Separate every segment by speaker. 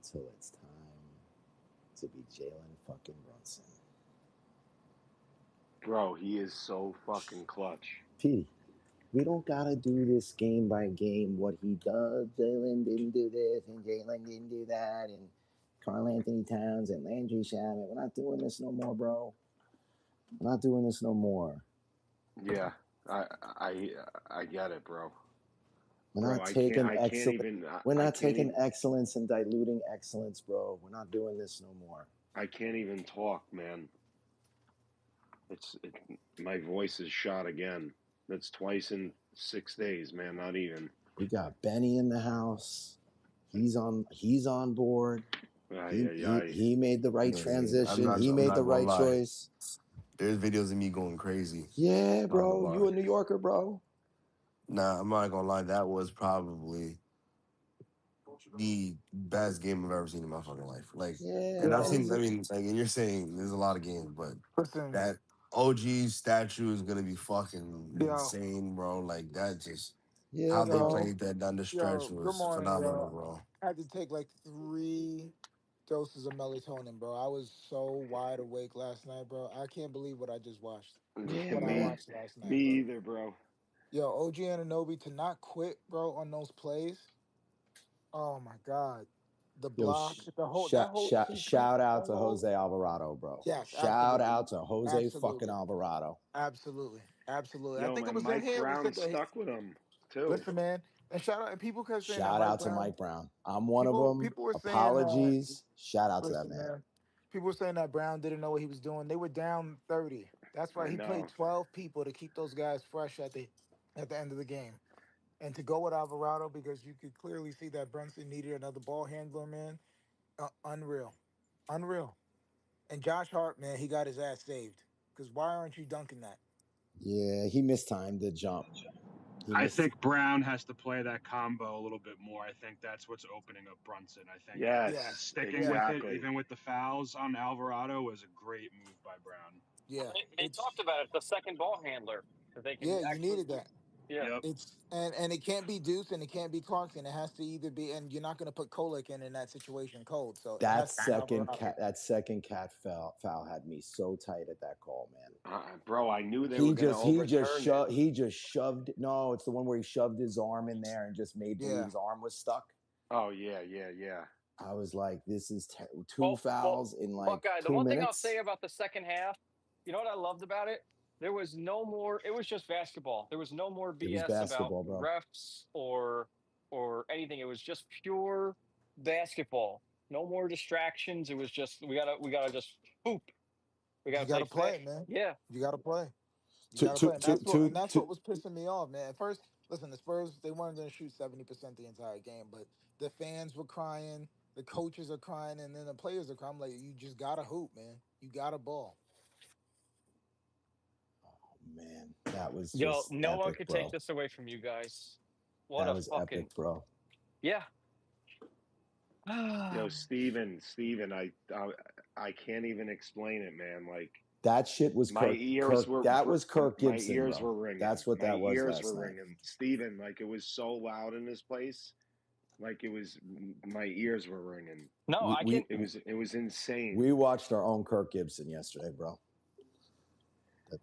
Speaker 1: until it's time to be Jalen fucking Brunson.
Speaker 2: Bro, he is so fucking clutch.
Speaker 1: P. We don't gotta do this game by game. What he does, Jalen didn't do this, and Jalen didn't do that, and Carl Anthony Towns and Landry Shamet. We're not doing this no more, bro. We're not doing this no more.
Speaker 2: Yeah, I get it, bro.
Speaker 1: We're
Speaker 2: Bro,
Speaker 1: not taking
Speaker 2: I can't
Speaker 1: excellence.
Speaker 2: even
Speaker 1: We're
Speaker 2: I
Speaker 1: not
Speaker 2: can't
Speaker 1: taking
Speaker 2: even
Speaker 1: excellence and diluting excellence, bro. We're not doing this no more.
Speaker 2: I can't even talk, man. My voice is shot again. That's twice in 6 days, man. Not even.
Speaker 1: We got Benny in the house. He's on. He's on board.
Speaker 2: Ay,
Speaker 1: He
Speaker 2: ay,
Speaker 1: he
Speaker 2: ay.
Speaker 1: he made the right
Speaker 3: Yeah, yeah. I'm
Speaker 1: transition.
Speaker 3: not.
Speaker 1: He
Speaker 3: I'm
Speaker 1: made
Speaker 3: not
Speaker 1: the
Speaker 3: gonna
Speaker 1: right
Speaker 3: lie.
Speaker 1: choice.
Speaker 3: There's videos of me going crazy.
Speaker 1: Yeah,
Speaker 3: Not gonna
Speaker 1: bro. You
Speaker 3: lie.
Speaker 1: a New Yorker, bro?
Speaker 3: Nah, I'm not gonna lie. That was probably the best game I've ever seen in my fucking life. Like,
Speaker 1: Yeah,
Speaker 3: and I've
Speaker 1: bro.
Speaker 3: seen. I mean, like, and you're saying there's a lot of games, but
Speaker 4: Listen,
Speaker 3: that OG statue is gonna be fucking
Speaker 4: yo,
Speaker 3: insane, bro. Like that, just
Speaker 1: Yeah,
Speaker 3: how they
Speaker 4: yo,
Speaker 1: bro.
Speaker 3: played that down the stretch
Speaker 4: yo, good
Speaker 3: was
Speaker 4: morning,
Speaker 3: phenomenal,
Speaker 4: yo.
Speaker 3: bro.
Speaker 4: I had to take like 3 doses of melatonin, bro. I was so wide awake last night, bro. I can't believe what I just watched.
Speaker 1: Yeah,
Speaker 4: What I
Speaker 1: man.
Speaker 4: watched last
Speaker 2: Me
Speaker 4: night, bro.
Speaker 2: either, bro.
Speaker 4: Yo, OG Ananobi to not quit, bro, on those plays. Oh my God. The
Speaker 1: Yo,
Speaker 4: block, the whole that whole sequence
Speaker 1: shout out to
Speaker 4: almost.
Speaker 1: Jose Alvarado, bro.
Speaker 4: Yes,
Speaker 1: Shout
Speaker 4: absolutely.
Speaker 1: out to Jose fucking
Speaker 4: Absolutely.
Speaker 1: Alvarado.
Speaker 4: Absolutely. Absolutely. I
Speaker 2: Yo,
Speaker 4: think it
Speaker 2: man,
Speaker 4: was in
Speaker 2: Mike
Speaker 4: here. We
Speaker 2: Brown
Speaker 4: said that.
Speaker 2: stuck with him too.
Speaker 4: Listen, man, and shout out and people kept saying that
Speaker 1: Shout
Speaker 4: Mike
Speaker 1: out to
Speaker 4: Brown.
Speaker 1: Mike Brown. I'm one of
Speaker 4: People
Speaker 1: them.
Speaker 4: people were saying that.
Speaker 1: Apologies. Shout out to that
Speaker 4: Listen,
Speaker 1: man.
Speaker 4: man. People were saying that Brown didn't know what he was doing. They were down 30. That's why
Speaker 2: I
Speaker 4: he played
Speaker 2: know.
Speaker 4: 12 people to keep those guys fresh at the end of the game. And to go with Alvarado because you could clearly see that Brunson needed another ball handler, man. Unreal. Unreal. And Josh Hart, man, he got his ass saved. Because why aren't you dunking that?
Speaker 1: Yeah, he mistimed the jump. He
Speaker 5: I
Speaker 1: missed.
Speaker 5: think Brown has to play that combo a little bit more. I think that's what's opening up Brunson. I think
Speaker 2: Yes,
Speaker 4: Yes.
Speaker 5: sticking
Speaker 4: Yeah.
Speaker 5: with it,
Speaker 2: exactly.
Speaker 5: even with the fouls on Alvarado, was a great move by Brown.
Speaker 4: Yeah.
Speaker 6: They talked about it. The second ball handler that they can
Speaker 4: Yeah, you
Speaker 6: actually.
Speaker 4: needed that.
Speaker 6: Yeah.
Speaker 5: Yep.
Speaker 4: And it can't be Deuce and it can't be Clarkson. It has to either be, and you're not going to put Kolek in that situation cold. So it has to be Alvarado.
Speaker 1: That second cat foul had me so tight at that call, man.
Speaker 2: Bro, I knew they were gonna overturn it.
Speaker 1: He just shoved. No, it's the one where he shoved his arm in there and just made believe
Speaker 4: Yeah.
Speaker 1: his arm was stuck.
Speaker 2: Oh yeah, yeah, yeah.
Speaker 1: I was like, this is two
Speaker 6: Well,
Speaker 1: fouls in like
Speaker 6: Buckeye. The
Speaker 1: two
Speaker 6: one thing I'll say
Speaker 1: minutes.
Speaker 6: about the second half, you know what I loved about it? There was no more. It was just basketball. There was no more
Speaker 1: It was
Speaker 6: BS about
Speaker 1: basketball, bro.
Speaker 6: refs or anything. It was just pure basketball. No more distractions. It was just we gotta just hoop. We
Speaker 4: You
Speaker 6: gotta
Speaker 4: got
Speaker 6: play
Speaker 4: to play,
Speaker 6: fast.
Speaker 4: man.
Speaker 6: Yeah.
Speaker 4: You got to play. You
Speaker 1: Two,
Speaker 4: got to play,
Speaker 1: two,
Speaker 4: and
Speaker 1: two, two,
Speaker 4: that's what
Speaker 1: two.
Speaker 4: was pissing me off, man. At first, listen, the Spurs they weren't going to shoot 70% the entire game, but the fans were crying, the coaches are crying, and then the players are crying. I'm like, you just got to hoop, man. You got to ball.
Speaker 1: Man, that was
Speaker 6: Yo,
Speaker 1: just
Speaker 6: no one
Speaker 1: epic,
Speaker 6: could take
Speaker 1: bro.
Speaker 6: this away from you guys. What
Speaker 1: That
Speaker 6: a
Speaker 1: was
Speaker 6: fucking
Speaker 1: epic, bro.
Speaker 6: yeah.
Speaker 2: Yo, Steven, I can't even explain it, man. Like
Speaker 1: That shit was
Speaker 2: my
Speaker 1: Kirk.
Speaker 2: ears
Speaker 1: Kirk.
Speaker 2: were
Speaker 1: That was Kirk
Speaker 2: my
Speaker 1: Gibson,
Speaker 2: ears
Speaker 1: bro.
Speaker 2: were ringing.
Speaker 1: That's what
Speaker 2: My
Speaker 1: that was
Speaker 2: ears
Speaker 1: last
Speaker 2: were
Speaker 1: night.
Speaker 2: ringing. Steven, like it was so loud in this place. Like it was my ears were ringing.
Speaker 6: No,
Speaker 1: We
Speaker 6: I can.
Speaker 1: we
Speaker 2: It was insane.
Speaker 1: we watched our own Kirk Gibson yesterday, bro.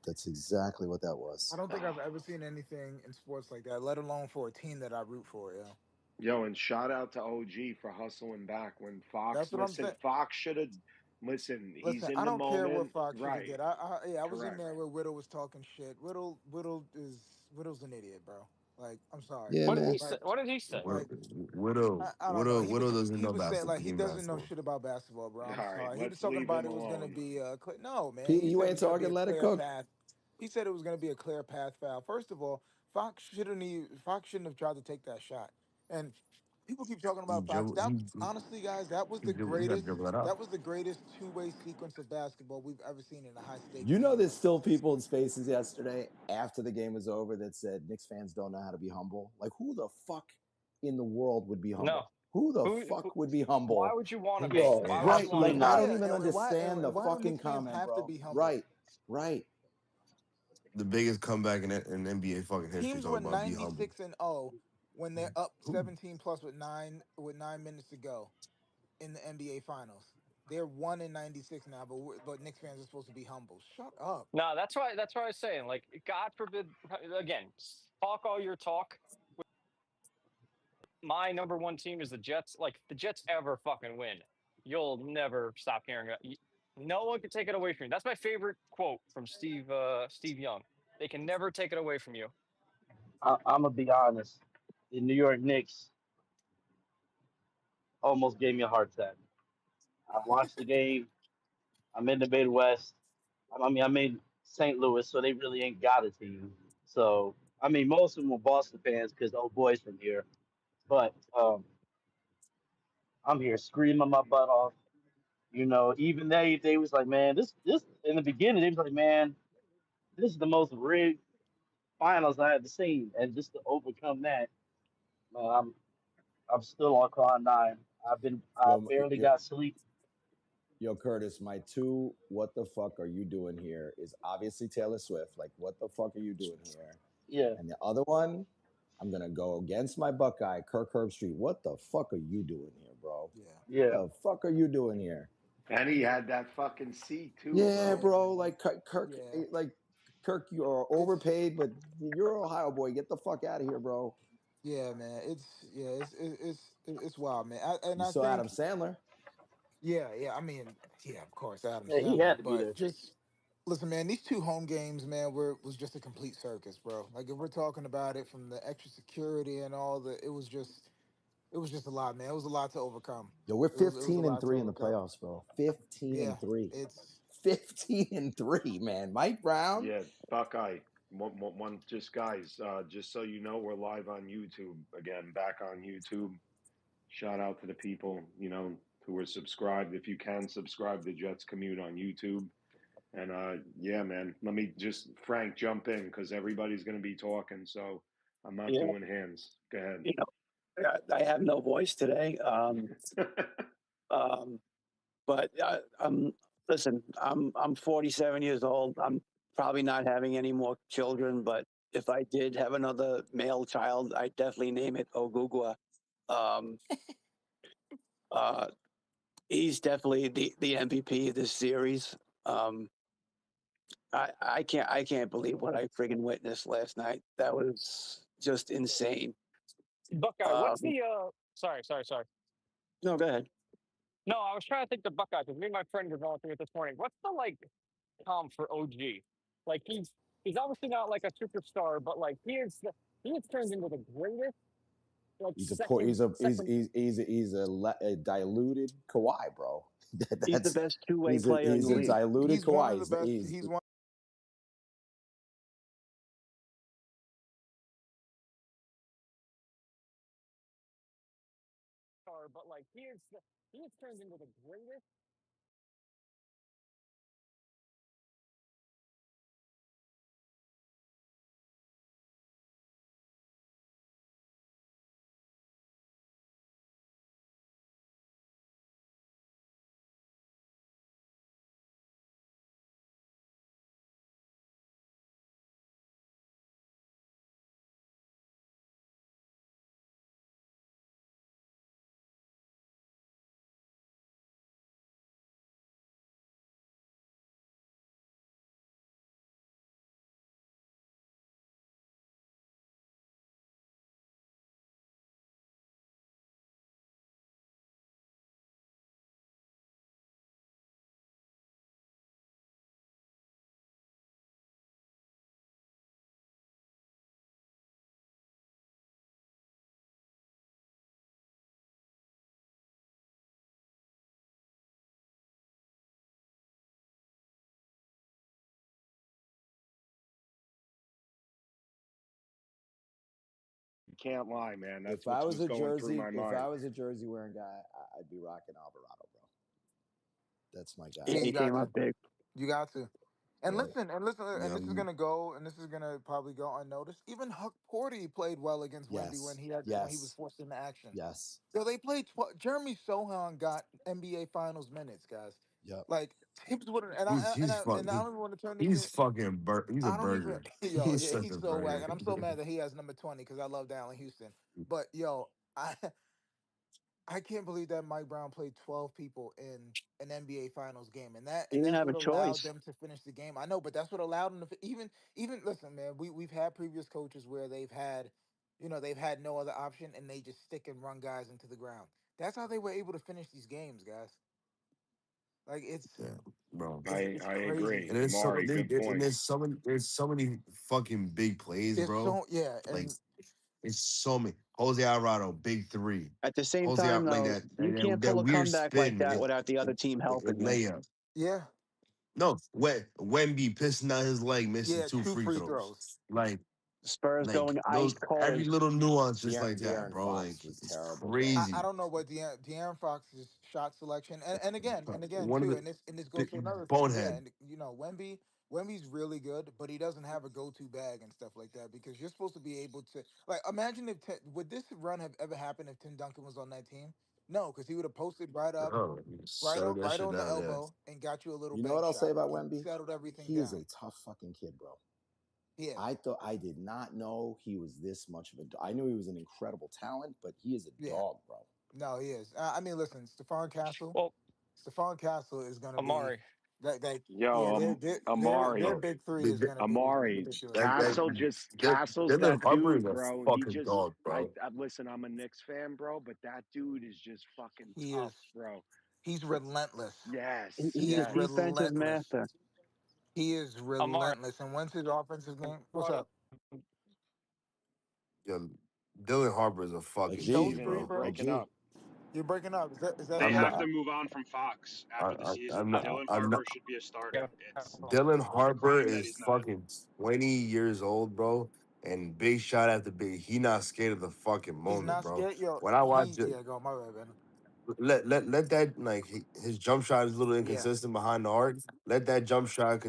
Speaker 1: That's exactly what that
Speaker 4: I
Speaker 1: was.
Speaker 4: don't think I've ever seen anything in sports like that, let alone for a team that I root for. Yeah,
Speaker 2: Yo, and shout out to OG for hustling back when Fox
Speaker 4: that's what I'm saying.
Speaker 2: Fox should have listen, he's
Speaker 4: Listen,
Speaker 2: in
Speaker 4: I
Speaker 2: the
Speaker 4: don't care what
Speaker 2: moment.
Speaker 4: Fox should have
Speaker 2: Right.
Speaker 4: did. I was in
Speaker 2: Correct.
Speaker 4: there where Whittle was talking shit. Whittle's an idiot, bro. Like, I'm sorry.
Speaker 1: Yeah,
Speaker 6: What did
Speaker 1: man.
Speaker 6: he say?
Speaker 4: Like,
Speaker 6: What did he say?
Speaker 3: Widow,
Speaker 4: like I don't know.
Speaker 3: Widow doesn't
Speaker 4: He
Speaker 3: know
Speaker 4: was saying
Speaker 3: basketball.
Speaker 4: like he
Speaker 3: Game
Speaker 4: doesn't know
Speaker 3: basketball.
Speaker 4: shit about basketball, bro.
Speaker 2: All
Speaker 4: I'm
Speaker 2: right,
Speaker 4: sorry. He was
Speaker 2: let's
Speaker 4: talking
Speaker 2: leave
Speaker 4: about
Speaker 2: him
Speaker 4: it was gonna
Speaker 2: alone.
Speaker 4: be no man.
Speaker 1: P,
Speaker 4: He
Speaker 1: you
Speaker 4: said it
Speaker 1: ain't
Speaker 4: was gonna be
Speaker 1: talking.
Speaker 4: a
Speaker 1: Let it
Speaker 4: clear
Speaker 1: cook.
Speaker 4: path. He said it was gonna be a clear path foul. First of all, Fox shouldn't have tried to take that shot. And people keep talking
Speaker 3: He
Speaker 4: about Fox.
Speaker 3: dribble.
Speaker 4: That honestly, guys,
Speaker 3: He got to dribble that
Speaker 4: that
Speaker 3: out.
Speaker 4: was the greatest two-way sequence of basketball we've ever seen in a high stakes
Speaker 1: You know,
Speaker 4: game,
Speaker 1: there's
Speaker 4: bro.
Speaker 1: still people in spaces yesterday after the game was over that said Knicks fans don't know how to be humble. Like, who the fuck in the world would be
Speaker 6: No.
Speaker 1: humble? Who the
Speaker 6: Who
Speaker 1: fuck would be
Speaker 6: why
Speaker 1: humble?
Speaker 6: would you want to be?
Speaker 3: Hey,
Speaker 2: Bro,
Speaker 6: Why
Speaker 3: hey,
Speaker 6: would you
Speaker 1: Right.
Speaker 6: want to
Speaker 1: Like,
Speaker 2: absolutely
Speaker 6: be?
Speaker 1: I
Speaker 2: not.
Speaker 1: don't
Speaker 4: Yeah,
Speaker 1: even understand the
Speaker 4: and why do
Speaker 1: fucking
Speaker 4: Knicks fans
Speaker 1: comment,
Speaker 4: have to
Speaker 1: bro.
Speaker 4: be humble?
Speaker 1: Right. Right.
Speaker 3: the biggest comeback in NBA fucking history.
Speaker 4: Teams
Speaker 3: Talking
Speaker 4: were
Speaker 3: about be humble.
Speaker 4: 96-0 when they're up 17 plus with 9 minutes to go. in the NBA Finals. They're 1 in 96 now, but Knicks fans are supposed to be humble. Shut up.
Speaker 6: No, that's why I was saying, like, God forbid, again, talk all your talk. My number one team is the Jets. Like, if the Jets ever fucking win, you'll never stop hearing it. No one can take it away from you. That's my favorite quote from Steve Young. They can never take it away from you.
Speaker 7: I'm gonna be honest. The New York Knicks almost gave me a heart attack. I watched the game. I'm in the Midwest. I'm in St. Louis, so they really ain't got a team. So I mean, most of them were Boston fans because old boys from here. But I'm here screaming my butt off. You know, even they was like, man, this in the beginning they was like, man, this is the most rigged finals I ever seen, and just to overcome that, man, I'm still on cloud nine. I
Speaker 1: Yo,
Speaker 7: barely
Speaker 1: yo,
Speaker 7: got sleep.
Speaker 1: yo, Curtis, my two, what the fuck are you doing here? Is obviously Taylor Swift. Like, what the fuck are you doing here?
Speaker 7: Yeah,
Speaker 1: And the other one, I'm gonna go against my Buckeye, Kirk Herbstreit. What the fuck are you doing here, bro?
Speaker 4: Yeah.
Speaker 7: yeah,
Speaker 1: The fuck are you doing here?
Speaker 2: And he had that fucking seat too,
Speaker 1: Yeah,
Speaker 2: bro.
Speaker 4: Yeah,
Speaker 1: bro.
Speaker 4: man.
Speaker 1: Like Kirk,
Speaker 4: Yeah.
Speaker 1: like Kirk, you're
Speaker 4: It's
Speaker 1: overpaid, but you're an Ohio boy. Get the fuck out of here, bro.
Speaker 4: yeah, man. It's wild, man. And
Speaker 1: You
Speaker 4: I
Speaker 1: saw Adam
Speaker 4: think
Speaker 1: Sandler.
Speaker 4: yeah. I mean, yeah, of course, Adam
Speaker 7: yeah. He had
Speaker 4: Sandler.
Speaker 7: to be
Speaker 4: But
Speaker 7: there.
Speaker 4: just listen, man. These two home games, man, was just a complete circus, bro. Like if we're talking about it from the extra security and all the, it was just a lot, man. It was a lot to overcome.
Speaker 1: Yo, we're
Speaker 4: It was a
Speaker 1: 15 and
Speaker 4: lot to
Speaker 1: 3 in the
Speaker 4: overcome.
Speaker 1: playoffs, bro. 15 and
Speaker 4: Yeah,
Speaker 1: 3.
Speaker 4: it's
Speaker 1: 15 and 3, man. Mike Brown.
Speaker 2: Yeah, Buckeye. Just guys, just so you know, we're live on YouTube again, back on YouTube. Shout out to the people, who are subscribed. If you can subscribe to Jets Commute on YouTube. And yeah, man, let me just Frank jump in because everybody's going to be talking. So I'm not
Speaker 8: Yeah,
Speaker 2: doing hands. Go ahead.
Speaker 8: you know, I have no voice today. Um, but listen, I'm 47 years old. I'm probably not having any more children, but if I did have another male child, I'd definitely name it Ogugwa. Um, uh, he's definitely the MVP of this series. Um, I can't believe what I friggin' witnessed last night. That was just insane.
Speaker 6: Buckeye, what's
Speaker 8: Um,
Speaker 6: the sorry.
Speaker 8: no, go ahead.
Speaker 6: No, I was trying to think the Buckeye because me and my friend were going through it this morning. What's the like comp for OG? Like he's obviously not like a superstar, but like he is turned into the greatest like
Speaker 1: He's a poor. He's a he's
Speaker 6: second
Speaker 1: he's he's a, he's a, a diluted Kawhi, bro.
Speaker 8: He's the
Speaker 1: That's
Speaker 8: best two-way
Speaker 1: he's a
Speaker 8: player in
Speaker 1: he's
Speaker 8: the
Speaker 1: a
Speaker 8: league.
Speaker 1: diluted
Speaker 4: he's one
Speaker 1: Kawhi.
Speaker 4: of the best. He's one.
Speaker 6: star, but like he is turned into the greatest.
Speaker 2: You can't lie, man. That's
Speaker 1: If
Speaker 2: what
Speaker 1: I was
Speaker 2: was
Speaker 1: a
Speaker 2: going through
Speaker 1: jersey,
Speaker 2: my
Speaker 1: if I
Speaker 2: mind.
Speaker 1: was a jersey wearing guy, I'd be rocking Alvarado, bro. That's my
Speaker 8: Yeah,
Speaker 1: guy.
Speaker 4: Yeah, you
Speaker 8: he
Speaker 4: got
Speaker 8: came
Speaker 4: to.
Speaker 8: up big.
Speaker 4: You got to. And
Speaker 1: Yeah,
Speaker 4: and
Speaker 3: Yeah,
Speaker 4: this is gonna go, and this is gonna probably go unnoticed. Even Huck Porty played well against Wemby
Speaker 1: yes,
Speaker 4: when he was
Speaker 1: yes,
Speaker 4: forced into action.
Speaker 1: yes,
Speaker 4: So they played. Jeremy Sohan got NBA Finals minutes, guys.
Speaker 1: yep.
Speaker 4: Like Tibbs would, and I don't even want to turn this
Speaker 3: he's
Speaker 4: in.
Speaker 3: fucking he's a
Speaker 4: I don't even,
Speaker 3: burger.
Speaker 4: yo,
Speaker 3: He's
Speaker 4: yeah,
Speaker 3: such
Speaker 4: he's
Speaker 3: a
Speaker 4: so whack,
Speaker 3: burger.
Speaker 4: and I'm so mad that he has number 20 because I love Allen Houston. But yo, I I can't believe that Mike Brown played 12 people in an NBA Finals game, and that
Speaker 8: He
Speaker 4: and
Speaker 8: didn't
Speaker 4: that's
Speaker 8: have
Speaker 4: what
Speaker 8: a
Speaker 4: allowed
Speaker 8: choice.
Speaker 4: them to finish the game. I know, but that's what allowed them to even listen, man. We've had previous coaches where they've had no other option, and they just stick and run guys into the ground. That's how they were able to finish these games, guys. Like
Speaker 3: Yeah, bro.
Speaker 4: it's
Speaker 2: I
Speaker 4: crazy.
Speaker 2: agree.
Speaker 3: And
Speaker 2: Amari, good
Speaker 3: and
Speaker 2: point.
Speaker 3: there's so many fucking big plays,
Speaker 4: It's
Speaker 3: bro.
Speaker 4: so yeah,
Speaker 3: Like
Speaker 4: and
Speaker 3: it's so many. Jose Alvarado, big three.
Speaker 8: At the same
Speaker 3: Jose
Speaker 8: time,
Speaker 3: Al like
Speaker 8: though,
Speaker 3: that
Speaker 8: you can't
Speaker 3: that
Speaker 8: pull a
Speaker 3: weird
Speaker 8: comeback like
Speaker 3: spin
Speaker 8: that without the other team
Speaker 3: and
Speaker 8: helping you.
Speaker 3: layup.
Speaker 4: yeah,
Speaker 3: No, Wemby pissing out his leg, missing
Speaker 4: yeah,
Speaker 3: two
Speaker 4: two
Speaker 3: free
Speaker 4: free
Speaker 3: throws.
Speaker 4: throws.
Speaker 8: Spurs going ice
Speaker 3: Those every
Speaker 8: cold.
Speaker 3: little nuance just like that,
Speaker 1: De'Aaron
Speaker 3: bro.
Speaker 1: Fox
Speaker 3: Like
Speaker 1: was
Speaker 3: it's
Speaker 1: terrible, bro.
Speaker 4: I
Speaker 3: crazy.
Speaker 4: don't know what De'Aaron Fox's shot selection and again
Speaker 3: One of
Speaker 4: too,
Speaker 3: the
Speaker 4: and this goes
Speaker 3: big
Speaker 4: to another thing. Yeah,
Speaker 3: bonehead.
Speaker 4: and Wemby's really good, but he doesn't have a go-to bag and stuff like that because you're supposed to be able to like imagine if would this run have ever happened if Tim Duncan was on that team? No, because he would have posted right up,
Speaker 3: Oh, serve that
Speaker 4: right
Speaker 3: shit
Speaker 4: on the
Speaker 3: down there.
Speaker 4: elbow and got you a little
Speaker 1: You know what
Speaker 4: bank
Speaker 1: I'll say
Speaker 4: shot
Speaker 1: about
Speaker 4: and
Speaker 1: Wemby?
Speaker 4: settled everything
Speaker 1: He is
Speaker 4: down.
Speaker 1: a tough fucking kid, bro.
Speaker 4: He is.
Speaker 1: I did not know he was this much of a. I knew he was an incredible talent, but he is a
Speaker 4: Yeah.
Speaker 1: dog, bro.
Speaker 4: No, he is. I mean, listen,
Speaker 6: Well,
Speaker 4: Stephon Castle is going to be
Speaker 6: Amari.
Speaker 4: like yeah,
Speaker 2: Yo,
Speaker 4: their
Speaker 2: Amari,
Speaker 4: big three
Speaker 3: The,
Speaker 4: is
Speaker 3: the,
Speaker 4: going to be
Speaker 2: Amari,
Speaker 4: ridiculous.
Speaker 2: Castle's
Speaker 3: Dylan
Speaker 2: that
Speaker 3: Harper is
Speaker 2: dude,
Speaker 3: a
Speaker 2: bro. He
Speaker 3: fucking
Speaker 2: just,
Speaker 3: dog, bro.
Speaker 2: I listen. I'm a Knicks fan, bro, but that dude is just fucking
Speaker 4: He
Speaker 2: tough,
Speaker 4: is.
Speaker 2: bro.
Speaker 4: He's
Speaker 2: But
Speaker 4: relentless.
Speaker 2: yes,
Speaker 4: He
Speaker 8: He's a
Speaker 4: is
Speaker 2: yes.
Speaker 8: defensive
Speaker 4: relentless.
Speaker 8: master.
Speaker 4: He is
Speaker 6: Amari.
Speaker 4: relentless. And once his offensive game, what's up?
Speaker 3: Yeah, Dylan Harper is a
Speaker 1: A
Speaker 3: fucking
Speaker 4: Show
Speaker 3: G,
Speaker 1: G,
Speaker 4: street,
Speaker 2: You're
Speaker 3: bro.
Speaker 1: a
Speaker 4: bro.
Speaker 2: breaking
Speaker 1: G.
Speaker 2: up.
Speaker 4: You're breaking up. Is that
Speaker 5: They
Speaker 3: I'm
Speaker 5: have
Speaker 3: not.
Speaker 5: to
Speaker 4: Amari?
Speaker 5: move on from Fox after the
Speaker 3: I'm
Speaker 5: season.
Speaker 3: not.
Speaker 5: Dylan
Speaker 3: I'm
Speaker 5: Harper
Speaker 3: not.
Speaker 5: should be a starter.
Speaker 3: Dylan
Speaker 5: It's a
Speaker 3: Harper
Speaker 5: crime that
Speaker 3: is
Speaker 5: he's not.
Speaker 3: fucking 20 years old, bro. And big shot after big. He not scared of the fucking
Speaker 4: He's
Speaker 3: moment,
Speaker 4: not
Speaker 3: bro.
Speaker 4: scared. Yo,
Speaker 3: When I watch it,
Speaker 4: yeah, go my bad, man.
Speaker 3: let that his jump shot is a little
Speaker 4: Yeah.
Speaker 3: inconsistent behind the arc. Let that jump shot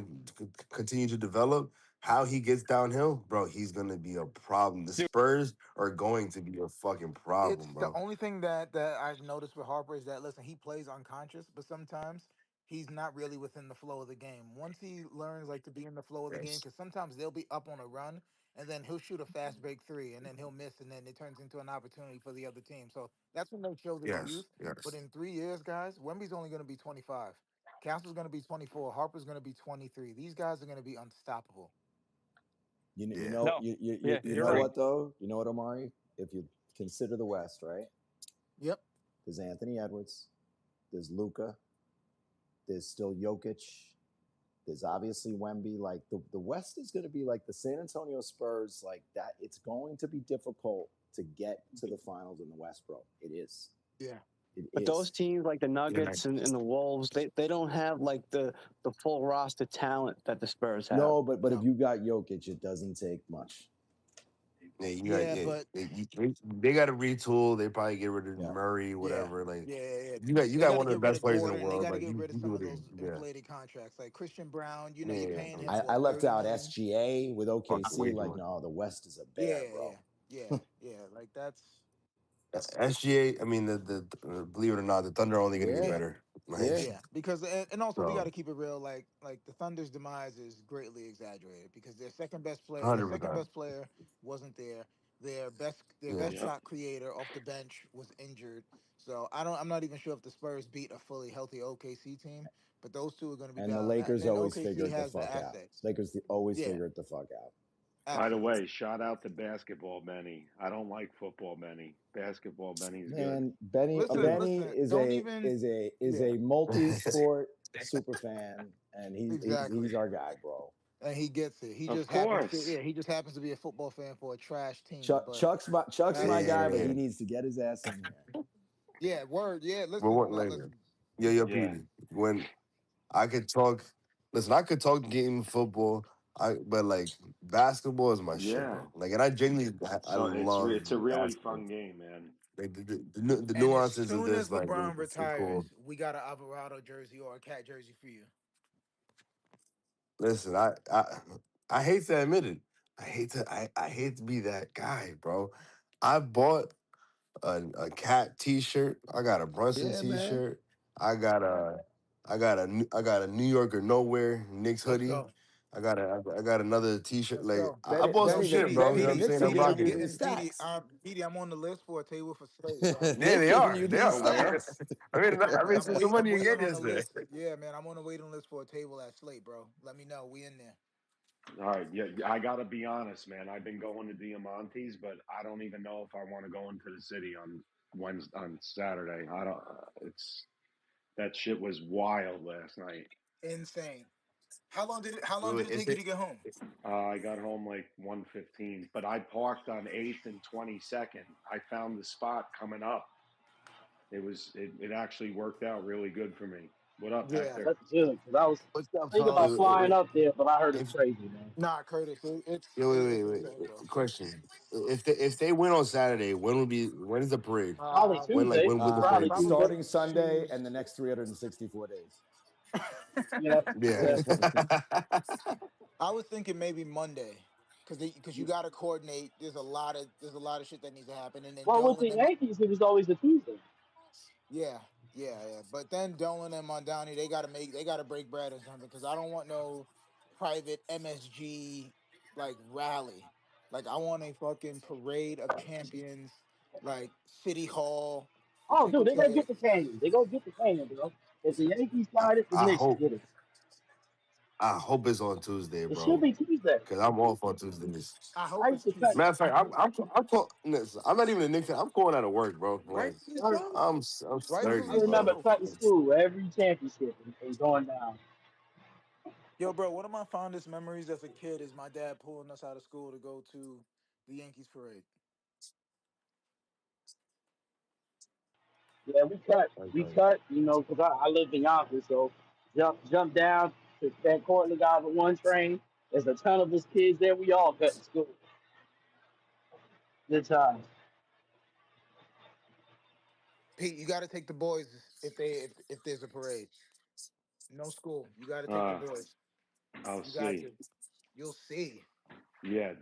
Speaker 3: continue to develop. How he gets downhill, bro, he's gonna be a problem. The
Speaker 6: Dude,
Speaker 3: Spurs are going to be a fucking problem,
Speaker 4: It's the
Speaker 3: bro.
Speaker 4: only thing that I've noticed with Harper is that listen, he plays unconscious, but sometimes he's not really within the flow of the game. Once he learns like to be in the flow of the game,
Speaker 3: Yes,
Speaker 4: because sometimes they'll be up on a run and then he'll shoot a fast break three and then he'll miss and then it turns into an opportunity for the other team. So that's when they show their
Speaker 3: yes,
Speaker 4: youth. But
Speaker 3: yes.
Speaker 4: in 3 years, guys, Wemby's only going to be 25. Castle's going to be 24. Harper's going to be 23. These guys are going to be unstoppable.
Speaker 3: Yeah,
Speaker 6: no. Yeah,
Speaker 1: You
Speaker 6: you're
Speaker 1: know
Speaker 3: I,
Speaker 6: right.
Speaker 1: what though? You know what, Amari? If you consider the West, right?
Speaker 4: Yep.
Speaker 1: There's Anthony Edwards. There's Luca. There's still Jokic. There's obviously Wemby. Like the West is going to be like the San Antonio Spurs. Like that, it's going to be difficult to get to the finals in the West, bro. It is.
Speaker 4: Yeah.
Speaker 1: It
Speaker 8: But those
Speaker 1: is.
Speaker 8: teams like the
Speaker 3: yeah.
Speaker 8: Nuggets and the Wolves, they don't have like the full roster talent that the Spurs have.
Speaker 1: No, but if
Speaker 4: No.
Speaker 1: you got Jokic, it doesn't take much.
Speaker 3: Yeah, you got
Speaker 4: Yeah,
Speaker 3: yeah.
Speaker 4: but
Speaker 3: They got to retool. They probably get rid of
Speaker 1: Yeah.
Speaker 3: Murray,
Speaker 4: yeah.
Speaker 3: whatever. Like
Speaker 4: Yeah.
Speaker 3: you
Speaker 4: They
Speaker 3: got
Speaker 4: got to
Speaker 3: one of
Speaker 4: get
Speaker 3: the
Speaker 4: rid
Speaker 3: best
Speaker 4: of
Speaker 3: players in the
Speaker 4: Gordon. They
Speaker 3: world.
Speaker 4: got to
Speaker 3: Like
Speaker 4: get rid of
Speaker 3: you do
Speaker 4: some of
Speaker 3: it.
Speaker 4: those
Speaker 3: Yeah,
Speaker 4: inflated contracts. Like Christian Brown, you're
Speaker 3: yeah.
Speaker 4: paying him
Speaker 1: I
Speaker 4: what,
Speaker 1: left
Speaker 4: 30
Speaker 1: out
Speaker 4: million?
Speaker 1: SGA with
Speaker 3: Fucking
Speaker 1: OKC.
Speaker 3: way too
Speaker 1: Like,
Speaker 3: much.
Speaker 1: no, the West is a bear,
Speaker 4: Yeah,
Speaker 1: bro.
Speaker 4: yeah. Like that's
Speaker 3: SGA. I mean, believe it or not, the Thunder are only going to get
Speaker 1: Yeah,
Speaker 4: yeah.
Speaker 3: better. Like
Speaker 1: yeah.
Speaker 4: Yeah, because and also we got to
Speaker 3: so,
Speaker 4: keep it real. Like the Thunder's demise is greatly exaggerated because their
Speaker 3: 100%.
Speaker 4: second best player wasn't there. Their
Speaker 3: Yeah,
Speaker 4: best
Speaker 2: Yep.
Speaker 4: shot creator off the bench was injured. So I'm not even sure if the Spurs beat a fully healthy OKC team, but those two are going to be
Speaker 1: And the
Speaker 4: battling that. And
Speaker 1: Lakers
Speaker 4: then
Speaker 1: always
Speaker 4: OKC
Speaker 1: figure it the
Speaker 4: has the
Speaker 1: fuck out.
Speaker 4: assets.
Speaker 1: Always
Speaker 4: Yeah,
Speaker 1: figure it the fuck out.
Speaker 2: By the
Speaker 4: absolutely.
Speaker 2: way, shout out to basketball Benny. I don't like football Benny. Basketball Benny's good.
Speaker 1: Man, Benny Benny
Speaker 4: Listen. Don't even.
Speaker 1: is
Speaker 4: Yeah,
Speaker 1: a multi-sport super fan, and he's
Speaker 4: exactly.
Speaker 1: our guy, bro.
Speaker 4: And he gets it.
Speaker 2: Of course.
Speaker 4: He just happens to be a football fan for a trash team, but
Speaker 1: Chuck's my
Speaker 4: that's
Speaker 1: guy, but he
Speaker 3: yeah.
Speaker 1: needs to get his ass in here.
Speaker 4: yeah, word. Yeah,
Speaker 3: But
Speaker 4: listen,
Speaker 3: what like
Speaker 4: listen.
Speaker 3: yo,
Speaker 2: Yeah.
Speaker 3: Petey, when I could talk. Listen, I could talk game football. But like basketball is my shit,
Speaker 2: Yeah.
Speaker 3: bro. Like, and I genuinely, I
Speaker 2: So it's a
Speaker 3: love
Speaker 2: really
Speaker 3: basketball.
Speaker 2: fun game, man.
Speaker 3: Like the
Speaker 4: And as
Speaker 3: nuances of
Speaker 4: soon as
Speaker 3: this, like
Speaker 4: LeBron
Speaker 3: it's cool.
Speaker 4: retires, we got an Alvarado jersey or a cat jersey for you.
Speaker 3: Listen, I hate to admit it. I hate to be that guy, bro. I bought a cat T-shirt. I got a Brunson
Speaker 1: Yeah, man.
Speaker 3: T-shirt. I got a I got a New Yorker Nowhere Knicks
Speaker 4: Let's
Speaker 3: hoodie.
Speaker 4: go.
Speaker 3: I got another T-shirt.
Speaker 4: Let's
Speaker 3: Like
Speaker 4: go.
Speaker 3: I
Speaker 1: They,
Speaker 3: bought
Speaker 1: they
Speaker 4: Yo,
Speaker 3: some
Speaker 1: ain't
Speaker 3: shit,
Speaker 1: giving,
Speaker 4: Petey,
Speaker 1: they
Speaker 3: bro.
Speaker 1: ain't
Speaker 3: You know what
Speaker 1: even
Speaker 3: I'm
Speaker 4: Petey,
Speaker 3: saying? I'm
Speaker 1: Knicks
Speaker 4: Petey,
Speaker 1: ain't
Speaker 4: I'm
Speaker 3: rocking
Speaker 1: giving you
Speaker 3: it.
Speaker 1: the
Speaker 4: getting Petey.
Speaker 1: stats.
Speaker 4: Petey, I'm on the list for a table for Slade, bro.
Speaker 3: Yeah, they
Speaker 1: They
Speaker 3: are.
Speaker 1: giving you
Speaker 3: They
Speaker 1: these
Speaker 3: are.
Speaker 1: stats.
Speaker 3: I made
Speaker 4: I'm
Speaker 3: some good
Speaker 4: wait. I'm
Speaker 3: money
Speaker 4: waiting
Speaker 3: again
Speaker 4: on the
Speaker 3: yesterday.
Speaker 4: list. Yeah, man, I'm on the waiting list for a table at Slate, bro. Let me know. We in there.
Speaker 2: All right, yeah, I gotta be honest, man. I've been going to Diamante's, but I don't even know if I want to go into the city on Wednesday, on Saturday. I don't. It's that shit was wild last night.
Speaker 4: Insane. How long did
Speaker 3: Wait,
Speaker 4: it take you to get home?
Speaker 2: I got home like 1:15, but I parked on 8th and 22nd. I found the spot coming up. It actually worked out really good for me. What up,
Speaker 4: Yeah.
Speaker 2: Hector?
Speaker 7: That's good because I was
Speaker 8: What's up,
Speaker 7: thinking about
Speaker 3: wait,
Speaker 8: fellas?
Speaker 3: wait,
Speaker 7: flying
Speaker 3: wait.
Speaker 7: up there, but I heard it's
Speaker 3: If
Speaker 7: crazy, man.
Speaker 4: Nah, Curtis,
Speaker 3: wait,
Speaker 4: it's insane,
Speaker 3: wait.
Speaker 4: bro.
Speaker 3: Question: If they win on Saturday, when is the parade?
Speaker 7: Probably
Speaker 4: Week,
Speaker 7: Tuesday.
Speaker 3: When would the
Speaker 7: Probably
Speaker 3: parade be?
Speaker 7: Tuesday.
Speaker 1: Starting
Speaker 4: probably
Speaker 1: Sunday and the
Speaker 4: Tuesday.
Speaker 1: next 364 days.
Speaker 7: Yeah,
Speaker 3: Yeah.
Speaker 7: yeah.
Speaker 4: I was thinking maybe Monday, because you got to coordinate. There's a lot of shit that needs to happen, and then
Speaker 7: Well, with the
Speaker 4: Dolan and
Speaker 7: Yankees, it was always a Tuesday.
Speaker 4: yeah. But then Dolan and Mondani, they got to break bread or something, because I don't want no private MSG like rally. Like I want a fucking parade of champions, like City Hall. The
Speaker 7: Oh, dude,
Speaker 4: tickets
Speaker 7: they go get
Speaker 4: are
Speaker 7: the canyon. They go get the canyon, bro. If the Yankees got it, the
Speaker 3: I
Speaker 7: Knicks
Speaker 3: hope
Speaker 7: get it.
Speaker 3: I hope it's on Tuesday,
Speaker 7: It should
Speaker 3: bro.
Speaker 7: be Tuesday.
Speaker 3: Cause I'm off on Tuesdays.
Speaker 4: I
Speaker 7: I
Speaker 4: hope
Speaker 7: used
Speaker 4: it's
Speaker 7: to cut.
Speaker 3: Matter
Speaker 4: Tuesday.
Speaker 3: of fact, I'm not even a Knicks fan. I'm going out of work, bro. Like
Speaker 4: Rightfully
Speaker 7: I
Speaker 4: so.
Speaker 3: I'm
Speaker 7: I
Speaker 4: Rightfully
Speaker 3: sturdy,
Speaker 7: remember
Speaker 3: bro.
Speaker 4: so.
Speaker 7: cutting school every championship and going down.
Speaker 4: Yo, bro, one of my fondest memories as a kid is my dad pulling us out of school to go to the Yankees parade.
Speaker 7: Yeah, we cut. We
Speaker 3: Okay.
Speaker 7: cut. You know, because I lived in Yonkers, so jump down to that Cortland guy with one train. There's a ton of us kids there. We all cut in school. Good times.
Speaker 4: Pete, you got to take the boys if there's a parade. No school. You got to take the
Speaker 2: Uh,
Speaker 4: boys.
Speaker 2: I'll
Speaker 4: You got
Speaker 2: see.
Speaker 4: to. You'll see.
Speaker 2: Yeah,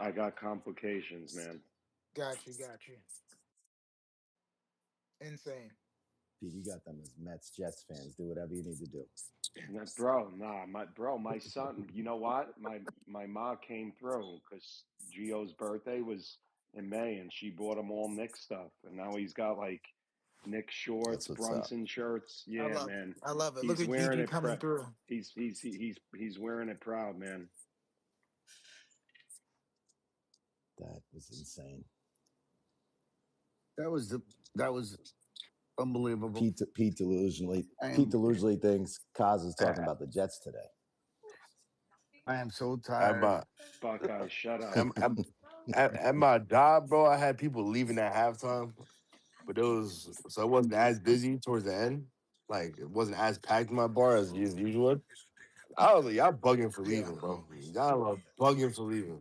Speaker 2: I got complications, man.
Speaker 4: Got you. Insane.
Speaker 1: Pete, you got them as Mets, Jets fans. Do whatever you need to do.
Speaker 2: My son. You know what? My mom came through because Gio's birthday was in May, and she bought him all Nick stuff, and now he's got like Nick shorts,
Speaker 1: That's what's up.
Speaker 2: Brunson shirts.
Speaker 4: I
Speaker 2: Yeah,
Speaker 4: love it.
Speaker 2: man,
Speaker 4: I love it. Look
Speaker 2: he's
Speaker 4: at
Speaker 2: wearing
Speaker 4: Gigi
Speaker 2: it.
Speaker 4: coming through.
Speaker 2: He's wearing it proud, man.
Speaker 1: That was insane.
Speaker 9: That was the that was unbelievable.
Speaker 1: Pete
Speaker 9: I'm
Speaker 1: delusionally thinks Kaz is talking
Speaker 3: At,
Speaker 1: about the Jets today.
Speaker 9: I am so
Speaker 3: at
Speaker 9: tired.
Speaker 3: my
Speaker 2: Buckeye, shut up.
Speaker 3: at, at my job, bro, I had people leaving at halftime, but it wasn't as busy towards the end. Like it wasn't as packed in my bar as usual. I was like, y'all bugging for
Speaker 4: Yeah.
Speaker 3: leaving, bro. Y'all are bugging for leaving.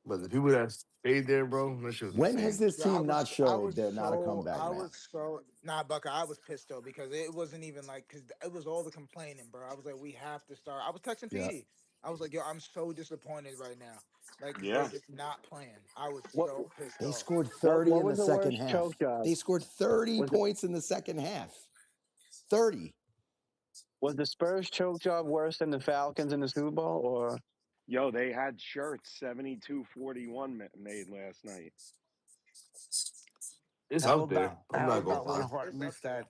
Speaker 3: But the people that stayed there, bro, that shit was
Speaker 1: When has
Speaker 3: insane.
Speaker 1: this
Speaker 4: Yeah,
Speaker 1: team not showed they're not a comeback
Speaker 4: I
Speaker 1: now?
Speaker 4: was so nah, Bucker. I was pissed though because it wasn't even like because it was all the complaining, bro. I was like, we have to start. I was texting
Speaker 1: Yeah.
Speaker 4: PD. I was like, yo, I'm so disappointed right now, like because they're
Speaker 2: Yeah,
Speaker 4: just not playing. I was
Speaker 8: What
Speaker 4: so pissed
Speaker 1: They
Speaker 4: off.
Speaker 1: scored 30
Speaker 8: what
Speaker 1: in
Speaker 8: was
Speaker 1: the
Speaker 8: the
Speaker 1: second
Speaker 8: worst choke
Speaker 1: half.
Speaker 8: job?
Speaker 1: They scored 30
Speaker 8: Was it
Speaker 1: points in the second half. 30.
Speaker 8: was the Spurs choke job worse than the Falcons in the Super Bowl? Or
Speaker 2: yo, they had shirts 72-41 made last night.
Speaker 3: It's
Speaker 9: How
Speaker 3: up there.
Speaker 9: about
Speaker 3: I'm
Speaker 9: how
Speaker 3: not
Speaker 4: It,
Speaker 3: gonna
Speaker 9: about
Speaker 4: it's
Speaker 9: when
Speaker 3: lie.
Speaker 4: it's
Speaker 9: Hart
Speaker 4: it's up
Speaker 9: missed
Speaker 4: there.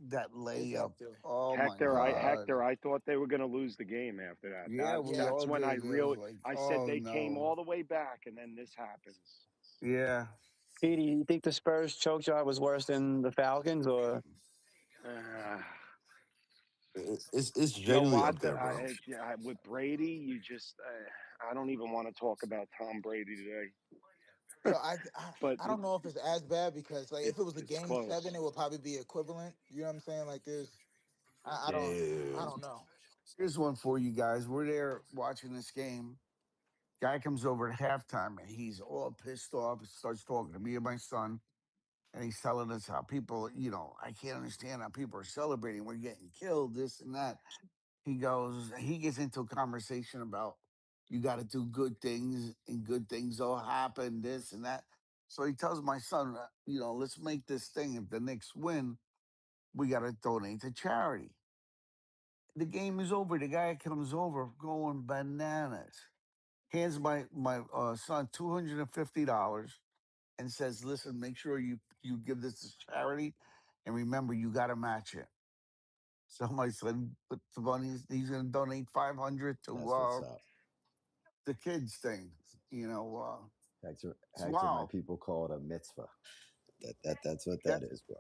Speaker 9: that
Speaker 4: It's
Speaker 9: layup?
Speaker 4: up there.
Speaker 9: Oh my
Speaker 2: Hector,
Speaker 9: god!
Speaker 2: I thought they were going to lose the game after that.
Speaker 9: Yeah, we
Speaker 4: Yeah,
Speaker 2: That's
Speaker 9: all
Speaker 2: when
Speaker 9: did. It was like,
Speaker 2: I said
Speaker 9: oh
Speaker 2: they came
Speaker 9: no.
Speaker 2: all the way back, and then this happens.
Speaker 9: Yeah,
Speaker 8: Petey, you think the Spurs choke job was worse than the Falcons? Or
Speaker 2: Uh,
Speaker 3: It's
Speaker 2: you know
Speaker 3: genuinely
Speaker 2: what?
Speaker 3: up there, bro.
Speaker 2: With Brady, you just I don't even want to talk about Tom Brady today,
Speaker 4: yo,
Speaker 2: but
Speaker 4: I don't know if it's as bad because like if it was a
Speaker 2: it's
Speaker 4: game seven,
Speaker 2: close.
Speaker 4: it would probably be equivalent. You know what I'm saying? Like there's
Speaker 3: Yeah,
Speaker 4: I
Speaker 3: yeah,
Speaker 4: don't know.
Speaker 9: here's one for you guys. We're there watching this game. Guy comes over at halftime and he's all pissed off. Starts talking to me and my son, and he's telling us how people, I can't understand how people are celebrating. We're getting killed, this and that. He gets into a conversation about you got to do good things and good things will happen, this and that. So he tells my son, let's make this thing. If the Knicks win, we got to donate to charity. The game is over. The guy comes over going bananas. Hands my son $250 and says, "Listen, make sure you give this to charity, and remember, you got to match it." So my son put the money. He's going to donate 500 to
Speaker 1: That's what's up.
Speaker 9: the kids thing. You know, it's
Speaker 1: Hector, my
Speaker 9: wild.
Speaker 1: people call it a mitzvah. That's what
Speaker 9: Yeah,
Speaker 1: that is, bro.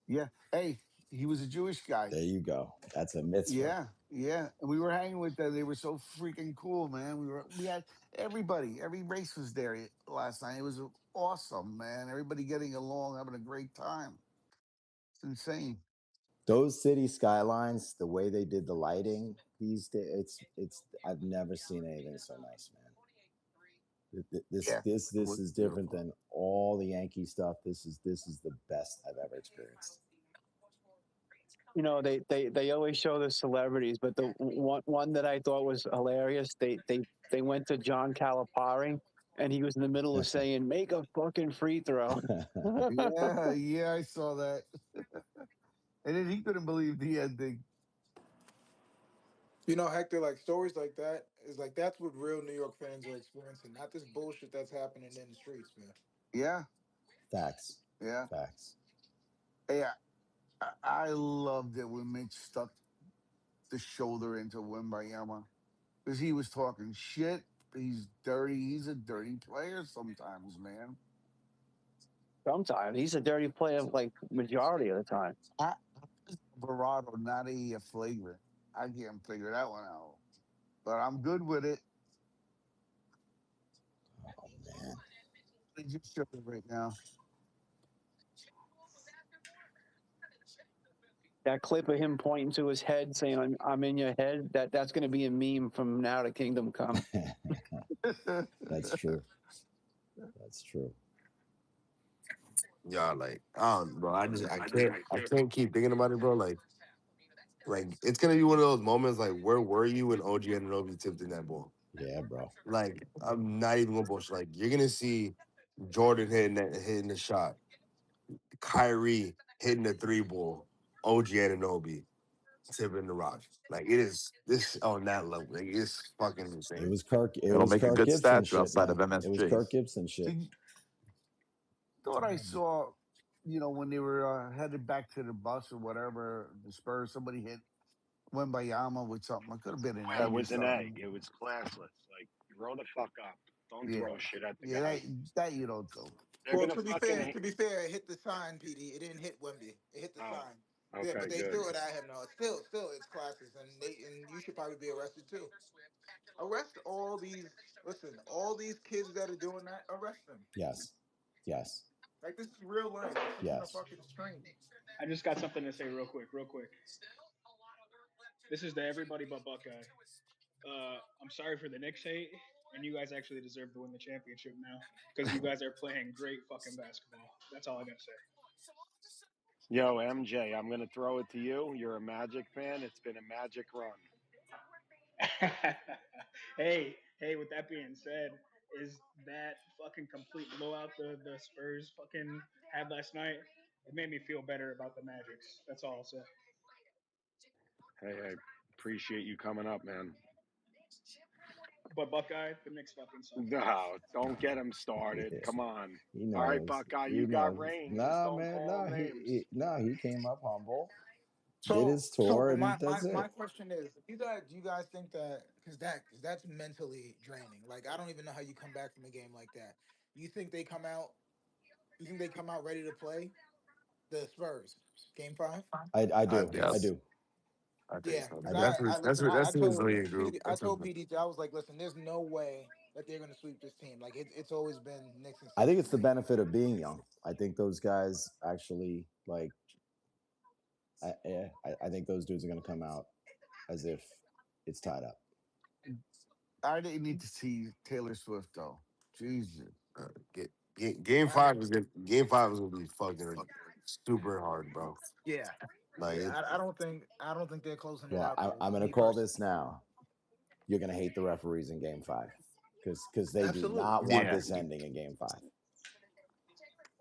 Speaker 9: yeah. Hey, he was a Jewish guy.
Speaker 1: There you go. That's a mitzvah.
Speaker 9: Yeah, yeah. And we were hanging with them. They were so freaking cool, man. We had everybody, every race was there last night. It was awesome, man. Everybody getting along, having a great time. It's insane.
Speaker 1: Those city skylines, the way they did the lighting these days, it's. I've never seen anything so nice, man. This
Speaker 9: Yeah,
Speaker 1: this
Speaker 9: it
Speaker 1: this
Speaker 9: was
Speaker 1: is different
Speaker 9: beautiful.
Speaker 1: than all the Yankee stuff. This is the best I've ever experienced.
Speaker 8: You know, they always show the celebrities, but the one that I thought was hilarious, they went to John Calipari, and he was in the middle of saying, "Make a fucking free throw."
Speaker 9: Yeah, yeah, I saw that. And then he couldn't believe the ending.
Speaker 4: You know, Hector, like stories like that is like that's what real New York fans are experiencing, not this bullshit that's happening in the streets, man.
Speaker 9: Yeah,
Speaker 1: Facts,
Speaker 9: yeah.
Speaker 1: facts.
Speaker 9: Hey, I loved it when Mitch stuck the shoulder into Wimbayama because he was talking shit. He's dirty. He's a dirty player sometimes, man.
Speaker 8: Sometimes he's a dirty player, like majority of the time.
Speaker 9: I, Verado, not a flagrant. I can't figure that one out, but I'm good with it.
Speaker 1: Oh man,
Speaker 9: They just show it right now.
Speaker 8: That clip of him pointing to his head, saying, I'm in your head." That's going to be a meme from now to Kingdom Come.
Speaker 1: that's true. That's true.
Speaker 3: Yeah, like bro. I can't keep thinking about it, bro. Like it's gonna be one of those moments. Like, where were you when OG Anunoby tipped in that ball?
Speaker 1: Yeah, bro.
Speaker 3: Like, I'm not even gonna bullshit. Like, you're gonna see Jordan hitting the shot, Kyrie hitting the three ball, OG Anunoby tipping the rock. Like, it is this on that level. Like, it's fucking
Speaker 1: It
Speaker 3: insane.
Speaker 1: was Kirk. It
Speaker 10: It'll
Speaker 1: was
Speaker 10: make a
Speaker 1: Kirk
Speaker 10: good
Speaker 1: Gibson
Speaker 10: statue
Speaker 1: shit,
Speaker 10: outside of
Speaker 1: man. It was
Speaker 10: MSG.
Speaker 1: Kirk Gibson shit.
Speaker 9: See, thought I saw, when they were headed back to the bus or whatever, the Spurs, somebody hit Wembayama with something. It could have been an
Speaker 2: It
Speaker 9: egg or
Speaker 2: was an egg.
Speaker 9: something.
Speaker 2: It was classless. Like, grow the fuck up. Don't throw
Speaker 9: Yeah,
Speaker 2: shit at the
Speaker 9: yeah,
Speaker 2: guy.
Speaker 9: that you don't do.
Speaker 2: They're
Speaker 4: Well,
Speaker 2: gonna fucking hit.
Speaker 4: to be fair, it hit the sign, PD. It didn't hit Wemby. It hit the
Speaker 2: Oh,
Speaker 4: sign. Yeah, but
Speaker 2: okay,
Speaker 4: they
Speaker 2: good.
Speaker 4: threw it at him. No, still, it's classes, and you should probably be arrested too. Arrest all these. Listen, all these kids that are doing that. Arrest them.
Speaker 1: Yes, yes,
Speaker 4: Like this is real life. This isn't a
Speaker 1: yes.
Speaker 4: fucking stream.
Speaker 11: I just got something to say real quick, real quick. This is the everybody but Buckeye. I'm sorry for the Knicks hate, and you guys actually deserve to win the championship now because you guys are playing great fucking basketball. That's all I gotta say.
Speaker 2: Yo, MJ, I'm gonna throw it to you. You're a Magic fan. It's been a magic run.
Speaker 11: Hey, with that being said, is that fucking complete blowout the Spurs fucking had last night? It made me feel better about the Magics. That's all I'll say.
Speaker 2: Hey, I appreciate you coming up, man.
Speaker 11: But Buckeye, the Knicks fucking suck.
Speaker 2: No, don't
Speaker 1: No,
Speaker 2: get him started.
Speaker 1: yeah,
Speaker 2: Come on.
Speaker 1: he
Speaker 2: All right,
Speaker 1: knows.
Speaker 2: Buckeye,
Speaker 1: He
Speaker 2: you got
Speaker 1: knows.
Speaker 2: rain. Just
Speaker 1: Nah,
Speaker 2: don't
Speaker 1: man.
Speaker 2: call
Speaker 1: No,
Speaker 2: him names.
Speaker 1: he came up humble, did
Speaker 4: So,
Speaker 1: his tour,
Speaker 4: but
Speaker 1: and that's
Speaker 4: my
Speaker 1: it.
Speaker 4: question is, do you guys think that because that's mentally draining. Like I don't even know how you come back from a game like that. You think they come out? You think they come out ready to play the Spurs game five?
Speaker 1: I
Speaker 3: I
Speaker 1: do.
Speaker 3: think
Speaker 1: I
Speaker 10: Yes,
Speaker 1: do.
Speaker 10: I think
Speaker 4: Yeah,
Speaker 10: so
Speaker 1: I
Speaker 4: because
Speaker 1: do.
Speaker 3: that's
Speaker 4: I
Speaker 3: what that's
Speaker 4: listen.
Speaker 3: what that's
Speaker 4: I
Speaker 3: the
Speaker 4: told
Speaker 3: resilient group.
Speaker 4: I
Speaker 3: That's what,
Speaker 4: told PDT I was like, listen, there's no way that they're gonna sweep this team. Like it's always been Knicks and
Speaker 1: I think
Speaker 4: six
Speaker 1: it's
Speaker 4: for
Speaker 1: the
Speaker 4: me.
Speaker 1: benefit of being young. I think those guys actually like. I think those dudes are going to come out as if it's tied up.
Speaker 9: I didn't need to see Taylor Swift though. Jesus.
Speaker 3: game five is gonna be fucking super hard, bro.
Speaker 4: Yeah,
Speaker 3: Like
Speaker 4: yeah.
Speaker 3: it,
Speaker 4: I don't think they're closing it
Speaker 1: Well,
Speaker 4: out though.
Speaker 1: I'm going to
Speaker 4: Me
Speaker 1: call
Speaker 4: personally,
Speaker 1: this now. You're going to hate the referees in Game Five because they do
Speaker 4: absolutely.
Speaker 1: not want
Speaker 3: yeah,
Speaker 1: this ending in Game Five.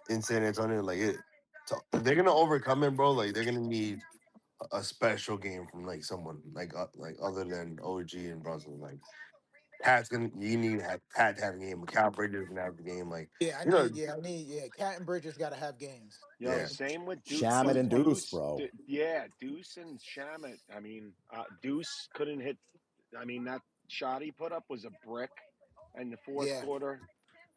Speaker 3: in San Antonio, like it. So if they're gonna overcome it, bro, like they're gonna need a special game from like someone like other than OG and Brunson. Like Pat's gonna you need Pat to have a game. Cal Bridges gonna have a game. Like
Speaker 4: Yeah, I
Speaker 3: you know,
Speaker 4: need. Yeah, I need. Yeah, Cat and Bridges got to have games.
Speaker 2: Yo,
Speaker 3: yeah.
Speaker 2: same with
Speaker 1: Shamit and Deuce, bro.
Speaker 2: Yeah, Deuce and Shamit. I mean, Deuce couldn't hit. I mean, that shot he put up was a brick in the fourth
Speaker 4: Yeah.
Speaker 2: quarter.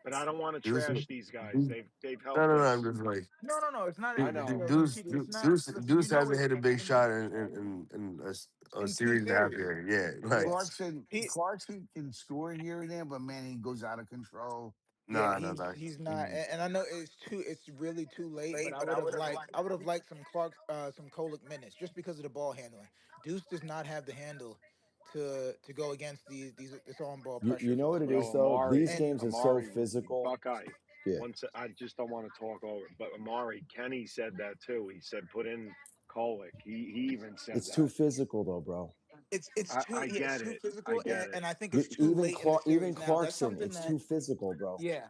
Speaker 2: But I don't want to
Speaker 3: Deuce,
Speaker 2: trash these guys.
Speaker 3: no,
Speaker 2: They've
Speaker 3: no,
Speaker 2: helped
Speaker 3: no. I'm
Speaker 2: us.
Speaker 3: just like
Speaker 4: No. It's not.
Speaker 2: I know.
Speaker 4: Petey, it's not. Listen,
Speaker 3: Deuce hasn't hit a big shot in a
Speaker 4: in two
Speaker 3: series and a half
Speaker 4: series.
Speaker 3: here. Yeah, like
Speaker 4: Yeah.
Speaker 9: Clarkson
Speaker 4: He
Speaker 9: Clarkson can score here and there, but man, he goes out of control.
Speaker 4: Yeah,
Speaker 3: no, no.
Speaker 4: he's not,
Speaker 9: Mm.
Speaker 4: and I know it's really too late. But I would have liked some Clark, some Kolick minutes just because of the ball handling. Deuce does not have the handle to go against these this on ball
Speaker 1: You
Speaker 4: pressure
Speaker 1: know
Speaker 4: from
Speaker 1: what it
Speaker 4: Kolick.
Speaker 1: is
Speaker 2: Yo,
Speaker 1: though. These
Speaker 4: And
Speaker 1: games are so
Speaker 2: Amari,
Speaker 1: physical.
Speaker 2: Buckeye.
Speaker 1: Yeah,
Speaker 2: Once I just don't want to talk over, but Amari Kenny said that too. He said put in Kolick. He even said
Speaker 1: it's too
Speaker 2: that.
Speaker 1: physical though, bro.
Speaker 2: I
Speaker 4: it's
Speaker 2: get
Speaker 4: too
Speaker 2: it. I
Speaker 4: physical,
Speaker 2: get it.
Speaker 4: and I think it's too late in the
Speaker 1: Even
Speaker 4: series. Now that's
Speaker 1: Clarkson,
Speaker 4: something
Speaker 1: it's
Speaker 4: that
Speaker 1: too physical, bro.
Speaker 4: yeah,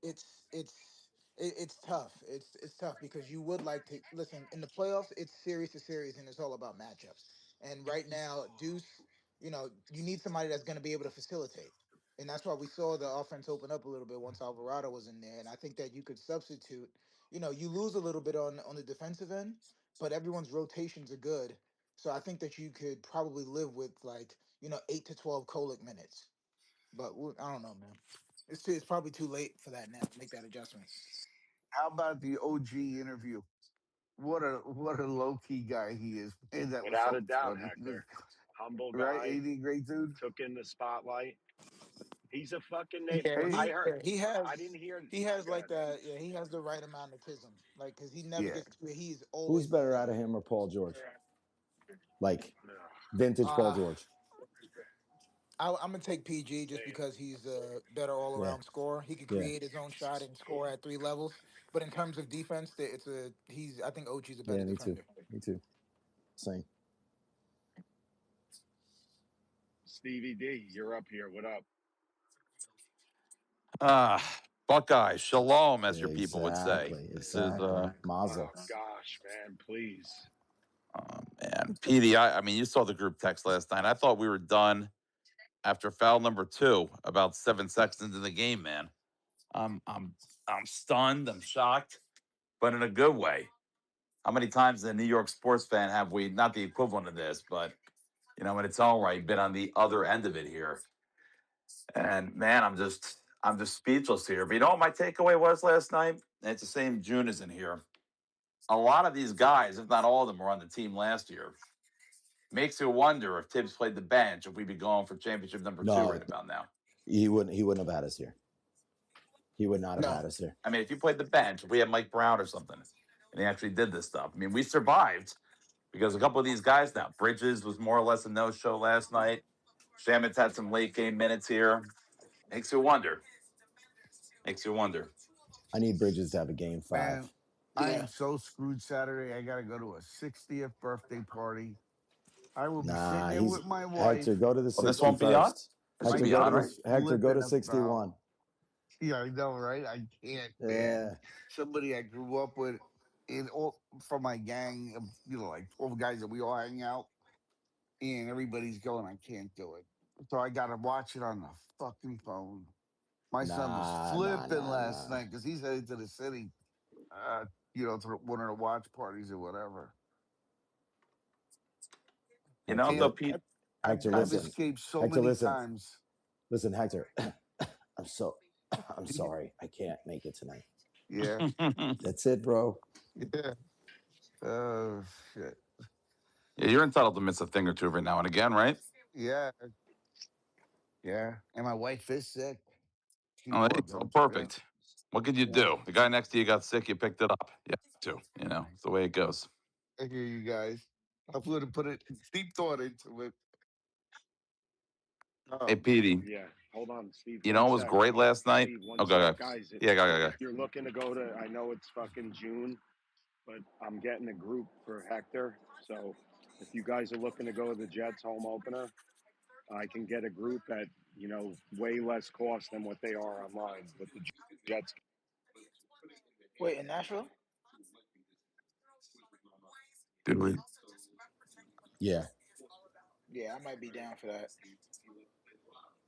Speaker 4: it's tough. It's tough because you would like to listen in the playoffs. It's series to series, and it's all about matchups. And right now, Deuce, you need somebody that's going to be able to facilitate, and that's why we saw the offense open up a little bit once Alvarado was in there. And I think that you could substitute. You lose a little bit on the defensive end, but everyone's rotations are good. So I think that you could probably live with 8 to 12 Kolick minutes. But I don't know, man. It's probably too late for that now to make that adjustment.
Speaker 9: How about the OG interview? What a low key guy he is. Man, that was
Speaker 2: Without a
Speaker 9: so
Speaker 2: doubt,
Speaker 9: funny. He was
Speaker 2: Hector. Humble
Speaker 9: right.
Speaker 2: guy,
Speaker 9: Ain't he a great dude?
Speaker 2: took in the spotlight. He's a fucking name.
Speaker 4: Yeah,
Speaker 9: Hey,
Speaker 2: I heard.
Speaker 4: he
Speaker 2: I
Speaker 4: has
Speaker 2: didn't hear.
Speaker 4: he has
Speaker 2: Go
Speaker 4: like
Speaker 2: ahead.
Speaker 4: that. Yeah, he has the right amount of tism, like because he never
Speaker 9: yeah.
Speaker 4: gets to. He's
Speaker 1: Who's
Speaker 4: always
Speaker 1: better
Speaker 4: there.
Speaker 1: out of him or Paul George? Like
Speaker 2: No.
Speaker 1: vintage Paul
Speaker 4: Uh
Speaker 1: George.
Speaker 4: I'm gonna take PG just because he's a better all
Speaker 1: Yeah,
Speaker 4: around scorer. He could
Speaker 1: yeah,
Speaker 4: create his own shot and score at three levels. But in terms of defense, it's a he's. I think OG's a better
Speaker 1: yeah. Me too.
Speaker 4: defender.
Speaker 1: Me too. Same.
Speaker 2: Stevie D, you're up here. What up?
Speaker 10: Buckeye, shalom, as your people would say.
Speaker 1: Exactly.
Speaker 10: This is,
Speaker 1: Exactly.
Speaker 2: Oh
Speaker 1: Mazel.
Speaker 2: gosh, man, please.
Speaker 10: man, PD. I mean, you saw the group text last night. I thought we were done after foul number two, about 7 seconds into the game. Man, I'm stunned. I'm shocked, but in a good way. How many times as a New York sports fan have we not the equivalent of this, but in its own right, been on the other end of it here? And man, I'm just speechless here. But you know what my takeaway was last night? And it's the same June is in here. A lot of these guys, if not all of them, were on the team last year. Makes you wonder if Tibbs played the bench, if we'd be going for championship number two right
Speaker 1: No,
Speaker 10: about now.
Speaker 1: he wouldn't. He wouldn't have had us here. He would not have
Speaker 4: No,
Speaker 1: had us here.
Speaker 10: I mean, if you played the bench, if we had Mike Brown or something, and he actually did this stuff. I mean, we survived because a couple of these guys now, Bridges was more or less a no-show last night. Shamit's had some late game minutes here. Makes you wonder. Makes you wonder.
Speaker 1: I need Bridges to have a game
Speaker 9: Man,
Speaker 1: five.
Speaker 9: I am
Speaker 4: yeah,
Speaker 9: so screwed Saturday. I got to go to a 60th birthday party. I will be sitting
Speaker 1: Nah,
Speaker 9: there
Speaker 1: he's
Speaker 9: with my
Speaker 1: Hector.
Speaker 9: wife,
Speaker 1: Go to the
Speaker 10: Well, this won't be on.
Speaker 1: 61st.
Speaker 10: This will
Speaker 1: Hector,
Speaker 10: be
Speaker 1: go to
Speaker 10: on, right?
Speaker 1: this. Hector, go to
Speaker 9: flipping about.
Speaker 1: 61.
Speaker 9: Yeah, I know, right? I can't, man.
Speaker 1: Yeah,
Speaker 9: Somebody I grew up with in all from my gang of, like 12 guys that we all hang out, and everybody's going, I can't do it. So I got to watch it on the fucking phone. My son was flipping last
Speaker 1: nah.
Speaker 9: night because he's headed to the city, uh, to one of the watch parties or whatever.
Speaker 1: Hector,
Speaker 10: Though,
Speaker 9: And
Speaker 10: Pete.
Speaker 9: I've,
Speaker 1: Hector,
Speaker 9: I've
Speaker 1: listen.
Speaker 9: escaped so
Speaker 1: Hector,
Speaker 9: many
Speaker 1: listen.
Speaker 9: times.
Speaker 1: Listen, Hector. I'm so. I'm sorry. I can't make it tonight.
Speaker 9: Yeah,
Speaker 10: Yeah,
Speaker 1: That's it, bro.
Speaker 9: yeah. Oh, shit.
Speaker 10: you're entitled to miss a thing or two every now and again, right?
Speaker 9: Yeah, yeah. And my wife is sick. She's
Speaker 10: Oh, there you go.
Speaker 9: working. Yeah.
Speaker 10: Perfect. What could you
Speaker 1: Yeah.
Speaker 10: do? The guy next to you got sick. You picked it up. You have to. It's the way it goes.
Speaker 9: I hear you guys. I'm going to put it deep thought into it.
Speaker 10: Hey,
Speaker 9: Oh,
Speaker 10: Petey.
Speaker 2: Yeah. Hold on, Steve.
Speaker 10: You
Speaker 2: One
Speaker 10: know what was
Speaker 2: sec.
Speaker 10: great last night?
Speaker 2: Steve, one
Speaker 10: Oh, go,
Speaker 2: sec,
Speaker 10: go.
Speaker 2: guys.
Speaker 10: Yeah,
Speaker 2: If
Speaker 10: go.
Speaker 2: you're looking to go to, I know it's fucking June, but I'm getting a group for Hector. So if you guys are looking to go to the Jets home opener, I can get a group at way less cost than what they are online. But the Jets,
Speaker 4: wait in Nashville.
Speaker 10: Did we?
Speaker 1: Yeah,
Speaker 4: Yeah, I might be down for that.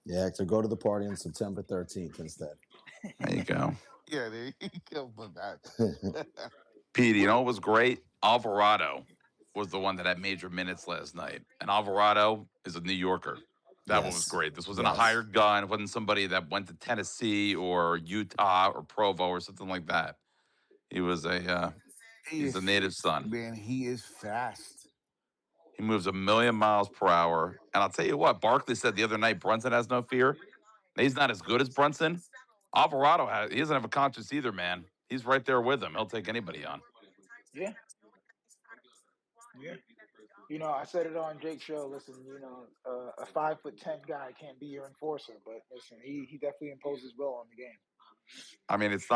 Speaker 1: yeah. To go to the party on September 13th instead.
Speaker 10: There you go.
Speaker 9: Yeah, there you go with that.
Speaker 10: Pete, you know what was great? Alvarado was the one that had major minutes last night. And Alvarado is a New Yorker. That one was
Speaker 1: Yes,
Speaker 10: great. This wasn't a
Speaker 1: yes.
Speaker 10: hired gun. It wasn't somebody that went to Tennessee or Utah or Provo or something like that. He was
Speaker 9: He
Speaker 10: he's a
Speaker 9: is,
Speaker 10: native son.
Speaker 9: man, he is fast.
Speaker 10: He moves a million miles per hour. And I'll tell you what, Barkley said the other night Brunson has no fear. He's not as good as Brunson. Alvarado he doesn't have a conscience either, man. He's right there with him. He'll take anybody on.
Speaker 4: Yeah, yeah. I said it on Jake's show. Listen, a 5'10" guy can't be your enforcer, but listen, he definitely imposes will on the game.
Speaker 10: I mean, it's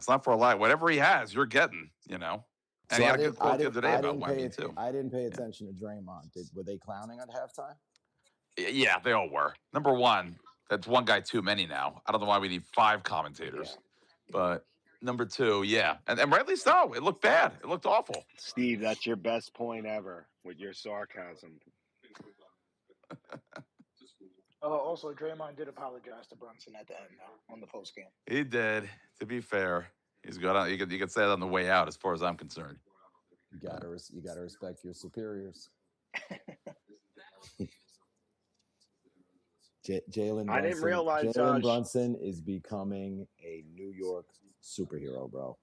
Speaker 10: not for a lot. Whatever he has, you're getting, And
Speaker 1: So
Speaker 10: he
Speaker 1: I
Speaker 10: had a good
Speaker 1: didn't, I
Speaker 10: quote the
Speaker 1: didn't,
Speaker 10: other day
Speaker 1: I
Speaker 10: about
Speaker 1: didn't pay
Speaker 10: Wemby
Speaker 1: it.
Speaker 10: too.
Speaker 1: I didn't pay
Speaker 10: Yeah.
Speaker 1: attention to Draymond. Were they clowning at halftime?
Speaker 10: Yeah, they all were. Number one, that's one guy too many now. I don't know why we need five
Speaker 4: Yeah,
Speaker 10: commentators. But number two, yeah. And rightly so. It looked bad. It looked awful.
Speaker 2: Steve, that's your best point ever with your sarcasm.
Speaker 4: Also, Draymond did apologize to Brunson at the end, though, on the post game.
Speaker 10: He did. To be fair, he's got on. You could say that on the way out, as far as I'm concerned.
Speaker 1: You gotta respect your superiors. Jalen
Speaker 2: I didn't
Speaker 1: Brunson.
Speaker 2: realize.
Speaker 1: Jalen Brunson is becoming a New York superhero, bro.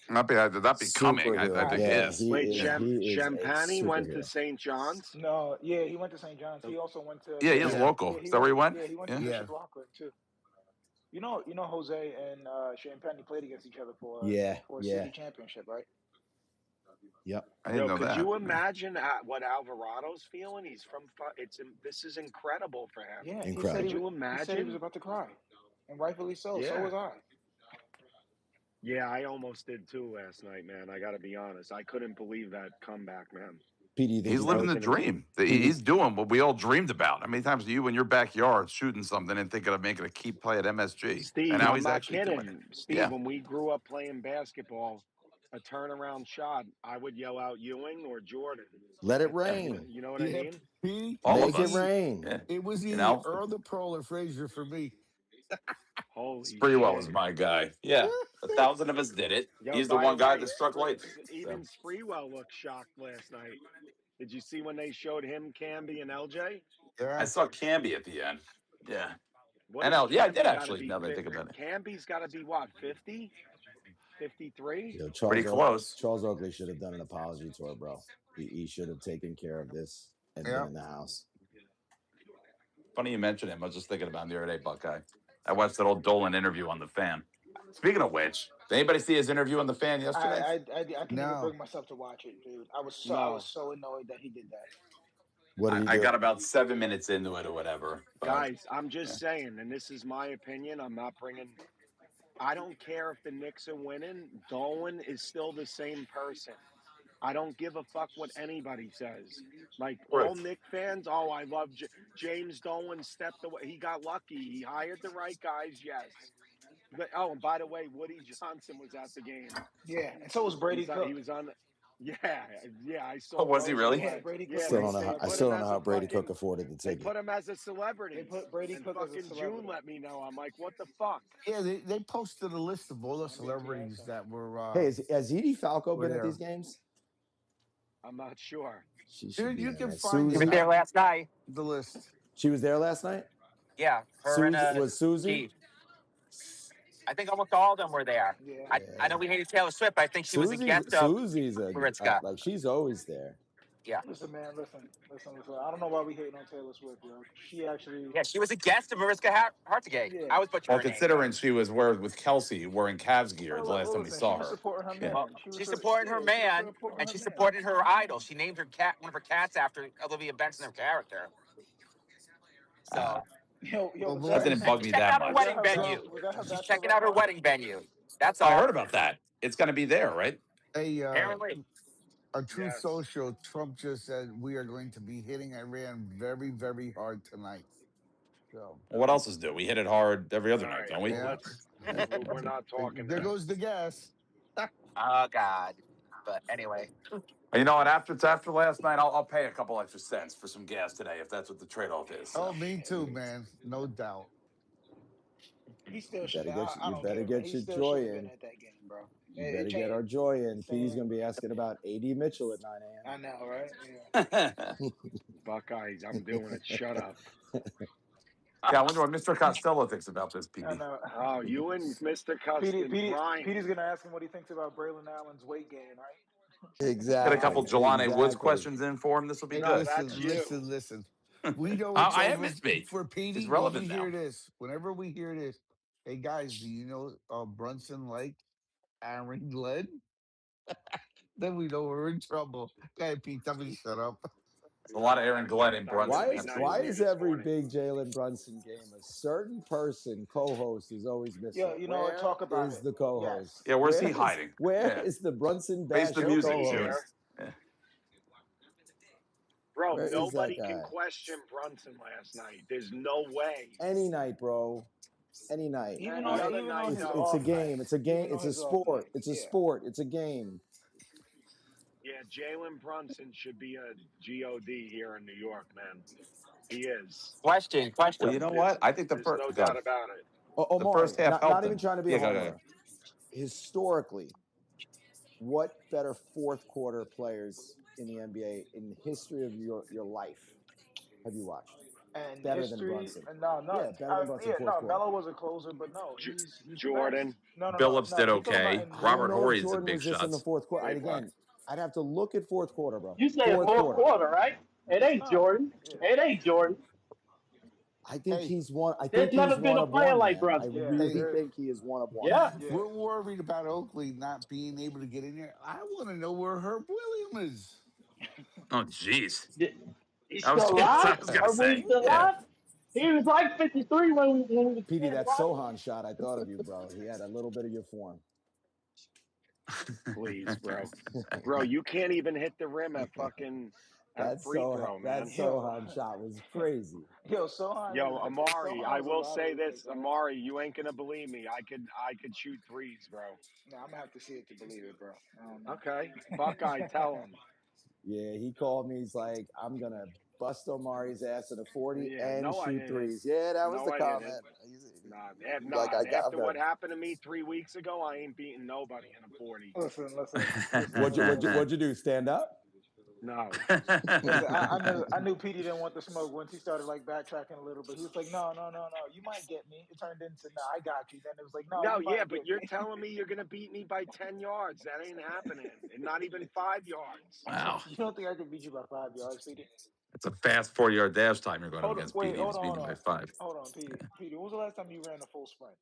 Speaker 10: Not becoming. I
Speaker 4: I
Speaker 10: think
Speaker 1: Yeah,
Speaker 10: is.
Speaker 1: he
Speaker 2: Wait,
Speaker 1: is.
Speaker 10: Yeah.
Speaker 1: He is a
Speaker 2: Champagny went to
Speaker 1: superhero.
Speaker 2: St. John's.
Speaker 4: No, yeah, he went to St. John's. He also went to
Speaker 10: Yeah, he is
Speaker 1: Yeah,
Speaker 10: local. Is that where he went?
Speaker 4: Yeah, he went to
Speaker 10: Yeah.
Speaker 4: Bishop
Speaker 9: Yeah,
Speaker 4: Rockland too. Jose and Champagne played against each other
Speaker 1: yeah,
Speaker 4: for a city
Speaker 1: yeah.
Speaker 4: championship, right?
Speaker 1: Yep.
Speaker 10: I didn't
Speaker 2: Yo,
Speaker 10: know
Speaker 2: could
Speaker 10: that.
Speaker 2: you
Speaker 10: Yeah.
Speaker 2: imagine what Alvarado's feeling? He's from. This is incredible for him.
Speaker 4: Yeah,
Speaker 2: Could
Speaker 1: Incredible.
Speaker 2: you
Speaker 4: he said he was
Speaker 2: imagine?
Speaker 4: about to cry, and rightfully so. So
Speaker 2: Yeah.
Speaker 4: was I.
Speaker 2: Yeah, I almost did too last night, man. I got to be honest. I couldn't believe that comeback, man.
Speaker 1: Pete, you think
Speaker 10: He's
Speaker 1: he
Speaker 2: That
Speaker 10: living
Speaker 1: played?
Speaker 2: was
Speaker 10: the
Speaker 2: an.
Speaker 10: dream.
Speaker 1: Pete,
Speaker 10: He's doing what we all dreamed about. How many times are you in your backyard shooting something and thinking of making a key play at MSG? And
Speaker 2: Steve,
Speaker 10: now
Speaker 2: I'm
Speaker 10: he's
Speaker 2: not
Speaker 10: actually doing it.
Speaker 2: kidding. Steve,
Speaker 10: Yeah.
Speaker 2: when we grew up playing basketball, a turnaround shot, I would yell out Ewing or Jordan.
Speaker 1: let it
Speaker 2: You know,
Speaker 1: rain.
Speaker 2: you know what I
Speaker 9: yeah.
Speaker 2: mean?
Speaker 10: All
Speaker 9: It
Speaker 10: of
Speaker 1: Make
Speaker 9: was
Speaker 1: it
Speaker 10: us.
Speaker 9: either,
Speaker 1: rain.
Speaker 10: Yeah.
Speaker 9: it was
Speaker 10: You
Speaker 9: either
Speaker 10: know,
Speaker 9: Earl the Pearl or Frazier for me.
Speaker 2: Holy
Speaker 10: Spreewell was
Speaker 2: shit.
Speaker 10: my guy. Yeah. 1,000 of us did it.
Speaker 2: Yo,
Speaker 10: He's the
Speaker 2: by the
Speaker 10: one guy that
Speaker 2: way,
Speaker 10: struck lightning.
Speaker 2: even
Speaker 10: So
Speaker 2: Spreewell looked shocked last night. Did you see when they showed him, Camby, and LJ?
Speaker 10: I
Speaker 9: Yeah,
Speaker 10: saw Camby at the end. Yeah.
Speaker 2: What
Speaker 10: And
Speaker 2: is
Speaker 10: yeah, I did
Speaker 2: Camby got to
Speaker 10: actually,
Speaker 2: be
Speaker 10: now that I
Speaker 2: fit?
Speaker 10: think about it.
Speaker 2: Camby's got to be what, 50? 53?
Speaker 10: Pretty close.
Speaker 1: Charles Oakley should have done an apology tour, bro. He should have taken care of this and been
Speaker 9: yeah.
Speaker 1: in the house.
Speaker 10: Funny you mentioned him. I was just thinking about him the other day, Buckeye. I watched that old Dolan interview on the fan. Speaking of which, did anybody see his interview on the fan yesterday?
Speaker 4: I couldn't even bring
Speaker 9: No,
Speaker 4: myself to watch it, dude. I was
Speaker 2: No.
Speaker 4: so annoyed that he did that.
Speaker 1: What did he
Speaker 10: I
Speaker 1: do?
Speaker 10: got about 7 minutes into it or whatever. But
Speaker 2: Guys, I'm just
Speaker 10: yeah.
Speaker 2: saying, and this is my opinion. I'm not bringing. I don't care if the Knicks are winning. Dolan is still the same person. I don't give a fuck what anybody says. Like all
Speaker 10: Right.
Speaker 2: Knick fans, oh, I love James Dolan. Stepped away. He got lucky. He hired the right guys. Yes. But, oh, and by the way, Woody Johnson was at the game.
Speaker 4: Yeah, and so was Brady
Speaker 2: He
Speaker 4: Cook.
Speaker 2: was on. Yeah, I
Speaker 10: Oh,
Speaker 2: saw
Speaker 10: was he
Speaker 2: those. I'm
Speaker 10: really?
Speaker 4: Yeah,
Speaker 2: like,
Speaker 4: Brady Cook
Speaker 2: yeah,
Speaker 1: Still
Speaker 4: was
Speaker 1: don't
Speaker 4: a
Speaker 1: know how.
Speaker 2: they
Speaker 1: I
Speaker 2: put
Speaker 4: celebrity.
Speaker 1: still
Speaker 2: him
Speaker 1: don't know
Speaker 2: as
Speaker 1: how
Speaker 2: a
Speaker 1: Brady Cook
Speaker 2: fucking.
Speaker 1: afforded the
Speaker 2: They
Speaker 1: ticket.
Speaker 2: put him as a
Speaker 4: They
Speaker 2: celebrity,
Speaker 4: put Brady
Speaker 2: and
Speaker 4: Cook as a
Speaker 2: fucking June
Speaker 4: celebrity.
Speaker 2: let me know. I'm like, what the fuck?
Speaker 9: yeah. They posted a list of all the
Speaker 4: I'm being too
Speaker 9: celebrities
Speaker 4: handsome.
Speaker 9: that
Speaker 1: Hey, has Edie Falco
Speaker 9: were
Speaker 1: been at these
Speaker 9: there.
Speaker 1: games?
Speaker 2: I'm not sure.
Speaker 1: She should
Speaker 9: Dude,
Speaker 1: be
Speaker 9: you
Speaker 1: there,
Speaker 9: can
Speaker 1: right?
Speaker 9: find
Speaker 6: He
Speaker 9: it
Speaker 6: was
Speaker 1: Susie.
Speaker 6: there
Speaker 9: on
Speaker 6: last night.
Speaker 9: the list.
Speaker 1: She was there last night.
Speaker 6: Yeah, her and
Speaker 1: Susie was Susie.
Speaker 6: Keith. I think almost all of them were there.
Speaker 4: Yeah,
Speaker 6: I know
Speaker 1: Yeah,
Speaker 6: we hated Taylor Swift, but I think she was a guest of
Speaker 1: Susie's a
Speaker 6: Mariska.
Speaker 1: like she's always there.
Speaker 6: Yeah.
Speaker 4: listen, man, listen. I don't know why we hating on Taylor Swift, yo. She actually,
Speaker 6: Yeah, she was a guest of Mariska Hargitay. I
Speaker 4: yeah.
Speaker 6: was butchering
Speaker 10: Well,
Speaker 6: her name, but
Speaker 10: considering she was with Kelsey wearing Cavs gear the last
Speaker 4: Well,
Speaker 10: time we
Speaker 4: listen, she
Speaker 10: saw
Speaker 4: was
Speaker 10: her.
Speaker 4: supporting her
Speaker 10: Yeah.
Speaker 6: well,
Speaker 4: man.
Speaker 6: she supported her
Speaker 4: She was
Speaker 6: man
Speaker 4: supporting
Speaker 6: and
Speaker 4: her
Speaker 6: she
Speaker 4: man.
Speaker 6: supported her idol. She named her cat, one of her cats, after Olivia Benson, her character.
Speaker 10: Uh,
Speaker 6: So
Speaker 4: Yo,
Speaker 9: Well,
Speaker 4: was
Speaker 10: that
Speaker 4: that
Speaker 10: didn't
Speaker 6: and
Speaker 10: bug
Speaker 6: she's
Speaker 10: me
Speaker 6: checking
Speaker 10: that
Speaker 6: out her
Speaker 10: much.
Speaker 6: wedding venue.
Speaker 4: was that her
Speaker 6: She's checking
Speaker 4: bachelorette
Speaker 6: out her
Speaker 4: party?
Speaker 6: wedding venue. That's
Speaker 10: I heard
Speaker 6: all.
Speaker 10: about that. It's going to be there, right?
Speaker 9: a
Speaker 6: Apparently.
Speaker 9: a true
Speaker 2: Yes.
Speaker 9: social. Trump just said we are going to be hitting Iran very, very hard tonight. So
Speaker 10: Well, what else is due? We hit it hard every
Speaker 2: All
Speaker 10: other night,
Speaker 2: right.
Speaker 10: don't we?
Speaker 2: Well,
Speaker 9: yeah,
Speaker 2: let's. We're not talking
Speaker 9: there
Speaker 2: that.
Speaker 9: goes the gas.
Speaker 6: Oh God. But anyway,
Speaker 10: You know what? After last night, I'll pay a couple extra cents for some gas today if that's what the trade off is.
Speaker 9: Oh,
Speaker 10: So
Speaker 9: me too, man. No doubt.
Speaker 4: He still
Speaker 1: You
Speaker 4: should.
Speaker 1: better get
Speaker 4: I
Speaker 1: you
Speaker 4: don't
Speaker 1: better
Speaker 4: care, man.
Speaker 1: get
Speaker 4: He
Speaker 1: your
Speaker 4: still should
Speaker 1: joy
Speaker 4: have been
Speaker 1: in.
Speaker 4: at that game, bro.
Speaker 1: You
Speaker 4: It
Speaker 1: better get
Speaker 4: changed.
Speaker 1: our joy in. Petey's
Speaker 4: Man,
Speaker 1: gonna be asking about AD Mitchell at 9 a.m.
Speaker 4: I know, right? Yeah.
Speaker 10: yeah,
Speaker 2: Buckeyes, I'm doing it. Shut up.
Speaker 10: I wonder what Mr. Costello thinks about this,
Speaker 4: I
Speaker 10: PD.
Speaker 4: know.
Speaker 2: Oh, you and Mr.
Speaker 4: Petey,
Speaker 2: Custon,
Speaker 4: Petey, Petey's
Speaker 2: Brian.
Speaker 4: gonna ask him what he thinks about Braylon Allen's weight gain, right?
Speaker 10: Get a couple
Speaker 1: Exactly,
Speaker 10: Jelani Woods
Speaker 1: exactly.
Speaker 10: questions in for him. This will be
Speaker 9: Hey,
Speaker 2: No,
Speaker 10: good.
Speaker 2: that's
Speaker 9: listen,
Speaker 2: you.
Speaker 9: listen, listen. We know it's
Speaker 10: I am
Speaker 9: over
Speaker 10: Miss B.
Speaker 9: for
Speaker 10: It's
Speaker 9: Petey when you
Speaker 10: relevant
Speaker 9: hear
Speaker 10: now.
Speaker 9: this. Whenever we hear this, hey guys, do you know Brunson like Aaron Glenn? Then we know we're in trouble. Go ahead, Pete. Tell me to shut up.
Speaker 10: A lot of
Speaker 2: No,
Speaker 10: Aaron
Speaker 2: I
Speaker 10: Glenn
Speaker 2: just
Speaker 10: and
Speaker 2: thought it'd
Speaker 10: Brunson.
Speaker 1: Why
Speaker 2: be
Speaker 1: is
Speaker 10: That's cool.
Speaker 2: nice
Speaker 1: why
Speaker 2: here
Speaker 1: is
Speaker 2: this
Speaker 1: every
Speaker 2: morning.
Speaker 1: big Jalen Brunson game a certain person co-host is always
Speaker 4: Yo,
Speaker 1: missing?
Speaker 4: you know what?
Speaker 1: Where
Speaker 4: Talk about
Speaker 1: is
Speaker 4: it.
Speaker 1: the
Speaker 4: Yes.
Speaker 1: co-host?
Speaker 10: Yeah, where's he hiding?
Speaker 1: Where
Speaker 10: Yeah,
Speaker 1: is the Brunson
Speaker 10: face the
Speaker 1: Basher
Speaker 2: He'll
Speaker 10: music,
Speaker 2: be
Speaker 10: Sheen.
Speaker 2: here.
Speaker 1: co-host?
Speaker 10: Yeah.
Speaker 2: Bro,
Speaker 1: Where is that
Speaker 2: nobody can
Speaker 1: guy?
Speaker 2: question Brunson last night. There's no way.
Speaker 1: Any night, bro. Any night.
Speaker 2: Any other
Speaker 4: Even on
Speaker 2: night,
Speaker 4: his
Speaker 1: It's a
Speaker 2: no.
Speaker 4: off
Speaker 1: game. It's a
Speaker 4: nights.
Speaker 1: game.
Speaker 4: Even
Speaker 1: It's
Speaker 4: on
Speaker 1: a
Speaker 4: his off
Speaker 1: sport.
Speaker 4: nights.
Speaker 1: It's a
Speaker 4: Yeah.
Speaker 1: sport. It's a game.
Speaker 2: Yeah, Jalen Brunson should be a God here in New York, man. He is.
Speaker 10: Well,
Speaker 6: question.
Speaker 10: you know what? I think
Speaker 2: There's no doubt about it.
Speaker 10: the
Speaker 1: Omari,
Speaker 10: first half
Speaker 1: not
Speaker 10: helped
Speaker 1: even
Speaker 10: him.
Speaker 1: trying to be a
Speaker 10: Yeah, go.
Speaker 1: homer. Historically, what better fourth quarter players in the NBA in the history of your life have you watched?
Speaker 4: And
Speaker 1: Better than
Speaker 4: history,
Speaker 1: Brunson.
Speaker 4: no, no,
Speaker 1: Yeah, better than Brunson fourth
Speaker 4: no.
Speaker 1: quarter.
Speaker 4: Melo was a closer, but no, he's the best.
Speaker 2: Jordan.
Speaker 4: No, no, no,
Speaker 10: Billups
Speaker 4: no.
Speaker 10: did
Speaker 4: You talking about
Speaker 10: okay.
Speaker 4: in
Speaker 1: I don't
Speaker 10: Robert
Speaker 1: know if
Speaker 10: Horry
Speaker 4: years?
Speaker 10: is the
Speaker 1: Jordan
Speaker 10: big
Speaker 1: was this in the
Speaker 10: shots.
Speaker 1: fourth quarter.
Speaker 2: Wait, what?
Speaker 1: Again, I'd have to look at fourth quarter, bro.
Speaker 7: You said
Speaker 1: Fourth
Speaker 7: fourth
Speaker 1: quarter.
Speaker 7: quarter, right? It ain't
Speaker 4: No,
Speaker 7: Jordan.
Speaker 4: yeah,
Speaker 7: It ain't Jordan.
Speaker 1: I think
Speaker 4: hey,
Speaker 1: he's one. I think
Speaker 7: There's
Speaker 1: he's
Speaker 7: never been
Speaker 1: one
Speaker 7: a
Speaker 1: of
Speaker 7: player
Speaker 1: one,
Speaker 7: like
Speaker 1: man. I
Speaker 7: Brunson.
Speaker 4: yeah,
Speaker 1: really
Speaker 9: Hey,
Speaker 4: there,
Speaker 1: think he is one of one.
Speaker 7: Yeah.
Speaker 4: yeah.
Speaker 9: we're worried about Oakley not being able to get in there. I want to know where Herb Williams is.
Speaker 10: Oh, jeez.
Speaker 7: He's
Speaker 10: I was,
Speaker 7: still
Speaker 10: that's what I
Speaker 7: alive?
Speaker 10: was gonna
Speaker 7: Or when he's
Speaker 10: say.
Speaker 7: still
Speaker 10: Yeah.
Speaker 7: alive? He was like 53 when the
Speaker 1: Petey,
Speaker 7: kids
Speaker 1: that
Speaker 7: watched him.
Speaker 1: Sohan shot, I thought of you, bro. He had a little bit of your form.
Speaker 2: Please, bro. Bro, you can't even hit the rim at
Speaker 1: That
Speaker 2: free throw,
Speaker 1: That
Speaker 2: man.
Speaker 4: Yo,
Speaker 1: Sohan shot was crazy.
Speaker 4: yo, Sohan
Speaker 2: Yo, Amari, I
Speaker 4: Sohan is a
Speaker 2: will say
Speaker 4: lottery
Speaker 2: this,
Speaker 4: pick, right?
Speaker 2: Amari, you ain't gonna believe me. I could shoot threes, bro.
Speaker 4: No, I'm gonna have to see it to believe it, bro. I don't know.
Speaker 2: Okay. Buckeye, tell him.
Speaker 1: Yeah, he called me. He's like, I'm gonna bust Omari's ass at a 40
Speaker 2: Yeah,
Speaker 1: and
Speaker 2: no, I
Speaker 1: shoot
Speaker 2: didn't.
Speaker 1: threes. Yeah, that was
Speaker 2: No,
Speaker 1: the
Speaker 2: I didn't.
Speaker 1: comment. He's like,
Speaker 2: Nah,
Speaker 1: I'm
Speaker 2: after
Speaker 1: gonna.
Speaker 2: what happened to me 3 weeks ago, I ain't beating nobody in a 40.
Speaker 1: What'd you do? Stand up?
Speaker 2: No.
Speaker 4: Listen, I knew Petey didn't want the smoke once he started like backtracking a little bit. He was like, no, no, no, no, you might get me. It turned into, no, I got you. Then it was like, no,
Speaker 2: No,
Speaker 4: you
Speaker 2: yeah,
Speaker 4: might
Speaker 2: but
Speaker 4: get
Speaker 2: you're
Speaker 4: me.
Speaker 2: telling me you're gonna beat me by 10 yards. That ain't happening. And not even 5 yards.
Speaker 10: Wow.
Speaker 4: You don't think I could beat you by 5 yards, Petey?
Speaker 10: It's a fast 40-yard dash time you're going up
Speaker 4: Hold on,
Speaker 10: against
Speaker 4: wait,
Speaker 10: PD.
Speaker 4: hold
Speaker 10: He's
Speaker 4: on,
Speaker 10: beating
Speaker 4: hold
Speaker 10: by
Speaker 4: on,
Speaker 10: 5.
Speaker 4: hold on, Petey. Petey, when was the last time you ran a full sprint?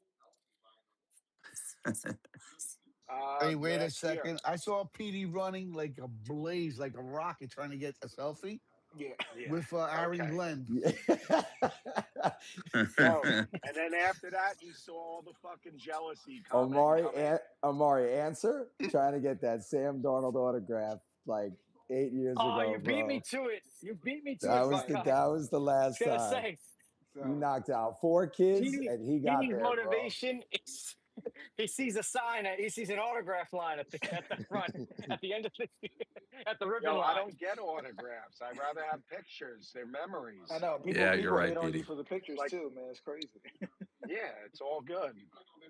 Speaker 9: Hey, wait a
Speaker 2: Last year.
Speaker 9: second. I saw Petey running like a blaze, like a rocket, trying to get a selfie
Speaker 4: Yeah,
Speaker 2: Yeah.
Speaker 9: with Aaron
Speaker 2: Okay.
Speaker 9: Glenn.
Speaker 1: Yeah.
Speaker 2: Yo, and then after that, you saw all the fucking jealousy comment coming.
Speaker 1: Omari, answer. Trying to get that Sam Darnold autograph like 8 years
Speaker 6: Oh,
Speaker 1: ago,
Speaker 6: you beat me
Speaker 1: bro.
Speaker 6: to it. You beat me to
Speaker 1: That
Speaker 6: it,
Speaker 1: was
Speaker 4: yeah.
Speaker 1: the
Speaker 6: Buckeye. I
Speaker 1: that was the
Speaker 6: was
Speaker 1: last
Speaker 6: gonna
Speaker 1: time.
Speaker 6: say,
Speaker 1: You
Speaker 4: So
Speaker 1: knocked out four kids,
Speaker 6: Petey,
Speaker 1: and he got
Speaker 6: Petey's
Speaker 1: there, bro.
Speaker 6: motivation is he sees a sign, he sees an autograph line at the front, at the end of the at the ribbon
Speaker 2: Yo, I
Speaker 6: line.
Speaker 2: don't get autographs. I'd rather have pictures. They're
Speaker 4: I
Speaker 2: memories.
Speaker 4: know
Speaker 10: Yeah, you're
Speaker 4: people hate
Speaker 10: right,
Speaker 4: on you
Speaker 10: PD.
Speaker 4: for the pictures
Speaker 2: Like,
Speaker 4: too, man. It's crazy.
Speaker 2: yeah, it's all good.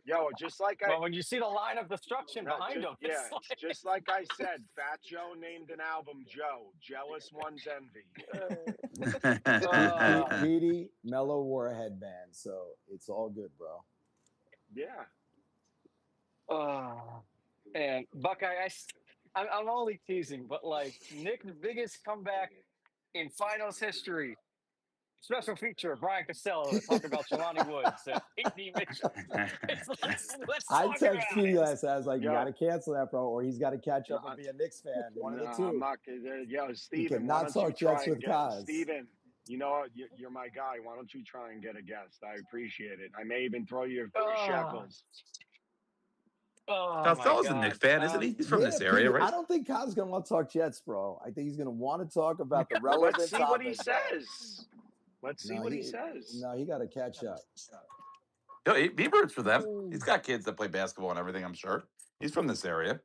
Speaker 2: Yo, just like I
Speaker 6: Well, when you see the line of destruction
Speaker 2: not
Speaker 6: behind
Speaker 2: just
Speaker 6: him,
Speaker 2: yeah,
Speaker 6: it's like,
Speaker 2: just like I said, Fat Joe named an album Joe. Jealous one's envy.
Speaker 6: uh,
Speaker 1: Petey Mello wore a headband, so it's all good, bro.
Speaker 2: Yeah.
Speaker 6: uh, and Buckeye, I'm only teasing, but like Nick's biggest comeback in finals history. Special feature of Brian Costello to talk about Jelani Woods and A.D. Mitchell. Let's
Speaker 1: I
Speaker 6: talk
Speaker 1: text
Speaker 6: about
Speaker 1: Petey
Speaker 6: it.
Speaker 1: last night. I was like, you got
Speaker 2: Yo,
Speaker 1: to cancel that, bro, or he's got to catch up and
Speaker 2: no,
Speaker 1: be a Knicks fan. One of
Speaker 2: no,
Speaker 1: the
Speaker 2: I'm
Speaker 1: two.
Speaker 2: not. Yo,
Speaker 1: He
Speaker 2: Steven, why
Speaker 1: cannot
Speaker 2: don't you
Speaker 1: talk
Speaker 2: try
Speaker 1: Jets
Speaker 2: and
Speaker 1: with
Speaker 2: get
Speaker 1: Kaz.
Speaker 2: Steven? You know what? You're my guy. Why don't you try and get a guest? I appreciate it. I may even throw you 3
Speaker 6: Oh,
Speaker 2: shekels.
Speaker 6: oh my
Speaker 10: Costello's a Knicks
Speaker 6: God.
Speaker 10: fan, isn't he? He's from
Speaker 1: Yeah,
Speaker 10: this area,
Speaker 1: Petey. I
Speaker 10: right?
Speaker 1: don't think Kaz's gonna want to talk Jets, bro. I think he's gonna want to talk about the
Speaker 2: Well, let's
Speaker 1: relevant
Speaker 2: see what he
Speaker 1: topic, bro.
Speaker 2: says. Let's see
Speaker 1: No,
Speaker 2: what he
Speaker 1: he
Speaker 2: says.
Speaker 1: no, he got to catch up.
Speaker 10: Yo, he roots for them. He's got kids that play basketball and everything, I'm sure. He's from this area.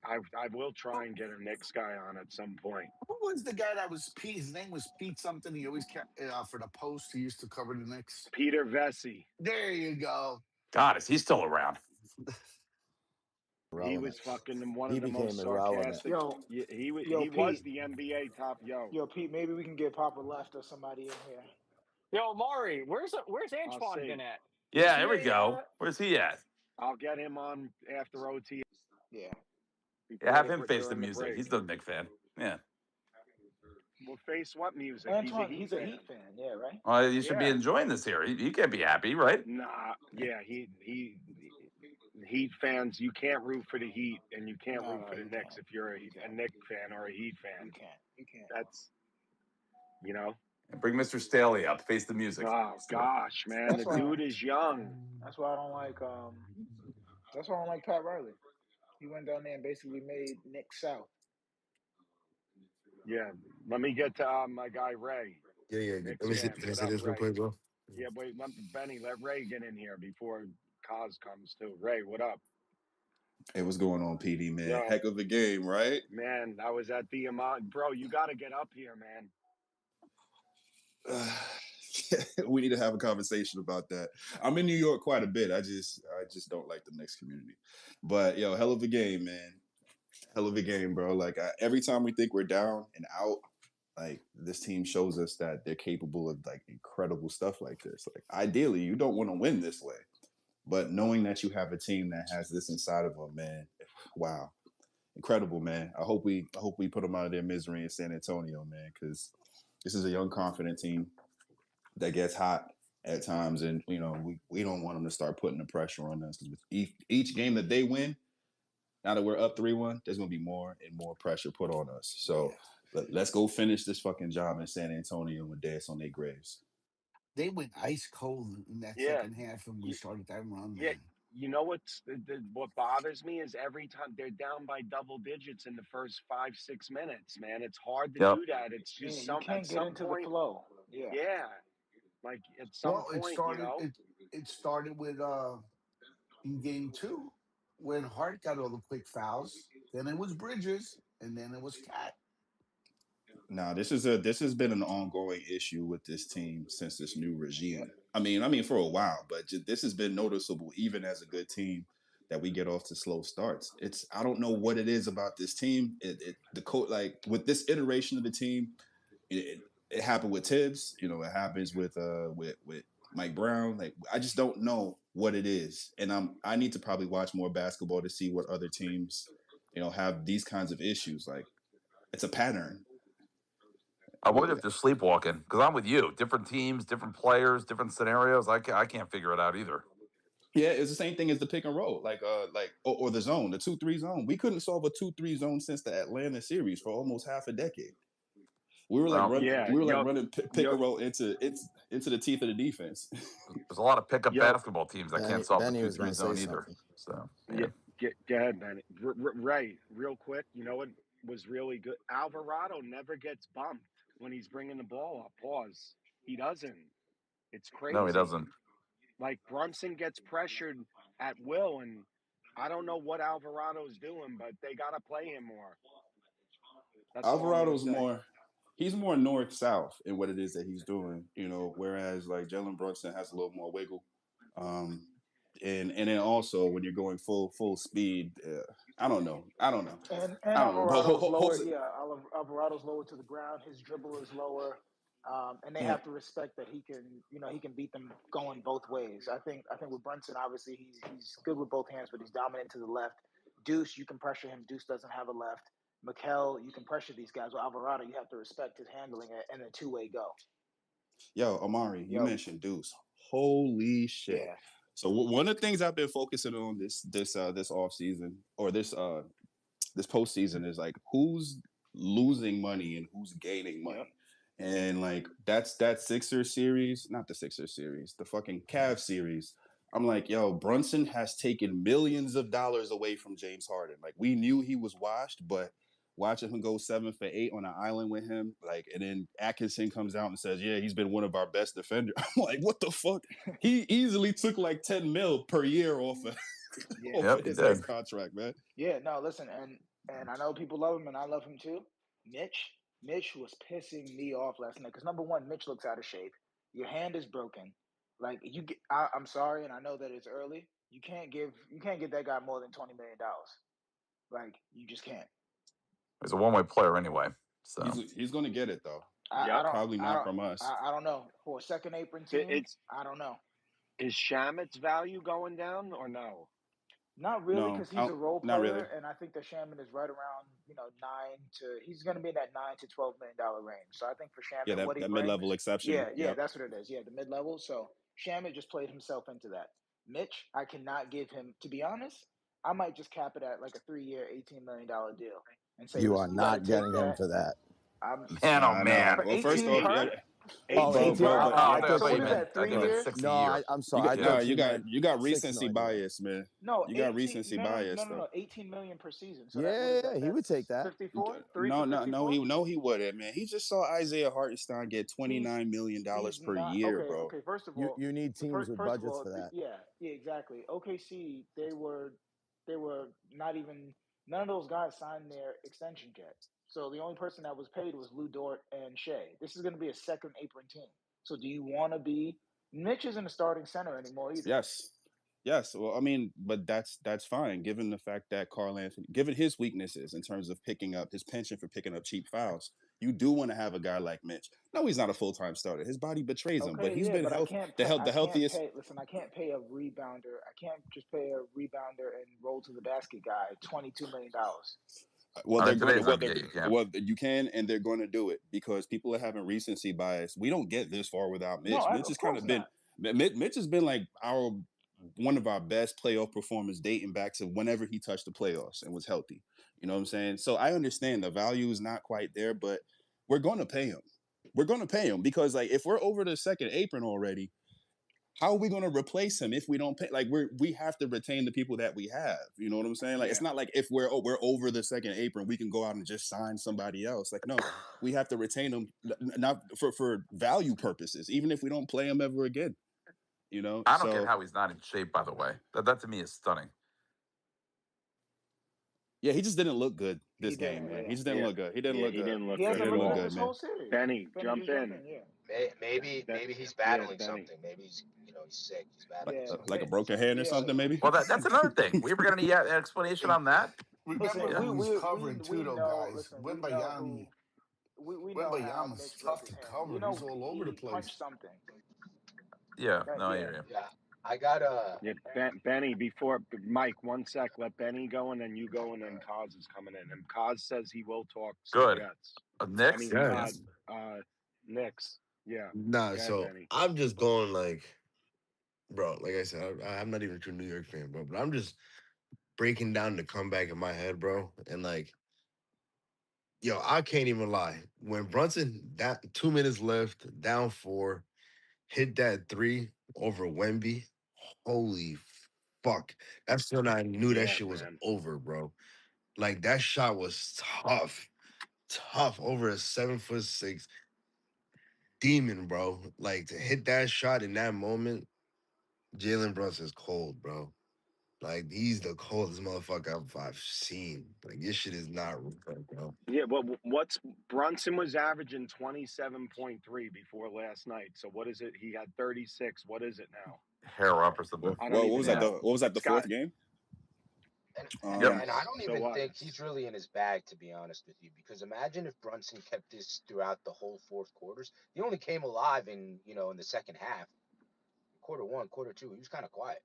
Speaker 2: I will try and get a Knicks guy on at some point.
Speaker 9: Who was the guy that was Pete? His name was Pete something. He always kept for the Post. He used to cover the Knicks.
Speaker 2: Peter Vesey.
Speaker 9: There you go.
Speaker 10: God, is he still around?
Speaker 2: He
Speaker 1: Irrelevant.
Speaker 2: was fucking one
Speaker 1: He
Speaker 2: of the
Speaker 1: became
Speaker 2: most
Speaker 1: irrelevant.
Speaker 2: sarcastic.
Speaker 11: Yo,
Speaker 2: He was
Speaker 11: Pete.
Speaker 2: the NBA top.
Speaker 11: Yo, Pete. Maybe we can get Papa Left or somebody in here.
Speaker 6: Yo, Mari, where's
Speaker 2: I'll
Speaker 6: Antoine
Speaker 2: see.
Speaker 6: been at? Is
Speaker 10: Yeah,
Speaker 6: he
Speaker 10: there we
Speaker 6: a
Speaker 10: go. Where's he at?
Speaker 2: I'll get him on after OT
Speaker 11: Yeah.
Speaker 10: Yeah,
Speaker 2: before
Speaker 10: have him face the
Speaker 2: during the
Speaker 10: music.
Speaker 2: break.
Speaker 10: He's the Nick fan. Yeah.
Speaker 2: Well, face what music? He's a
Speaker 11: Antoine,
Speaker 2: Heat
Speaker 11: he's a
Speaker 2: fan.
Speaker 11: Heat fan. Yeah, right.
Speaker 10: Well, you should be
Speaker 2: Yeah.
Speaker 10: enjoying this here. He can't be happy, right?
Speaker 2: Nah. Yeah. He Heat fans. You can't root for the Heat, and you can't root
Speaker 11: No,
Speaker 2: for the
Speaker 11: you
Speaker 2: Knicks
Speaker 11: can't.
Speaker 2: if you're
Speaker 11: You
Speaker 2: a
Speaker 11: can't.
Speaker 2: Knicks fan or a Heat
Speaker 11: You
Speaker 2: fan.
Speaker 11: can't. You can't.
Speaker 2: That's you know.
Speaker 10: And bring Mr. Staley up. Face the music.
Speaker 2: Oh gosh, man,
Speaker 11: That's
Speaker 2: the
Speaker 11: why.
Speaker 2: dude is young.
Speaker 11: That's why I don't like. That's why I don't like Pat Riley. He went down there and basically made Nick South.
Speaker 2: Yeah. Let me get to my guy Ray.
Speaker 3: Yeah. Let
Speaker 2: Knicks
Speaker 3: me see.
Speaker 2: fan.
Speaker 3: Can I
Speaker 2: What
Speaker 3: say
Speaker 2: up,
Speaker 3: this real
Speaker 2: Ray?
Speaker 3: quick, bro?
Speaker 2: Yeah, wait, Benny, let Ray get in here before Kaz comes too. Ray, what up?
Speaker 12: Hey, what's going on, PD, man?
Speaker 2: Yo,
Speaker 12: Heck of a game, right?
Speaker 2: man, I was at the amount, bro. You got to get up here, man.
Speaker 12: We need to have a conversation about that. I'm in New York quite a bit. I just don't like the Knicks community. But yo, hell of a game, man. Hell of a game, bro. Like every time we think we're down and out, like this team shows us that they're capable of like incredible stuff like this. Like ideally, you don't want to win this way, but knowing that you have a team that has this inside of them, man, wow, incredible, man. I hope we put them out of their misery in San Antonio, man, because this is a young, confident team that gets hot at times, and we don't want them to start putting the pressure on us because with each game that they win, now that we're up 3-1, there's going to be more and more pressure put on us. So
Speaker 11: Yeah.
Speaker 12: let's go finish this fucking job in San Antonio and dance on their graves.
Speaker 9: They went ice cold in that
Speaker 2: Yeah,
Speaker 9: second half, and we
Speaker 2: y-
Speaker 9: started that run,
Speaker 2: yeah.
Speaker 9: man.
Speaker 2: You know what bothers me is every time they're down by double digits in the first 5-6 minutes, man. It's hard to
Speaker 10: Yep.
Speaker 2: do that. It's
Speaker 11: Yeah,
Speaker 2: just
Speaker 11: you
Speaker 2: at
Speaker 11: can't get
Speaker 2: some
Speaker 11: into the
Speaker 2: point,
Speaker 11: flow. Yeah.
Speaker 2: yeah. Like at some
Speaker 9: Well, it
Speaker 2: point,
Speaker 9: started. It started with in game two when Hart got all the quick fouls. Then it was Bridges, and then it was Cat.
Speaker 12: Now, this has been an ongoing issue with this team since this new
Speaker 11: Yep.
Speaker 12: regime. I mean for a while, but this has been noticeable even as a good team that we get off to slow starts. I don't know what it is about this team. The coach, like with this iteration of the team, it happened with Tibbs. It happens with Mike Brown. Like I just don't know what it is, and I need to probably watch more basketball to see what other teams have these kinds of issues. Like it's a pattern.
Speaker 10: I wonder if they're sleepwalking because I'm with you. Different teams, different players, different scenarios. I can't figure it out either.
Speaker 12: Yeah, it's the same thing as the pick and roll, or the zone, the 2-3 zone. We couldn't solve a 2-3 zone since the Atlanta series for almost half a decade. We were like
Speaker 10: Well,
Speaker 2: yeah,
Speaker 12: running pick
Speaker 2: yo,
Speaker 12: and roll into the teeth of the defense.
Speaker 10: there's a lot of pickup
Speaker 2: yo,
Speaker 10: basketball teams that can't solve the
Speaker 1: Benny
Speaker 10: two
Speaker 1: was
Speaker 10: three
Speaker 1: gonna say
Speaker 10: zone either.
Speaker 1: something.
Speaker 10: So
Speaker 2: yeah.
Speaker 10: yeah.
Speaker 2: Go ahead, Benny. Ray, real quick. You know what was really good? Alvarado never gets bumped when he's bringing the ball up. Pause. He doesn't. It's
Speaker 10: No, he
Speaker 2: crazy.
Speaker 10: doesn't.
Speaker 2: Like Brunson gets pressured at will, and I don't know what Alvarado's doing, but they got to play him more. That's all I'm gonna
Speaker 12: Alvarado's
Speaker 2: say.
Speaker 12: he's more north south in what it is that he's doing, whereas like Jalen Brunson has a little more wiggle. Um, and then also when you're going full speed, I don't know,
Speaker 11: And
Speaker 12: I don't know. But
Speaker 11: Alvarado's lower. Yeah, Alvarado's lower to the ground. His dribble is lower, and they
Speaker 12: yeah,
Speaker 11: have to respect that he can beat them going both ways. I think with Brunson, obviously he's good with both hands, but he's dominant to the left. Deuce, you can pressure him. Deuce doesn't have a left. Mikel, you can pressure these guys. With Alvarado, you have to respect his handling and a two-way go.
Speaker 12: yo, Amari, you
Speaker 11: Yo,
Speaker 12: mentioned Deuce. Holy shit!
Speaker 11: yeah,
Speaker 12: So one of the things I've been focusing on this off season or this postseason is like who's losing money and who's gaining
Speaker 11: yep.
Speaker 12: money. And like that's that Sixers series, not the Sixers series, the fucking Cavs series. I'm like, yo, Brunson has taken millions of dollars away from James Harden. Like we knew he was washed, but watching him go 7 for 8 on an island with him, like, and then Atkinson comes out and says, yeah, he's been one of our best defenders. I'm like, what the fuck? He easily took like 10 mil per year off of
Speaker 11: Yeah.
Speaker 12: off
Speaker 10: Yep,
Speaker 12: of
Speaker 10: he
Speaker 12: his
Speaker 10: did.
Speaker 12: ex contract, man.
Speaker 11: Yeah, no, listen, and
Speaker 4: and I know people love him, and I love him too. Mitch was pissing me off last night because number one, Mitch looks out of shape. Your hand is broken. Like you get, I'm sorry, and I know that it's early. You can't give that guy more than $20 million. Like you just can't.
Speaker 10: He's a one-way player anyway. So
Speaker 12: He's going to get it though.
Speaker 2: Yep.
Speaker 12: Probably not from us.
Speaker 4: I don't know for a second apron team.
Speaker 2: It's
Speaker 4: I don't know.
Speaker 2: is Shamit's value going down or no?
Speaker 4: Not really,
Speaker 12: No,
Speaker 4: because he's a role
Speaker 12: not
Speaker 4: player,
Speaker 12: really.
Speaker 4: and I think that Shaman is right around he's going to be in that $9 to $12 million range. So I think for
Speaker 12: Yeah,
Speaker 4: Shaman, what he
Speaker 12: that mid
Speaker 4: brings,
Speaker 12: level exception.
Speaker 4: yeah,
Speaker 12: Yep.
Speaker 4: that's what it is. Yeah, the mid level. So Shaman just played himself into that. Mitch, I cannot give him. To be honest, I might just cap it at like a 3 year, $18 million deal, and say,
Speaker 1: You are
Speaker 4: listen, you got to
Speaker 1: not
Speaker 4: take
Speaker 1: getting him
Speaker 4: that.
Speaker 1: for that.
Speaker 4: I'm
Speaker 10: man, oh
Speaker 12: Nah.
Speaker 10: man.
Speaker 4: for
Speaker 12: Well, first
Speaker 4: 18
Speaker 12: off,
Speaker 10: Eight-
Speaker 12: yeah,
Speaker 4: per.
Speaker 1: Oh,
Speaker 4: 18
Speaker 12: bro,
Speaker 1: 18.
Speaker 12: bro,
Speaker 4: per.
Speaker 12: but
Speaker 10: Oh,
Speaker 1: I
Speaker 10: no,
Speaker 1: thought
Speaker 4: So
Speaker 1: you
Speaker 4: what
Speaker 10: wait,
Speaker 4: is
Speaker 1: meant
Speaker 10: man.
Speaker 4: that?
Speaker 10: I
Speaker 4: Three
Speaker 10: think it's
Speaker 1: bro.
Speaker 4: years?
Speaker 10: 60
Speaker 1: No,
Speaker 10: years.
Speaker 1: I'm sorry. I
Speaker 4: Yeah.
Speaker 1: thought you
Speaker 12: nah,
Speaker 1: meant
Speaker 12: you got
Speaker 1: 6
Speaker 12: recency
Speaker 1: million.
Speaker 12: bias, man.
Speaker 4: No,
Speaker 12: You got
Speaker 4: 18.
Speaker 12: recency
Speaker 4: No, no,
Speaker 12: bias
Speaker 4: no, no,
Speaker 12: though.
Speaker 4: no. 18 million per season. So that what is
Speaker 1: Yeah,
Speaker 4: that?
Speaker 1: he would take
Speaker 4: That's
Speaker 1: that.
Speaker 4: 54. Three
Speaker 12: No,
Speaker 4: for
Speaker 12: no,
Speaker 4: 54.
Speaker 12: he wouldn't, man. He just saw Isaiah Hartenstein get
Speaker 4: He's
Speaker 12: $29 million per
Speaker 4: not
Speaker 12: year,
Speaker 4: okay.
Speaker 12: bro.
Speaker 4: Okay, first of
Speaker 1: You
Speaker 4: all,
Speaker 1: need teams with
Speaker 4: first of
Speaker 1: budgets
Speaker 4: all,
Speaker 1: for that.
Speaker 4: yeah, yeah, exactly. OKC, they were not even none of those guys signed their extension yet. So the only person that was paid was Lou Dort and Shea. This is going to be a second apron team. So do you want to be? Mitch isn't a starting center anymore either.
Speaker 12: Yes. Yes. Well, I mean, but that's fine, given the fact that Carl Anthony, given his weaknesses in terms of picking up his penchant for picking up cheap fouls, you do want to have a guy like Mitch. No, he's not a full-time starter. His body betrays him, but
Speaker 4: Okay,
Speaker 12: he's
Speaker 4: yeah,
Speaker 12: been
Speaker 4: but
Speaker 12: health the
Speaker 4: I can't
Speaker 12: healthiest.
Speaker 4: pay. Listen, I can't pay a rebounder. I can't just pay a rebounder and roll to the basket guy $22 million.
Speaker 12: Well,
Speaker 10: Not
Speaker 12: they're
Speaker 10: in
Speaker 12: going to.
Speaker 10: today's
Speaker 12: Well, they're
Speaker 10: NBA, you can't.
Speaker 12: well, you can, and they're going to do it because people are having recency bias. We don't get this far without
Speaker 4: No,
Speaker 12: Mitch. Mitch has
Speaker 4: of
Speaker 12: kind
Speaker 4: course
Speaker 12: of been.
Speaker 4: not.
Speaker 12: Mitch has been like our one of our best playoff performers dating back to whenever he touched the playoffs and was healthy. You know what I'm saying? So I understand the value is not quite there, but we're going to pay him. We're going to pay him because like if we're over the second apron already, how are we going to replace him if we don't pay? Like we have to retain the people that we have. You know what I'm saying? Like it's
Speaker 4: Yeah.
Speaker 12: not like if we're over the second apron, we can go out and just sign somebody else. Like no, we have to retain them not for value purposes, even if we don't play him ever again. You know,
Speaker 10: I don't get
Speaker 12: so
Speaker 10: how he's not in shape, by the way. That to me is stunning.
Speaker 12: yeah, he just didn't look good
Speaker 4: He
Speaker 12: this game,
Speaker 4: didn't.
Speaker 12: man. He
Speaker 4: Yeah.
Speaker 12: just didn't
Speaker 2: Yeah,
Speaker 12: look good. He didn't
Speaker 2: yeah,
Speaker 12: look
Speaker 2: he
Speaker 12: good.
Speaker 2: didn't
Speaker 4: He
Speaker 2: look
Speaker 12: He
Speaker 2: good
Speaker 4: hasn't
Speaker 2: at
Speaker 12: didn't
Speaker 4: looked
Speaker 12: look
Speaker 4: good
Speaker 2: all.
Speaker 12: good,
Speaker 4: this
Speaker 12: man.
Speaker 4: whole series.
Speaker 2: Benny,
Speaker 4: Benny
Speaker 2: jump
Speaker 4: just jumped
Speaker 2: in.
Speaker 4: in. Yeah.
Speaker 13: Maybe
Speaker 2: Be-
Speaker 13: he's
Speaker 2: yeah,
Speaker 13: battling
Speaker 2: Benny.
Speaker 13: something. Maybe he's sick. He's
Speaker 12: Like
Speaker 13: battling
Speaker 4: Yeah.
Speaker 13: something.
Speaker 12: like a broken hand or
Speaker 4: Yeah.
Speaker 12: something, maybe.
Speaker 10: Well, that's another thing. We ever got any explanation on that?
Speaker 9: Remember
Speaker 4: Listen,
Speaker 10: Yeah.
Speaker 9: who's covering too,
Speaker 4: we
Speaker 9: though,
Speaker 4: know.
Speaker 9: guys.
Speaker 4: Listen, we know who. We know how
Speaker 9: Wembayama's
Speaker 4: Mitch broke
Speaker 9: tough
Speaker 4: his
Speaker 9: to
Speaker 4: hand. You
Speaker 9: cover. He's
Speaker 4: know
Speaker 9: all over the
Speaker 4: he punched
Speaker 9: place.
Speaker 4: something.
Speaker 10: Yeah.
Speaker 4: That
Speaker 10: No, I
Speaker 4: yeah.
Speaker 10: hear you.
Speaker 13: Yeah, I got
Speaker 2: Yeah, Benny. Before Mike, one sec. Let Benny go, and then you go, and then Kaz is coming in. And Kaz says he will talk some
Speaker 10: Good.
Speaker 2: Jets. I
Speaker 10: Knicks?
Speaker 2: mean,
Speaker 3: Yes.
Speaker 2: Knicks. Yeah,
Speaker 3: Nah,
Speaker 2: go ahead,
Speaker 3: so
Speaker 2: Benny.
Speaker 3: I'm just going like, bro, like I said, I'm not even a true New York fan, bro, but I'm just breaking down the comeback in my head, bro. And like, yo, I can't even lie. When Brunson, that 2 minutes left, down four, hit that three over Wemby, holy fuck. That's when I knew that
Speaker 2: Yeah,
Speaker 3: shit was
Speaker 2: man.
Speaker 3: over, bro. Like that shot was tough, tough over a 7'6" demon, bro. Like to hit that shot in that moment, Jalen Brunson's cold, bro. Like he's the coldest motherfucker I've seen. Like this shit is not real, bro.
Speaker 2: Yeah, what's Brunson was averaging 27.3 before last night. So what is it? He had 36. What is it now?
Speaker 10: Hair up or something.
Speaker 12: Well,
Speaker 2: I don't
Speaker 12: what
Speaker 2: even
Speaker 12: was that?
Speaker 10: Yeah.
Speaker 12: The
Speaker 2: know.
Speaker 12: what was that? The
Speaker 2: It's got
Speaker 12: fourth game?
Speaker 13: and
Speaker 10: Yep.
Speaker 13: and I
Speaker 2: yes.
Speaker 13: don't
Speaker 2: So
Speaker 13: even
Speaker 2: what?
Speaker 13: think he's really in his bag, to be honest with you. Because imagine if Brunson kept this throughout the whole fourth quarters. He only came alive in the second half, quarter one, quarter two. He was kind of quiet.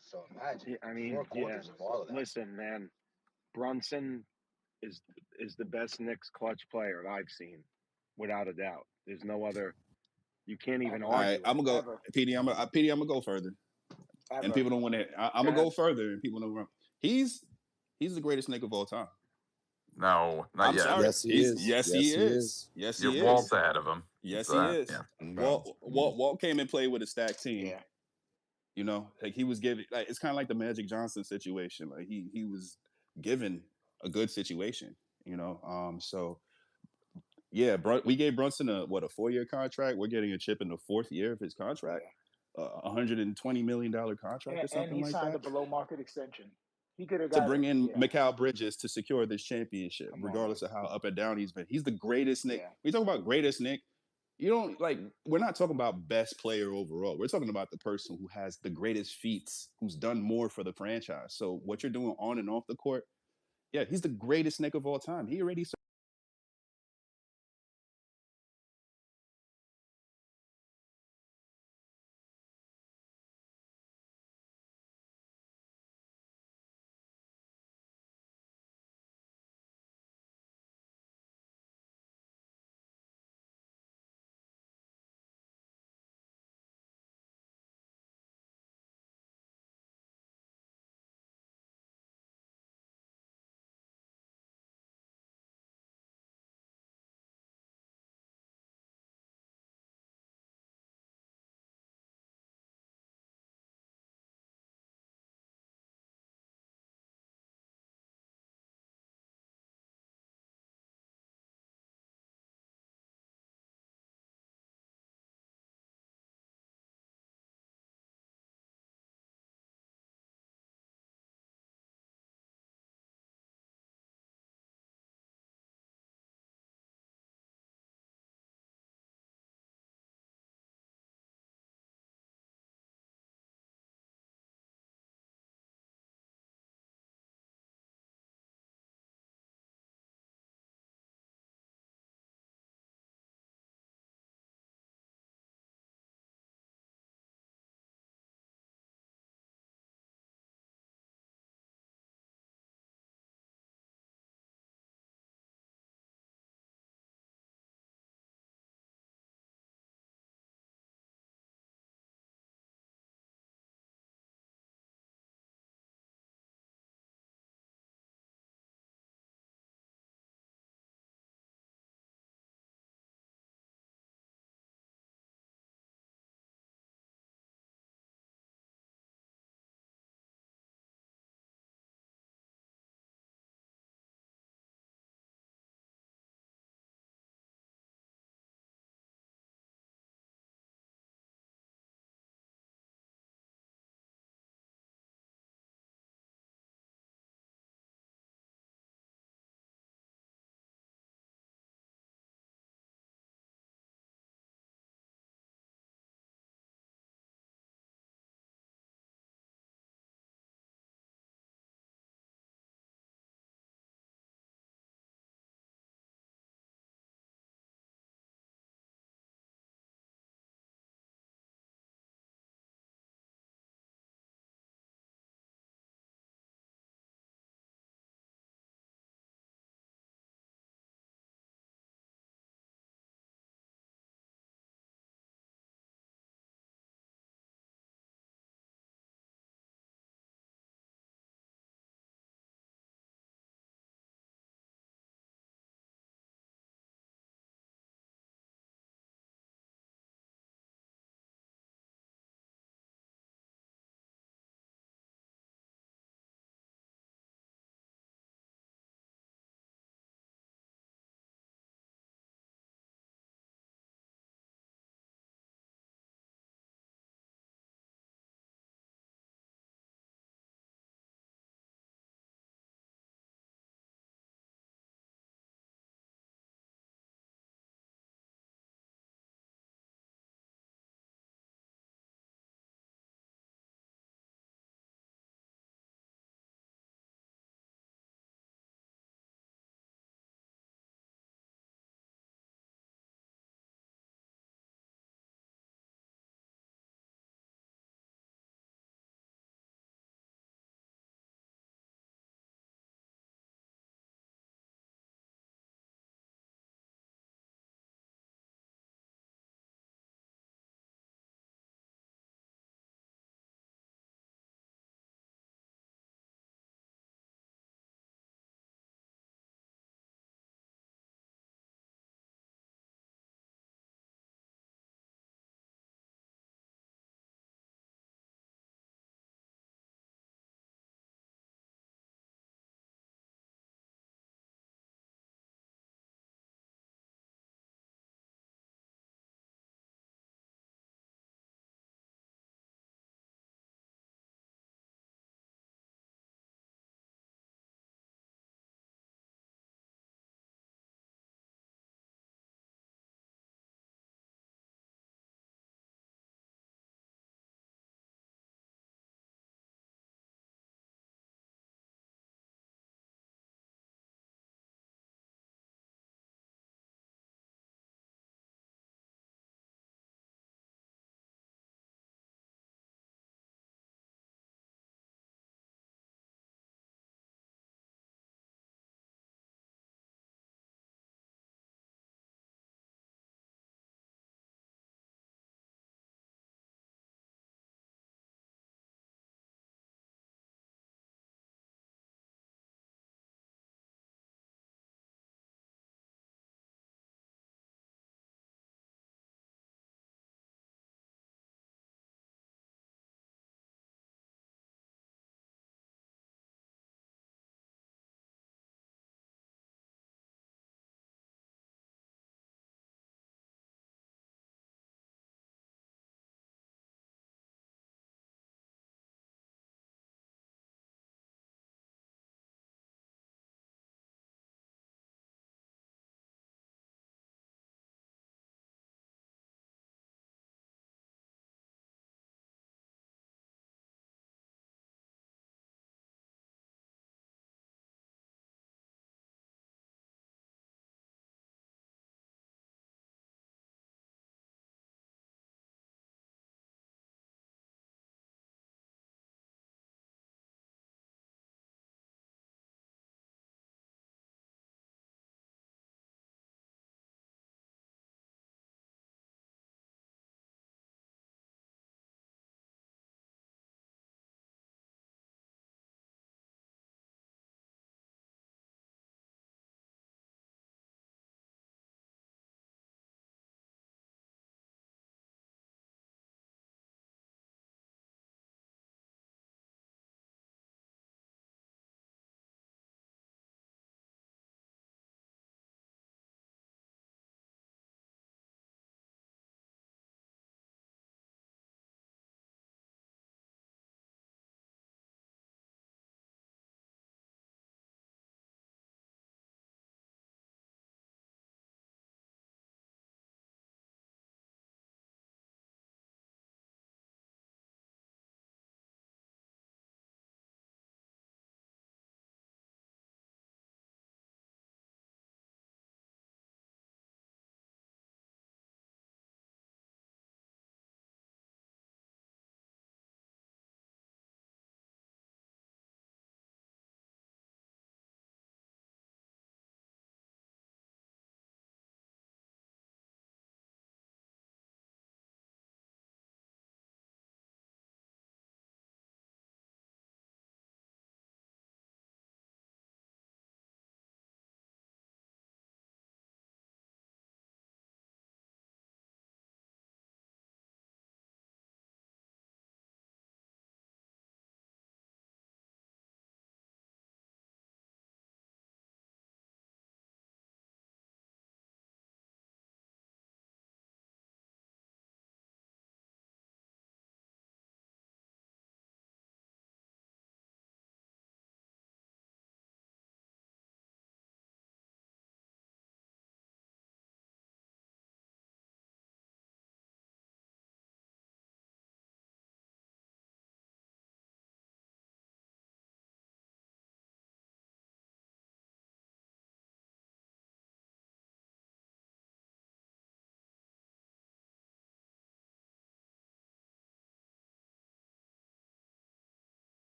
Speaker 13: So imagine
Speaker 2: Yeah, I
Speaker 13: four
Speaker 2: mean, yeah.
Speaker 13: quarters of all of that.
Speaker 2: Listen, man, Brunson is is the best Knicks clutch player I've seen, without a doubt. There's no other. You can't even
Speaker 4: Ever.
Speaker 12: All right,
Speaker 2: argue
Speaker 12: I'm
Speaker 2: it.
Speaker 12: gonna go.
Speaker 4: Ever.
Speaker 12: PD, I'm gonna go further, and
Speaker 4: Ever.
Speaker 12: people don't want to. I'm
Speaker 2: Go
Speaker 12: gonna go
Speaker 2: ahead.
Speaker 12: further, and people don't. He's he's the greatest Knick of all time.
Speaker 10: No, not
Speaker 12: I'm
Speaker 10: yet.
Speaker 12: sorry.
Speaker 1: Yes, he
Speaker 12: He's
Speaker 1: is.
Speaker 12: yes, he
Speaker 1: Yes, he
Speaker 12: is.
Speaker 1: is.
Speaker 12: Yes,
Speaker 10: You're
Speaker 12: he
Speaker 10: Walt's
Speaker 12: is.
Speaker 10: ahead of him.
Speaker 12: Yes, he
Speaker 10: So,
Speaker 12: is.
Speaker 10: yeah.
Speaker 3: Bro.
Speaker 12: Walt came and played with a stacked team.
Speaker 4: Yeah.
Speaker 12: You know, like he was given. Like it's kind of like the Magic Johnson situation. Like he was given a good situation. You know, so yeah, we gave Brunson a 4 year contract. We're getting a chip in the fourth year of his contract,
Speaker 4: Yeah.
Speaker 12: $120 million contract or
Speaker 4: And
Speaker 12: something
Speaker 4: he
Speaker 12: like
Speaker 4: signed a
Speaker 12: that.
Speaker 4: below market extension.
Speaker 1: He could have
Speaker 12: to
Speaker 1: got
Speaker 12: bring
Speaker 1: it.
Speaker 12: in
Speaker 1: Yeah.
Speaker 12: Mikal Bridges to secure this championship,
Speaker 1: Come on, man.
Speaker 12: regardless of how up and down he's been. He's the greatest Nick.
Speaker 1: Yeah.
Speaker 12: We talk about greatest Nick. You don't like. We're not talking about best player overall. We're talking about the person who has the greatest feats, who's done more for the franchise. So what you're doing on and off the court, yeah, he's the greatest Nick of all time. He already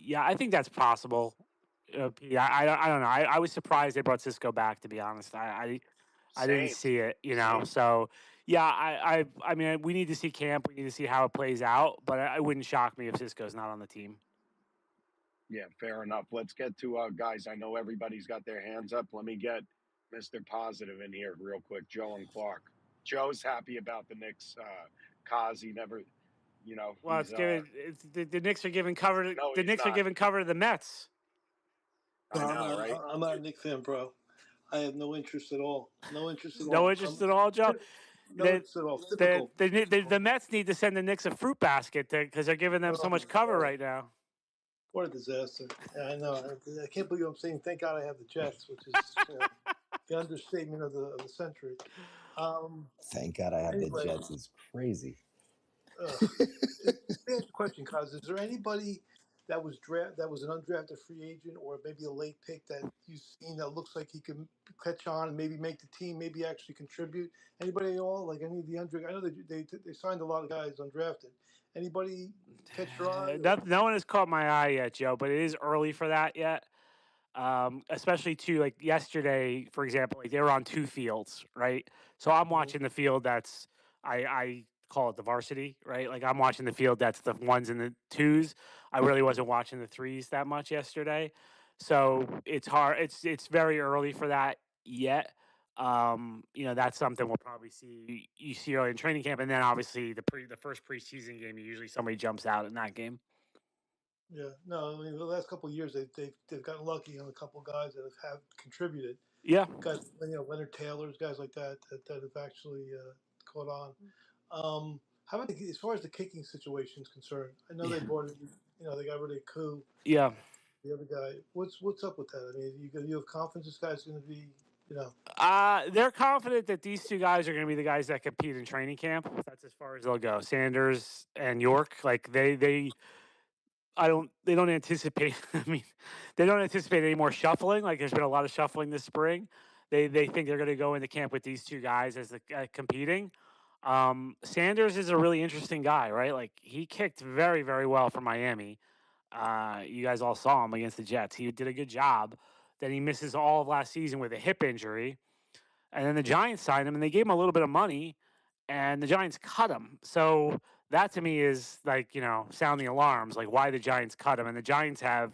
Speaker 14: Yeah, I think that's possible. Pete, I don't know. I was surprised they brought Cisco back. To be honest, I didn't
Speaker 2: Same,
Speaker 14: see it.
Speaker 2: same.
Speaker 14: So yeah, I mean, we need to see camp. We need to see how it plays out. But it wouldn't shock me if Cisco's not on the team.
Speaker 2: Yeah, fair enough. Let's get to guys. I know everybody's got their hands up. Let me get Mr. Positive in here real quick. Joe and Clark. Joe's happy about the Knicks. Cause he never,
Speaker 14: Well,
Speaker 2: he's
Speaker 14: it's good. It's, the Knicks are giving cover.
Speaker 2: no,
Speaker 14: The
Speaker 2: he's
Speaker 14: Knicks are
Speaker 2: not.
Speaker 14: giving cover to the Mets.
Speaker 2: I
Speaker 15: No, I'm
Speaker 2: know,
Speaker 15: not.
Speaker 2: right?
Speaker 15: I'm not a Knicks fan, bro. I have no interest at all. No interest at
Speaker 14: No
Speaker 15: all.
Speaker 14: interest at all, Joe.
Speaker 15: No
Speaker 14: The
Speaker 15: interest at all.
Speaker 14: the
Speaker 15: Typical.
Speaker 14: the Mets need to send the Knicks a fruit basket because they're giving them so much cover
Speaker 15: Oh,
Speaker 14: right now.
Speaker 15: what a disaster! Yeah, I know. I can't believe I'm saying. Thank God I have the Jets, which is the understatement of the century.
Speaker 1: Thank God I have the
Speaker 15: Anyway,
Speaker 1: Jets. Is crazy.
Speaker 15: uh, let me ask you a question, Cos. Is there anybody that was an undrafted free agent or maybe a late pick that you've seen that looks like he can catch on and maybe make the team, maybe actually contribute? Anybody at all? Like any of the undrafted? I know they signed a lot of guys undrafted. Anybody catch your eye? Or?
Speaker 14: No one has caught my eye yet, Joe, but it is early for that yet. Especially too, like yesterday, for example, like they were on two fields, right? So I'm
Speaker 15: Mhm.
Speaker 14: watching the field that's I call it the varsity, right? Like I'm watching the field that's the ones and the twos. I really wasn't watching the threes that much yesterday, so it's hard. It's very early for that yet. That's something we'll probably see. You see early in training camp, and then obviously the first preseason game, usually somebody jumps out in that game.
Speaker 15: Yeah, no. I mean, the last couple of years they've gotten lucky on a couple of guys that have contributed.
Speaker 14: Yeah,
Speaker 15: Guys, Leonard Taylor's guys like that have actually caught on. How about as far as the kicking situation is concerned? I know they
Speaker 14: yeah,
Speaker 15: brought it. They got rid of Koo,
Speaker 14: yeah.
Speaker 15: the other guy. What's up with that? I mean, you have confidence this guy's going to be, you know,
Speaker 14: They're confident that these two guys are going to be the guys that compete in training camp. That's as far as they'll go. Sanders and York, like they don't anticipate. I mean, they don't anticipate any more shuffling. Like there's been a lot of shuffling this spring. They think they're going to go into camp with these two guys as the competing. Sanders is a really interesting guy, right? Like he kicked very very well for Miami. You guys all saw him against the Jets. He did a good job. Then he misses all of last season with a hip injury. And then the Giants signed him and they gave him a little bit of money and the Giants cut him. So that to me is like, sounding alarms, like why the Giants cut him. And the Giants have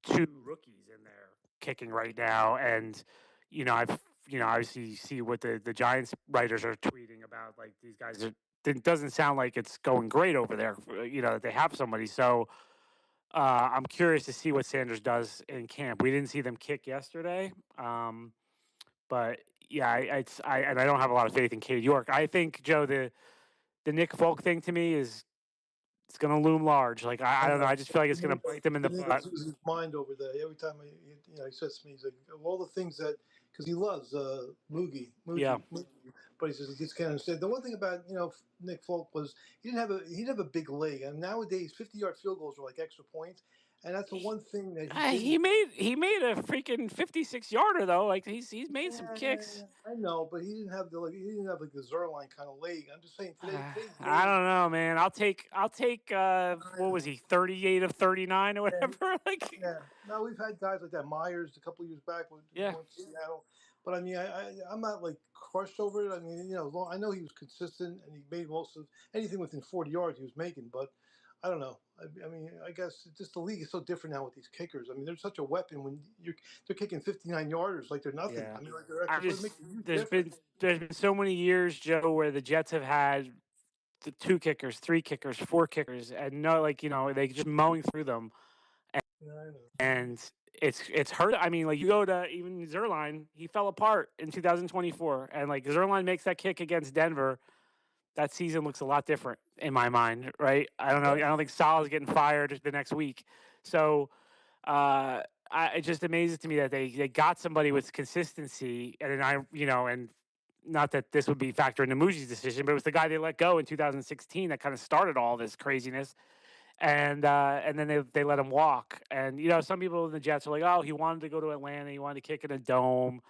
Speaker 14: two rookies in there kicking right now. And, I've, obviously see what the Giants writers are tweeting about. Like these guys are, it doesn't sound like it's going great over there, that they have somebody. So I'm curious to see what Sanders does in camp. We didn't see them kick yesterday. But yeah, and I don't have a lot of faith in Cade York. I think Joe, the Nick Folk thing to me is it's going to loom large. Like I
Speaker 15: I
Speaker 14: don't know. I
Speaker 15: know.
Speaker 14: just feel like it's going to bite them in the
Speaker 15: The nigga
Speaker 14: butt.
Speaker 15: loses his mind over there. Every time he says to me, he's like, of all the things that, because he loves
Speaker 14: Yeah,
Speaker 15: Moogie, but he says he just can't understand. The one thing about Nick Folk was he didn't have a big leg, and nowadays 50-yard field goals are like extra points, and that's the
Speaker 14: he,
Speaker 15: one thing that he didn't.
Speaker 14: he made a freaking 56 yarder though. Like he's made some kicks.
Speaker 15: Yeah, I know, but he didn't have like the Zerline kind of leg. I'm just saying today's
Speaker 14: I
Speaker 15: game.
Speaker 14: don't know, man. I'll take what was he, 38 of 39 or
Speaker 15: Yeah,
Speaker 14: whatever? Like
Speaker 15: yeah. No, we've had guys like that. Myers a couple of years back when we
Speaker 14: yeah,
Speaker 15: went to Seattle. But I mean, I'm not like crushed over it. I mean, I know he was consistent and he made most of anything within 40 yards he was making. But I don't know. I mean, I guess it's just the league is so different now with these kickers. I mean, they're such a weapon when they're kicking 59 yarders like they're nothing.
Speaker 14: yeah.
Speaker 15: I mean, like they're
Speaker 14: I
Speaker 15: extra. So it
Speaker 14: just
Speaker 15: makes a huge
Speaker 14: there's been
Speaker 15: difference.
Speaker 14: there's been so many years, Joe, where the Jets have had the two kickers, three kickers, four kickers, and no, like they just mowing through them,
Speaker 15: Yeah, I know.
Speaker 14: and it's hurt. I mean, like you go to even Zerline, he fell apart in 2024, and like Zerline makes that kick against Denver. That season looks a lot different in my mind, right? I don't know. I
Speaker 15: Yeah.
Speaker 14: don't think Salah's getting fired the next week, so it just amazes to me that they got somebody with consistency, and then and not that this would be factor into Muji's decision, but it was the guy they let go in 2016 that kind of started all this craziness, and then they let him walk. And some people in the Jets are like, oh, he wanted to go to Atlanta, he wanted to kick in a dome,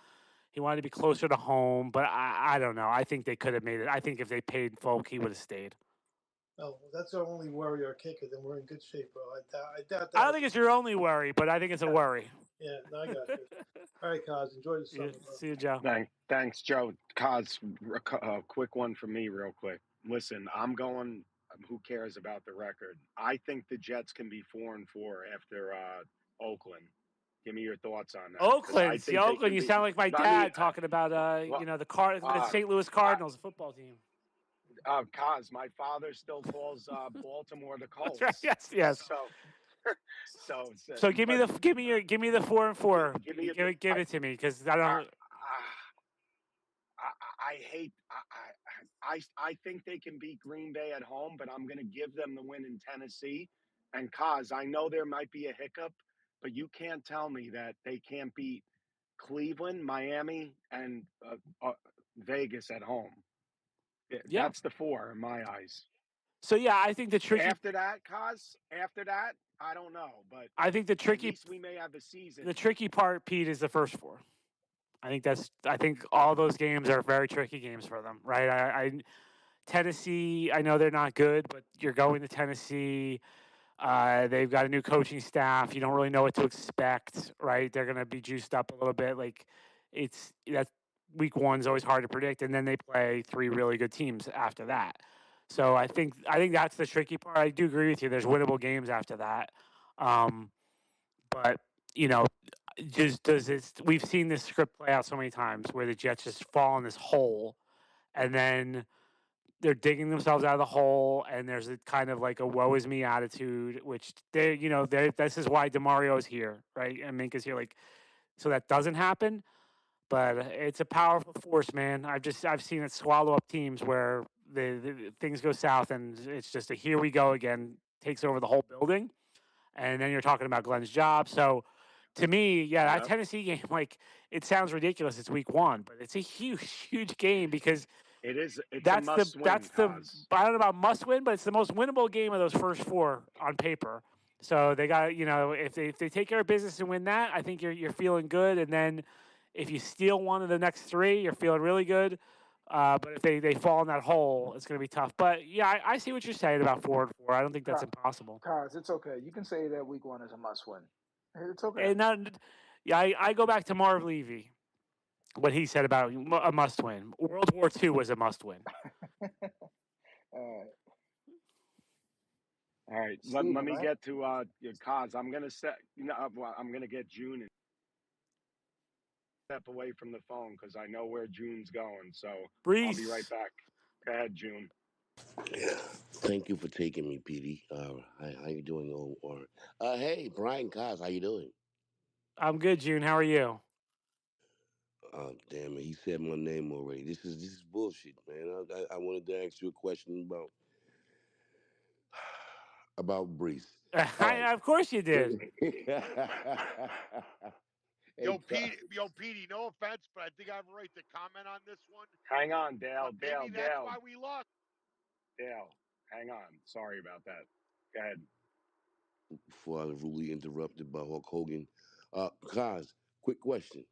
Speaker 14: he wanted to be closer to home, but I don't know. I think they could have made it. I think if they paid Folk, he would have stayed.
Speaker 15: Oh, well, that's our only worry, our kicker. Then we're in good shape, bro. I doubt
Speaker 14: I
Speaker 15: that.
Speaker 14: don't think it's your only worry, but I think it's a worry.
Speaker 15: Yeah, no, I got you. All right, Cos, enjoy the
Speaker 14: Yeah,
Speaker 15: summer, bro.
Speaker 14: see you, Joe.
Speaker 2: Thanks, Joe. Cos, a quick one for me, real quick. Listen, I'm going. Who cares about the record? I think the Jets can be 4-4 after Oakland. Give me your thoughts on that, because I
Speaker 14: Oakland, see
Speaker 2: think they
Speaker 14: Oakland.
Speaker 2: can
Speaker 14: You
Speaker 2: be.
Speaker 14: sound like my
Speaker 2: I mean,
Speaker 14: dad talking about
Speaker 2: well,
Speaker 14: the
Speaker 2: uh,
Speaker 14: St. Louis
Speaker 2: I,
Speaker 14: Cardinals football team.
Speaker 2: Cos, my father still calls Baltimore the
Speaker 14: That's right.
Speaker 2: Colts.
Speaker 14: Yes, yes. So
Speaker 2: But
Speaker 14: give me the 4-4.
Speaker 2: give me a.
Speaker 14: Give it to me because I
Speaker 2: I,
Speaker 14: don't.
Speaker 2: I hate. I think they can beat Green Bay at home, but I'm going to give them the win in Tennessee. And Cause, I know there might be a hiccup, but you can't tell me that they can't beat Cleveland, Miami, and Vegas at home.
Speaker 14: Yeah.
Speaker 2: That's the four in my eyes.
Speaker 14: So yeah,
Speaker 2: After that, Cause, after that, I don't know, but
Speaker 14: I think
Speaker 2: at least we may have a
Speaker 14: the
Speaker 2: season.
Speaker 14: tricky part, Pete, is the first four. I think all those games are very tricky games for them, right? Tennessee, I know they're not good, but you're going to Tennessee. They've got a new coaching staff. You don't really know what to expect, right? They're going to be juiced up a little bit. Like that's week one's always hard to predict, and then they play three really good teams after that. So I think that's the tricky part. I do agree with you. There's winnable games after that, but you know, just does this? We've seen this script play out so many times where the Jets just fall in this hole, and then they're digging themselves out of the hole, and there's a kind of like a woe is me attitude, which this is why Demario is here, right? And Minka's here, like, so that doesn't happen. But it's a powerful force, man. I've seen it swallow up teams where the things go south, and it's just a here we go again, takes over the whole building, and then you're talking about Glenn's job. So to me, yeah, that
Speaker 2: Yep,
Speaker 14: Tennessee game, like, it sounds ridiculous. It's week one, but it's a huge, huge game because
Speaker 2: it is. It's a must-win,
Speaker 14: that's the
Speaker 2: Cause.
Speaker 14: I don't know about must win, but it's the most winnable game of those first four on paper. So they got if they take care of business and win that, I think you're feeling good. And then if you steal one of the next three, you're feeling really good. But if they fall in that hole, it's going to be tough. But yeah, I see what you're saying about 4-4. I don't think that's impossible.
Speaker 4: Cause it's okay. You can say that week one is a must win. It's okay.
Speaker 14: And that, yeah, I go back to Marv Levy, what he said about a must win. World War II was a must win.
Speaker 4: Uh,
Speaker 2: All right, let
Speaker 4: Steven,
Speaker 2: me
Speaker 4: right?
Speaker 2: get to your Cause. I'm gonna set. Well, I'm gonna get June and step away from the phone because I know where June's going. So I'll be right
Speaker 14: Brees.
Speaker 2: back. Go ahead, June.
Speaker 16: Yeah. Thank you for taking me, Petey. How you doing, or hey, Brian Cos, how you doing?
Speaker 14: I'm good, June. How are you?
Speaker 16: Damn it, he said my name already. This is bullshit, man. I wanted to ask you a question about Brees. All right.
Speaker 14: Of course you did.
Speaker 16: Hey,
Speaker 17: Yo, Petey, no offense, but I think I have a right to comment on this one.
Speaker 2: Hang on, Dale.
Speaker 17: But
Speaker 2: Dale.
Speaker 17: maybe that's
Speaker 2: Dale.
Speaker 17: why we lost.
Speaker 2: Dale. Hang on. Sorry about that. Go ahead.
Speaker 16: before I was rudely interrupted by Hulk Hogan, Cos, quick question: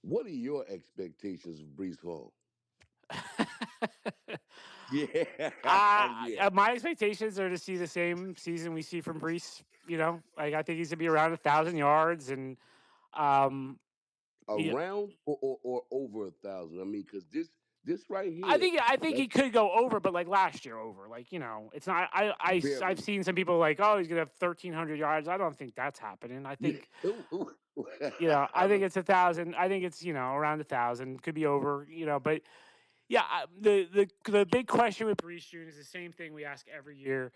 Speaker 16: what are your expectations of Brees Hall? Yeah, yeah.
Speaker 14: My expectations are to see the same season we see from Brees. Like I think he's gonna be around 1,000 yards, and um, yeah,
Speaker 16: Around or over 1,000. I mean, because this right
Speaker 14: I
Speaker 16: here,
Speaker 14: think I think he
Speaker 16: that's
Speaker 14: could go over, but like last year over. Like it's not. I've
Speaker 16: barely.
Speaker 14: seen some people like, oh, he's gonna have 1,300 yards. I don't think that's happening. I
Speaker 16: Yeah.
Speaker 14: think
Speaker 16: Ooh, ooh.
Speaker 14: I think it's 1,000. I think it's around 1,000. Could be over. But yeah, the big question with Brees June is the same thing we ask every year: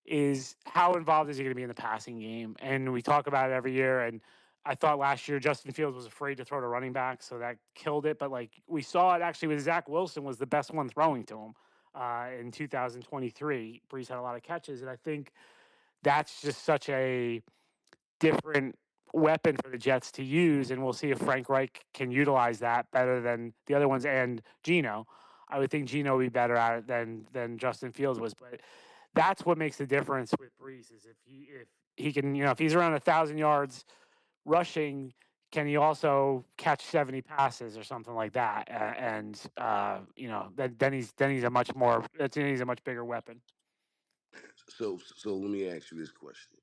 Speaker 14: is how involved is he going to be in the passing game? And we talk about it every year. And I thought last year Justin Fields was afraid to throw to running back, so that killed it. But like we saw it actually with Zach Wilson was the best one throwing to him in 2023. Brees had a lot of catches, and I think that's just such a different weapon for the Jets to use, and we'll see if Frank Reich can utilize that better than the other ones and Gino. I would think Gino would be better at it than Justin Fields was, but that's what makes the difference with Brees is if he can if he's around 1,000 yards rushing, can he also catch 70 passes or something like that? And then he's a much more then he's a much bigger weapon.
Speaker 16: So let me ask you this question.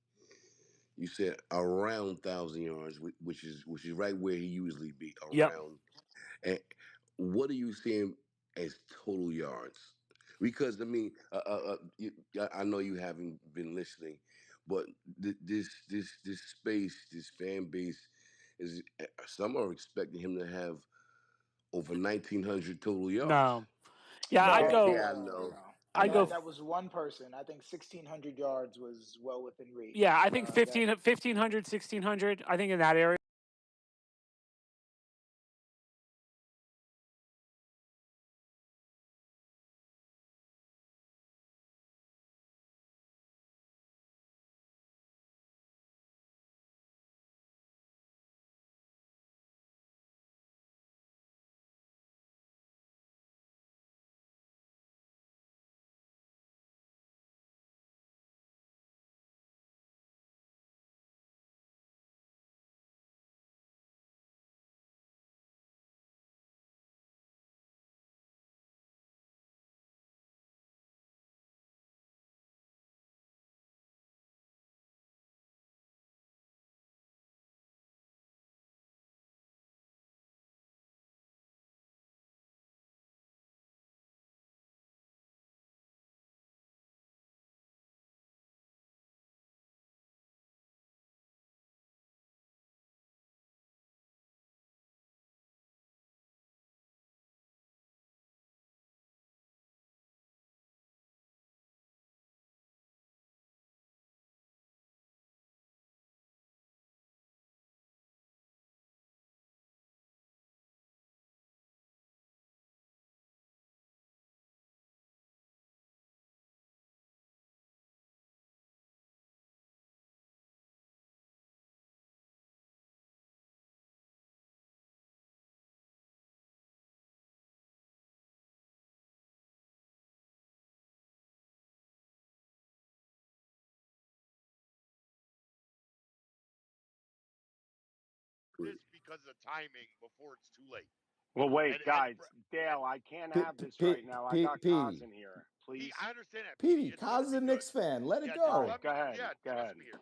Speaker 16: You said around 1,000 yards, which is right where he usually be
Speaker 14: Yep.
Speaker 16: around. And what are you seeing as total yards? Because I mean, I know you haven't been listening, but this space, this fan base, is some are expecting him to have over 1,900 total yards.
Speaker 4: No,
Speaker 14: Yeah,
Speaker 4: no,
Speaker 14: I'd
Speaker 16: Yeah,
Speaker 14: go.
Speaker 16: yeah, I
Speaker 4: no,
Speaker 16: know.
Speaker 4: no.
Speaker 16: I
Speaker 14: I'd go.
Speaker 16: know.
Speaker 4: That was one person. I think 1,600 yards was well within
Speaker 14: Yeah,
Speaker 4: reach.
Speaker 14: I think
Speaker 4: That
Speaker 14: 1,500, 1,600. I think in that area.
Speaker 17: This because of timing before it's too late.
Speaker 2: Well,
Speaker 17: And
Speaker 2: wait,
Speaker 17: and
Speaker 2: guys,
Speaker 17: and
Speaker 2: Dale, I can't
Speaker 1: P-
Speaker 2: have
Speaker 1: P-
Speaker 2: this right
Speaker 1: P-
Speaker 2: now. I
Speaker 1: P-
Speaker 2: got Kaz
Speaker 1: Petey,
Speaker 2: in here,
Speaker 17: Pete,
Speaker 2: please.
Speaker 17: I understand that, Petey.
Speaker 1: Petey,
Speaker 17: It's gonna
Speaker 1: Kaz is
Speaker 17: be
Speaker 1: a
Speaker 17: good.
Speaker 1: Knicks fan. Let it
Speaker 17: Yeah, just
Speaker 2: All right,
Speaker 1: go.
Speaker 17: let
Speaker 2: go
Speaker 17: me.
Speaker 2: ahead,
Speaker 17: Yeah,
Speaker 2: go
Speaker 17: trust
Speaker 2: ahead.
Speaker 17: me here,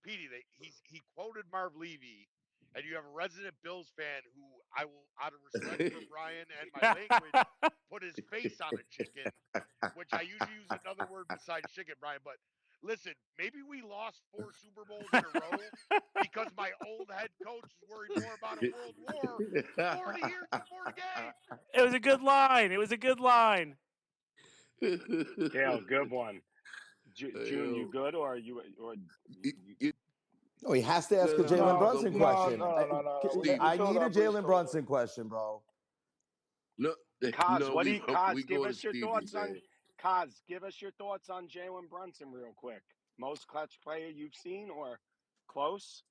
Speaker 17: Petey. He quoted Marv Levy, and you have a resident Bills fan who I will, out of respect for Brian and my language, put his face on a chicken, which I usually use another word besides chicken, Brian. But listen, maybe we lost 4 Super Bowls in a row because my old head coach is worried more about a world war 40 years before the game.
Speaker 14: It was a good line. It was a good line.
Speaker 2: Dale, good one. June, you
Speaker 16: Yo,
Speaker 2: good, or are you, or
Speaker 16: you,
Speaker 1: Oh, he has to ask a
Speaker 16: no,
Speaker 1: Jalen
Speaker 4: no,
Speaker 16: go,
Speaker 1: Brunson
Speaker 16: go,
Speaker 4: no, no,
Speaker 1: question.
Speaker 4: no, no, no. We
Speaker 16: Steven.
Speaker 1: I
Speaker 4: filled
Speaker 1: need a
Speaker 4: our Brees
Speaker 1: Jalen
Speaker 4: quota.
Speaker 1: Brunson question, bro.
Speaker 16: No,
Speaker 2: Kaz?
Speaker 16: no,
Speaker 2: What do
Speaker 16: we
Speaker 2: you,
Speaker 16: we
Speaker 2: Kaz? Give
Speaker 16: go to
Speaker 2: us your
Speaker 16: Stevie,
Speaker 2: thoughts on
Speaker 16: man.
Speaker 2: Kaz. Give us your thoughts on Jalen Brunson, real quick. Most clutch player you've seen, or close?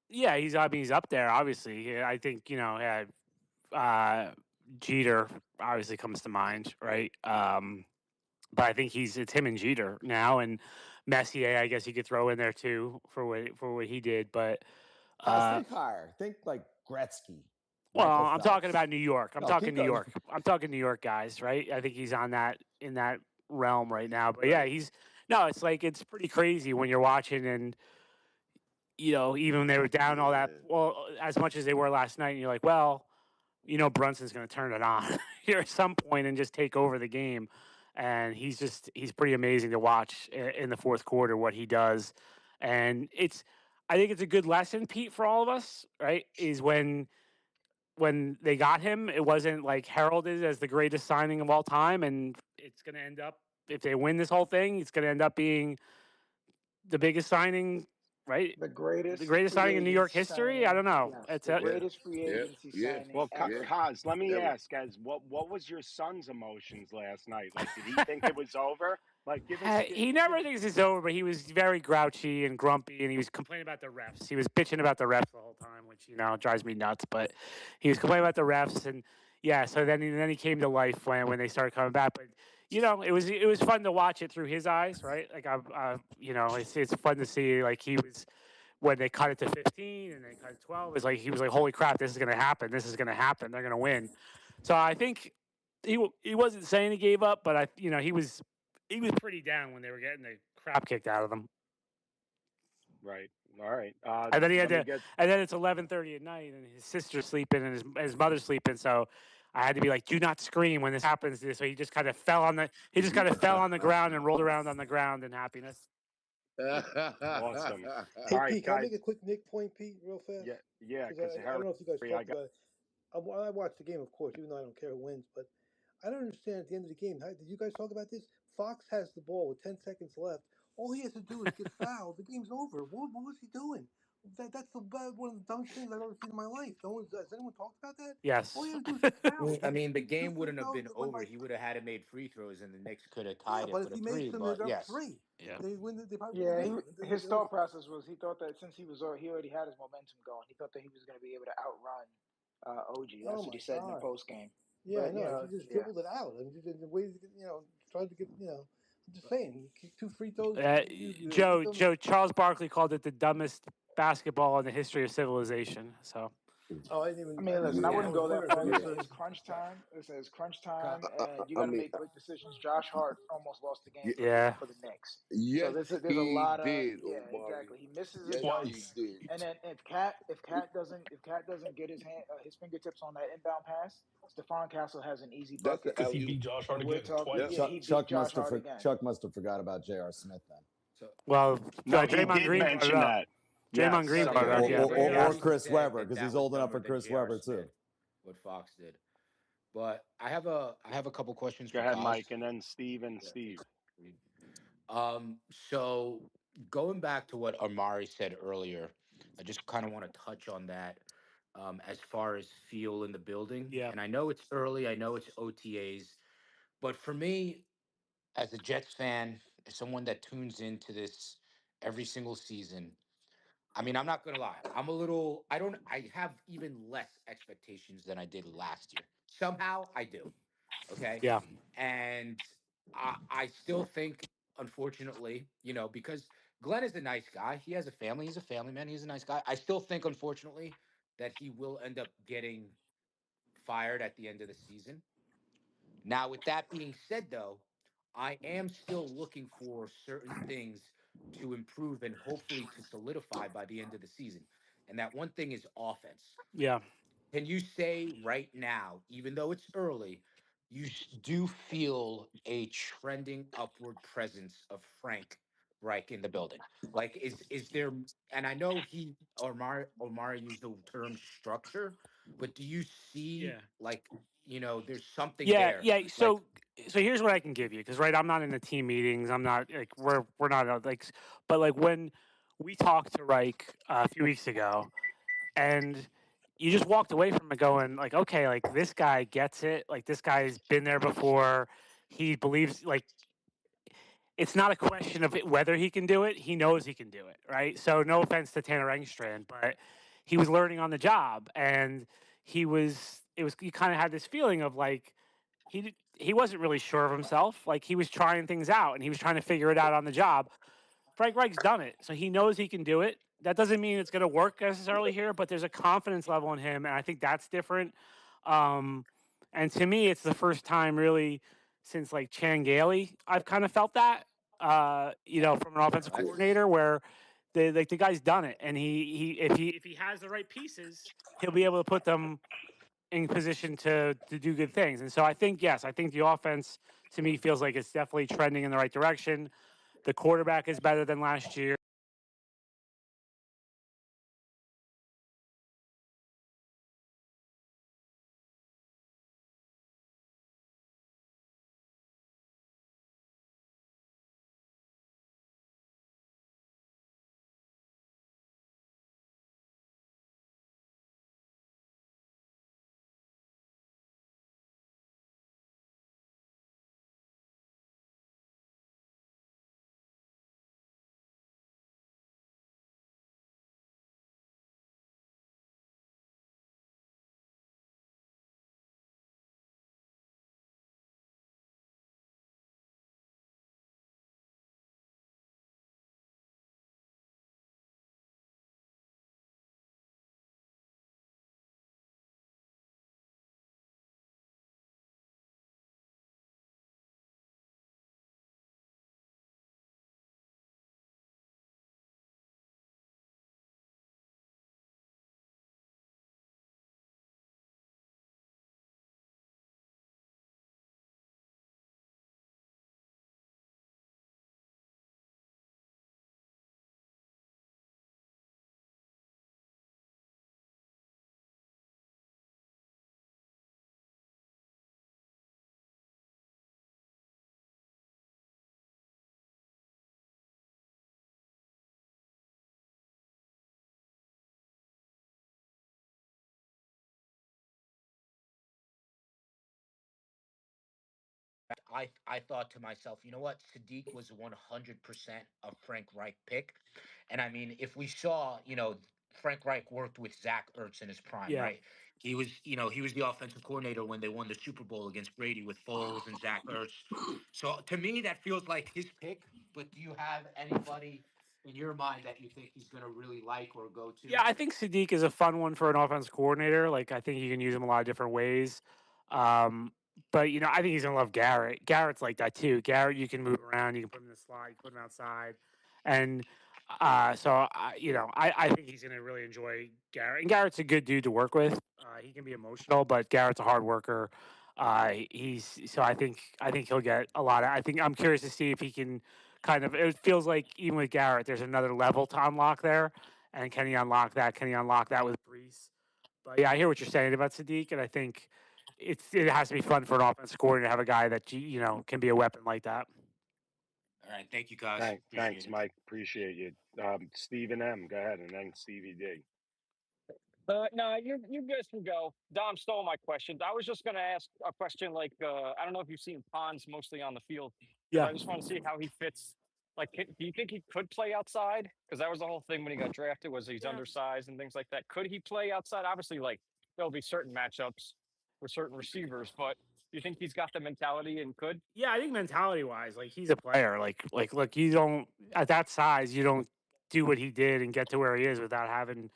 Speaker 14: Yeah, he's. I mean, he's up there. Obviously, yeah, I think yeah, Jeter obviously comes to mind, right? But I think it's him and Jeter now, and Messier. I guess you could throw in there too for what he did. But
Speaker 1: Kaz,
Speaker 14: uh,
Speaker 1: think higher. Think like Gretzky,
Speaker 14: well,
Speaker 1: Michael
Speaker 14: I'm talking
Speaker 1: Phelps.
Speaker 14: about New York. I'm
Speaker 1: No, keep
Speaker 14: talking New
Speaker 1: going.
Speaker 14: York. I'm talking New York guys, right? I think he's on that in that realm right now. But yeah,
Speaker 16: Right.
Speaker 14: he's no. It's like it's pretty crazy when you're watching and even when they were down all that,
Speaker 16: Yeah.
Speaker 14: well, as much as they were last night, and you're like, well, Brunson's going to turn it on here at some point and just take over the game. And he's pretty amazing to watch in the fourth quarter what he does. And I think it's a good lesson, Pete, for all of us, right? Is when they got him, it wasn't like heralded as the greatest signing of all time. And it's going to end up, if they win this whole thing, it's going to end up being the biggest signing, right?
Speaker 4: The
Speaker 14: The
Speaker 4: greatest
Speaker 14: greatest
Speaker 4: free
Speaker 14: signing in New York
Speaker 4: agency
Speaker 14: history. I
Speaker 4: signing.
Speaker 14: don't know.
Speaker 4: Yes,
Speaker 14: It's
Speaker 4: the
Speaker 14: a
Speaker 16: Yeah.
Speaker 4: greatest free
Speaker 16: Yeah.
Speaker 4: agency
Speaker 16: Yeah.
Speaker 2: Well,
Speaker 4: signing ever.
Speaker 2: Kaz, let me
Speaker 16: Ever.
Speaker 2: ask, guys, what was your son's emotions last night? Like, did he think it was over? Like, give us,
Speaker 14: He
Speaker 2: give.
Speaker 14: never thinks it's over, but he was very grouchy and grumpy, and he was complaining about the refs. He was bitching about the refs the whole time, which drives me nuts. But he was complaining about the refs, and yeah. So then he came to life when they started coming back. But it was fun to watch it through his eyes, right? Like it's fun to see like he was when they cut it to 15 and they cut it to 12. It's like he was like, holy crap, this is going to happen. This is going to happen. They're going to win. So I think he wasn't saying he gave up, but he was pretty down when they were getting the crap kicked out of them.
Speaker 2: Right. All right.
Speaker 14: And then he had
Speaker 2: Let me
Speaker 14: to,
Speaker 2: get.
Speaker 14: and then it's 11:30 at night, and his sister's sleeping, and his mother's sleeping. So I had to be like, "Do not scream when this happens." So he just kind of fell on the ground and rolled around on the ground in happiness.
Speaker 2: Awesome.
Speaker 15: Hey
Speaker 2: All right,
Speaker 15: Pete, can I make
Speaker 2: guys.
Speaker 15: a quick Nick point, Pete, real fast?
Speaker 2: Yeah, yeah.
Speaker 15: Because
Speaker 2: Because
Speaker 15: I don't
Speaker 2: Harry,
Speaker 15: know if you guys
Speaker 2: I
Speaker 15: talked
Speaker 2: got.
Speaker 15: about it. I watched the game, of course, even though I don't care who wins. But I don't understand at the end of the game. Did you guys talk about this? Fox has the ball with 10 seconds left. All he has to do is get fouled. The game's over. What was he doing? That's one of the dumbest things I've ever seen in my life. Has anyone talked about that? All he
Speaker 14: Yes.
Speaker 15: had to do is get fouled.
Speaker 18: I
Speaker 15: He
Speaker 18: mean, the
Speaker 15: took two
Speaker 18: game
Speaker 15: free
Speaker 18: wouldn't have
Speaker 15: throws.
Speaker 18: been
Speaker 15: They win
Speaker 18: over.
Speaker 15: by
Speaker 18: He would have had to made free throws, and the Knicks could have
Speaker 15: yeah.
Speaker 18: tied it
Speaker 15: But
Speaker 18: for
Speaker 15: if
Speaker 18: the
Speaker 15: he makes
Speaker 18: three.
Speaker 15: them, they're
Speaker 18: But
Speaker 15: up
Speaker 18: yes,
Speaker 15: three.
Speaker 14: Yeah.
Speaker 15: They win. They probably win the
Speaker 11: Yeah,
Speaker 15: game.
Speaker 11: his thought process was he thought that since he already had his momentum going, he thought that he was going to be able to outrun OG.
Speaker 15: Oh
Speaker 11: That's what he
Speaker 15: my
Speaker 11: said in the
Speaker 15: god.
Speaker 11: post game.
Speaker 15: Yeah, I
Speaker 11: But
Speaker 15: know. He just
Speaker 11: yeah.
Speaker 15: dribbled it out. I mean, just in the way, tried to get, I'm just saying, he kicked two free throws. You beat them.
Speaker 14: Joe Charles Barkley called it the dumbest basketball in the history of civilization. So
Speaker 15: Oh,
Speaker 11: I
Speaker 15: I
Speaker 11: mean,
Speaker 15: didn't
Speaker 11: listen,
Speaker 15: see
Speaker 11: I
Speaker 15: it. I
Speaker 11: wouldn't
Speaker 15: was
Speaker 11: go that
Speaker 15: wondering if
Speaker 11: far. This
Speaker 15: anybody
Speaker 16: yeah.
Speaker 11: says
Speaker 15: said.
Speaker 11: crunch time. It says crunch
Speaker 18: Co-
Speaker 11: time, and you
Speaker 16: I
Speaker 11: got to
Speaker 16: mean,
Speaker 11: make quick decisions. Josh Hart almost lost the game
Speaker 16: y-
Speaker 14: yeah,
Speaker 11: for the Knicks. So
Speaker 16: yes,
Speaker 11: there's a
Speaker 16: he
Speaker 11: lot of
Speaker 16: did,
Speaker 11: yeah,
Speaker 16: Omari.
Speaker 11: exactly. He misses a
Speaker 16: Yes,
Speaker 11: dunk,
Speaker 16: he
Speaker 5: Twice.
Speaker 16: did.
Speaker 11: and then if Cat doesn't get his fingertips on that inbound pass, Stephon Castle has an easy
Speaker 16: That's the
Speaker 11: bucket,
Speaker 5: Because he
Speaker 16: alley oop.
Speaker 5: beat Josh Hart
Speaker 11: and we're
Speaker 5: again
Speaker 11: talking.
Speaker 16: Yep.
Speaker 11: Yeah,
Speaker 5: twice.
Speaker 11: he beat Josh Hart again.
Speaker 1: Chuck must have forgot about J.R. Smith then,
Speaker 18: so
Speaker 14: well,
Speaker 2: No, he
Speaker 14: Draymond
Speaker 2: did
Speaker 14: Green brought it
Speaker 2: mention
Speaker 14: up.
Speaker 2: that.
Speaker 14: Draymond
Speaker 2: Yes,
Speaker 14: Green
Speaker 18: no,
Speaker 14: brought
Speaker 18: they
Speaker 14: it
Speaker 1: or
Speaker 14: up.
Speaker 18: they
Speaker 14: Yeah,
Speaker 18: they
Speaker 14: he
Speaker 1: or
Speaker 14: asked
Speaker 18: already
Speaker 14: him.
Speaker 1: Chris
Speaker 18: said
Speaker 1: Webber
Speaker 18: that
Speaker 1: because
Speaker 18: that
Speaker 1: he's
Speaker 18: was
Speaker 1: old enough
Speaker 18: dumber
Speaker 1: for
Speaker 18: than
Speaker 1: Chris
Speaker 18: J.R.
Speaker 1: Webber too.
Speaker 18: Smith, what Fox did. But I have a couple questions
Speaker 2: Go
Speaker 18: for
Speaker 2: ahead,
Speaker 18: Cos.
Speaker 2: Mike, and then Steve and
Speaker 18: Yeah.
Speaker 2: Steve.
Speaker 18: So going back to what Amari said earlier, I just kind of want to touch on that as far as feel in the building.
Speaker 14: Yeah,
Speaker 18: And I know it's early, I know it's OTAs, but for me, as a Jets fan, as someone that tunes into this every single season, I mean, I'm not gonna lie. I have even less expectations than I did last year. Somehow I do. Okay.
Speaker 14: yeah,
Speaker 18: And I still think, unfortunately, because Glenn is a nice guy. He has a family. He's a family man. He's a nice guy. I still think, unfortunately, that he will end up getting fired at the end of the season. Now, with that being said, though, I am still looking for certain things to improve and hopefully to solidify by the end of the season. And that one thing is offense.
Speaker 14: yeah,
Speaker 18: Can you say right now, even though it's early, do feel a trending upward presence of Frank Reich in the building? Like, is there? And I know Omar used the term structure, but do you see
Speaker 14: yeah,
Speaker 18: like there's something
Speaker 14: yeah,
Speaker 18: there?
Speaker 14: yeah.
Speaker 18: Like,
Speaker 14: So here's what I can give you because right, I'm not in the team meetings. I'm not like we're not but like when we talked to Reich a few weeks ago, and you just walked away from it going like, okay, like this guy gets it. Like this guy's been there before. He believes like it's not a question of whether he can do it. He knows he can do it, right? So no offense to Tanner Engstrand, but he was learning on the job, and you kind of had this feeling of like he wasn't really sure of himself. Like he was trying things out, and he was trying to figure it out on the job. Frank Reich's done it, so he knows he can do it. That doesn't mean it's going to work necessarily here, but there's a confidence level in him, and I think that's different. Um, and to me, it's the first time really since like Chan Gailey I've kind of felt that. From an offensive
Speaker 18: that's
Speaker 14: coordinator, where the guy's done it, and if he has the right pieces, he'll be able to put them in position to do good things. And so I think yes, I think the offense to me feels like it's definitely trending in the right direction. The quarterback is better than last year.
Speaker 18: I thought to myself, you know what, Sadiq was 100% a Frank Reich pick, and I mean, if we saw, Frank Reich worked with Zach Ertz in his prime,
Speaker 14: Yeah.
Speaker 18: right? He was the offensive coordinator when they won the Super Bowl against Brady with Foles and Zach Ertz. So to me, that feels like his pick. But do you have anybody in your mind that you think he's going to really like or go
Speaker 14: Yeah,
Speaker 18: to?
Speaker 14: I think Sadiq is a fun one for an offense coordinator. Like, I think you can use him a lot of different ways. Um, but I think he's gonna love Garrett. Garrett's like that too. Garrett, you can move around. You can put him in the slot. You can put him outside, and I think he's gonna really enjoy Garrett. And Garrett's a good dude to work with. He can be emotional, but Garrett's a hard worker. He's so I think he'll get a lot of. I think I'm curious to see if he can kind of. It feels like even with Garrett, there's another level to unlock there. And can he unlock that? Can he unlock that with Brees? But yeah, I hear what you're saying about Sadiq, and I think it has to be fun for an offensive coordinator to have a guy that can be a weapon like that.
Speaker 18: All right, thank you guys. Appreciate
Speaker 2: Thanks,
Speaker 18: it.
Speaker 2: Mike. Appreciate you. Stephen M. Go ahead, and then Stevie D.
Speaker 6: No, you guys can go. Dom stole my questions. I was just going to ask a question like I don't know if you've seen Pons mostly on the field because
Speaker 14: Yeah,
Speaker 6: I just want to see how he fits. Like, do you think he could play outside? Because that was the whole thing when he got drafted was he's
Speaker 14: yeah,
Speaker 6: undersized and things like that. Could he play outside? Obviously, like there'll be certain matchups with certain receivers, but do you think he's got the mentality and could?
Speaker 14: yeah. I think mentality wise, like he's a player. Like look, you don't at that size, you don't do what he did and get to where he is without having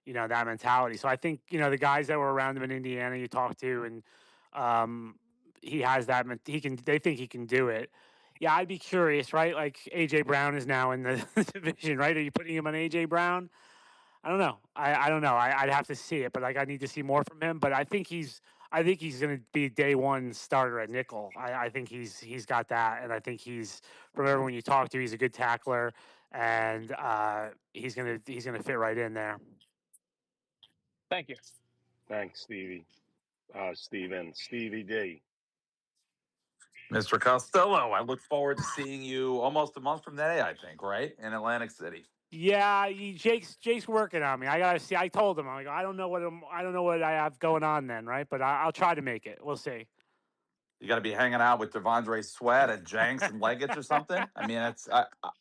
Speaker 14: that mentality. So I think the guys that were around him in Indiana, you talk to, and he has that. He can. They think he can do it. Yeah, I'd be curious, right? Like AJ Brown is now in the division, right? Are you putting him on AJ Brown? I don't know. I don't know. I'd have to see it, but like I need to see more from him. But I think he's going to be day one starter at nickel. I think he's got that, and I think he's from everyone you talk to, he's a good tackler, and he's gonna fit right in there.
Speaker 6: Thank you.
Speaker 2: Thanks, Stevie. Steven. Stevie D.
Speaker 10: Mr. Costello, I look forward to seeing you almost a month from today, I think, right? In Atlantic City.
Speaker 14: Yeah, Jake's working on me. I gotta see. I told him I don't know I don't know what I have going on then, right? But I'll try to make it. We'll see.
Speaker 10: You got to be hanging out with Devondre Sweat at Jenks and Leggett or something. I mean,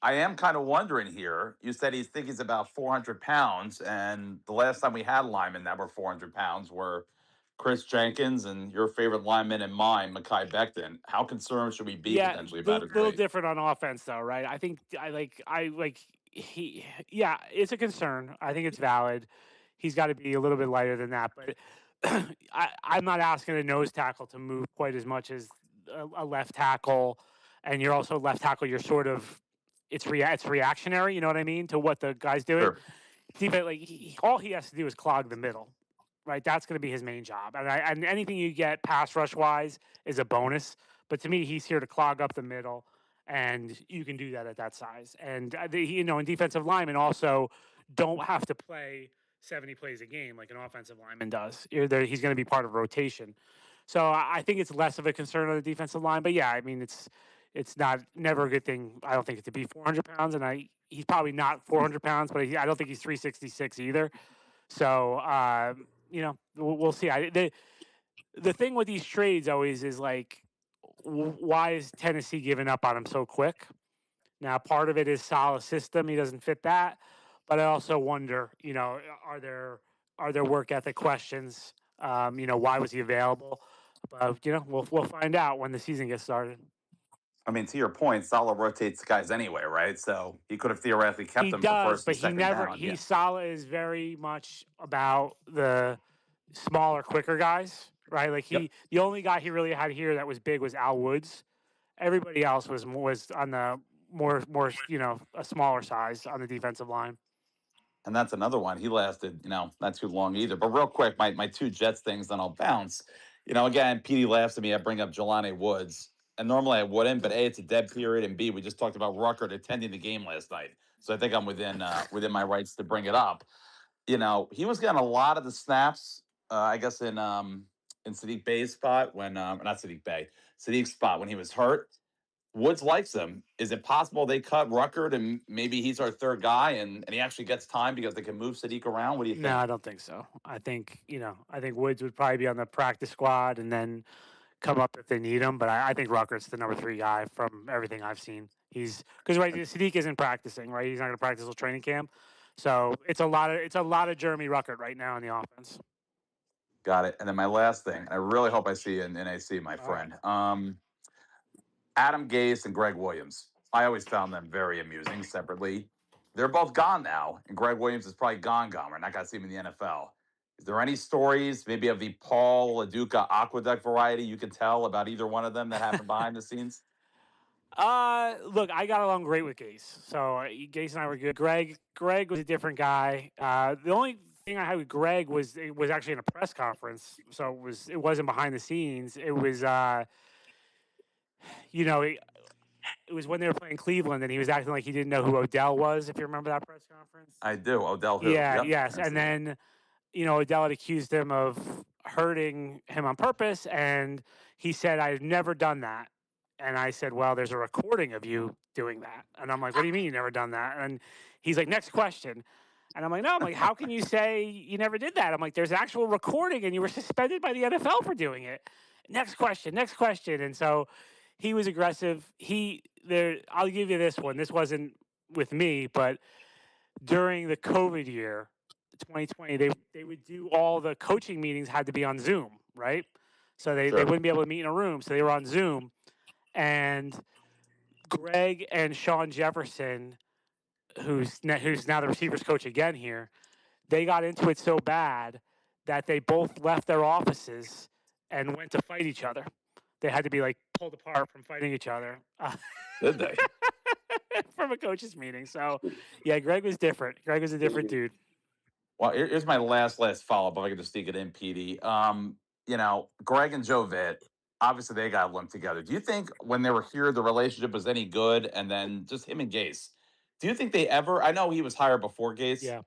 Speaker 10: I am kind of wondering here. You said he's about 400 pounds, and the last time we had linemen that were 400 pounds were Chris Jenkins and your favorite lineman and mine, Makai Becton. How concerned should we be
Speaker 14: Yeah,
Speaker 10: potentially about his
Speaker 14: little
Speaker 10: weight?
Speaker 14: different on offense though, right? I think I like he. Yeah, it's a concern. I think it's valid. He's got to be a little bit lighter than that, but I'm not asking a nose tackle to move quite as much as a left tackle, and you're also left tackle. You're sort of it's reactionary. You know what I mean to what the guy's doing.
Speaker 10: Sure.
Speaker 14: But like all he has to do is clog the middle, right? That's going to be his main job. And anything you get pass rush wise is a bonus. But to me, he's here to clog up the middle, and you can do that at that size. And and defensive linemen also don't have to play 70 plays a game like an offensive lineman does. He's going to be part of rotation. So I think it's less of a concern on the defensive line. But yeah, I mean it's not never a good thing. I don't think to be 400 pounds, and he's probably not 400 pounds, but I don't think he's 366 either. So we'll see. The thing with these trades always is like, why is Tennessee giving up on him so quick? Now, part of it is solid system. He doesn't fit that, but I also wonder, are there work ethic questions? Why was he available? But we'll find out when the season gets started.
Speaker 10: I mean, to your point, Salah rotates guys anyway, right? So he could have theoretically kept
Speaker 14: He
Speaker 10: them for
Speaker 14: does,
Speaker 10: first and
Speaker 14: but he
Speaker 10: second
Speaker 14: never.
Speaker 10: down.
Speaker 14: He
Speaker 10: Yeah.
Speaker 14: Salah is very much about the smaller, quicker guys, right? Like
Speaker 10: Yep.
Speaker 14: the only guy he really had here that was big was Al Woods. Everybody else was on the more a smaller size on the defensive line.
Speaker 10: And that's another one. He lasted, not too long either. But real quick, my two Jets things, then I'll bounce. Again, PD laughs at me. I bring up Jelani Woods. And normally I wouldn't, but A, it's a dead period. And B, we just talked about Ruckert attending the game last night. So I think I'm within my rights to bring it up. He was getting a lot of the snaps, I guess, in Sadiq Bey's spot when not Sadiq Bey, Sadiq's spot when he was hurt. Woods likes him. Is it possible they cut Ruckert and maybe he's our third guy and he actually gets time because they can move Sadiq around? What do you
Speaker 14: No, I
Speaker 10: think?
Speaker 14: don't think so. I think Woods would probably be on the practice squad, and then come up if they need him. But I think Ruckert's the number three guy from everything I've seen. He's because right, Sadiq isn't practicing, right? He's not going to practice till training camp, so it's a lot of Jeremy Ruckert right now in the offense.
Speaker 10: Got it. And then my last thing, I really hope I see you in NAC, my
Speaker 14: All right.
Speaker 10: friend. Adam Gase and Greg Williams. I always found them very amusing separately. They're both gone now, and Greg Williams is probably gone. We're not going to see him in the NFL. Is there any stories, maybe of the Paul LaDuca aqueduct variety, you could tell about either one of them that happened behind the scenes?
Speaker 14: Look, I got along great with Gase. So Gase and I were good. Greg was a different guy. The only thing I had with Greg was it was actually in a press conference, so it wasn't behind the scenes. It was you know it was when they were playing Cleveland, and he was acting like he didn't know who Odell was. If you remember that press conference.
Speaker 10: I do. Odell who?
Speaker 14: Yeah.
Speaker 10: Yep.
Speaker 14: Yes.
Speaker 10: I
Speaker 14: And
Speaker 10: see that.
Speaker 14: then Odell had accused him of hurting him on purpose, and he said, "I've never done that." And I said, "Well, there's a recording of you doing that." And I'm like, "What do you mean you never done that?" And he's like, "Next question." And I'm like, "No." I'm like, "How can you say you never did that?" I'm like, "There's actual recording, and you were suspended by the NFL for doing it." Next question. Next question. And so he was aggressive. I'll give you this one. This wasn't with me, but during the COVID year, 2020, they would do all the coaching meetings had to be on Zoom, right? So they
Speaker 10: Sure.
Speaker 14: wouldn't be able to meet in a room, so they were on Zoom. And Greg and Sean Jefferson, who's now the receivers coach again here, they got into it so bad that they both left their offices and went to fight each other. They had to be like pulled apart from fighting each other
Speaker 10: Did they?
Speaker 14: from a coaches meeting. So yeah, Greg was different. Greg was a different dude.
Speaker 10: Well, here's my last follow up. If I could just sneak it in, PD. Greg and Joe Vitt, obviously they got linked together. Do you think when they were here, the relationship was any good? And then just him and Gase, do you think they ever? I know he was hired before Gase.
Speaker 14: Yeah.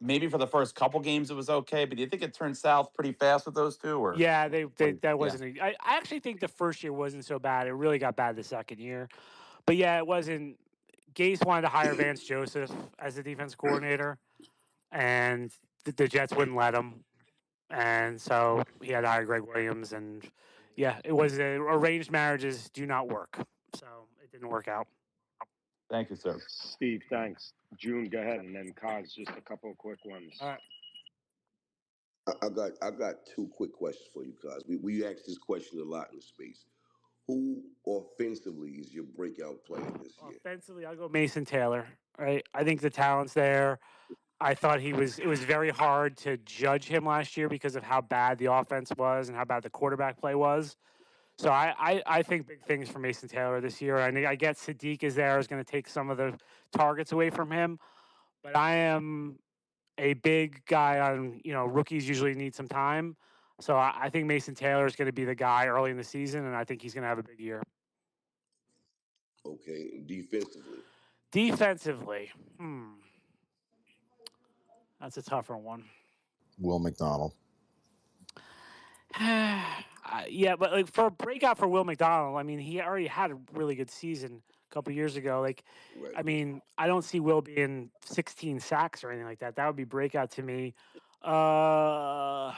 Speaker 10: Maybe for the first couple games it was okay, but do you think it turned south pretty fast with those two? Or
Speaker 14: Yeah,
Speaker 10: what?
Speaker 14: that
Speaker 10: Yeah,
Speaker 14: wasn't. I actually think the first year wasn't so bad. It really got bad the second year, but yeah, it wasn't. Gase wanted to hire Vance Joseph as the defense coordinator, and the Jets wouldn't let him, and so he had to hire Greg Williams. And yeah, it was arranged marriages do not work, so it didn't work out.
Speaker 10: thank you, sir.
Speaker 2: Steve, thanks. June, go ahead, and then Kaz, just a couple of quick
Speaker 14: All
Speaker 2: ones.
Speaker 14: right.
Speaker 16: I got two quick questions for you guys. We asked this question a lot in the space. Who offensively is your breakout player this year?
Speaker 14: Offensively, I'll go Mason Taylor. Right, I think the talent's there. I thought it was very hard to judge him last year because of how bad the offense was and how bad the quarterback play was. So I think big things for Mason Taylor this year. I get Sadiq is there is going to take some of the targets away from him, but I am a big guy on rookies usually need some time. So I think Mason Taylor is going to be the guy early in the season, and I think he's going to have a big year.
Speaker 16: Okay, defensively.
Speaker 14: Defensively, that's a tougher one.
Speaker 1: Will McDonald.
Speaker 14: Yeah, but like for a breakout for Will McDonald, I mean, he already had a really good season a couple years ago. Like,
Speaker 16: Right.
Speaker 14: I mean, I don't see Will being 16 sacks or anything like that. That would be breakout to me. Uh,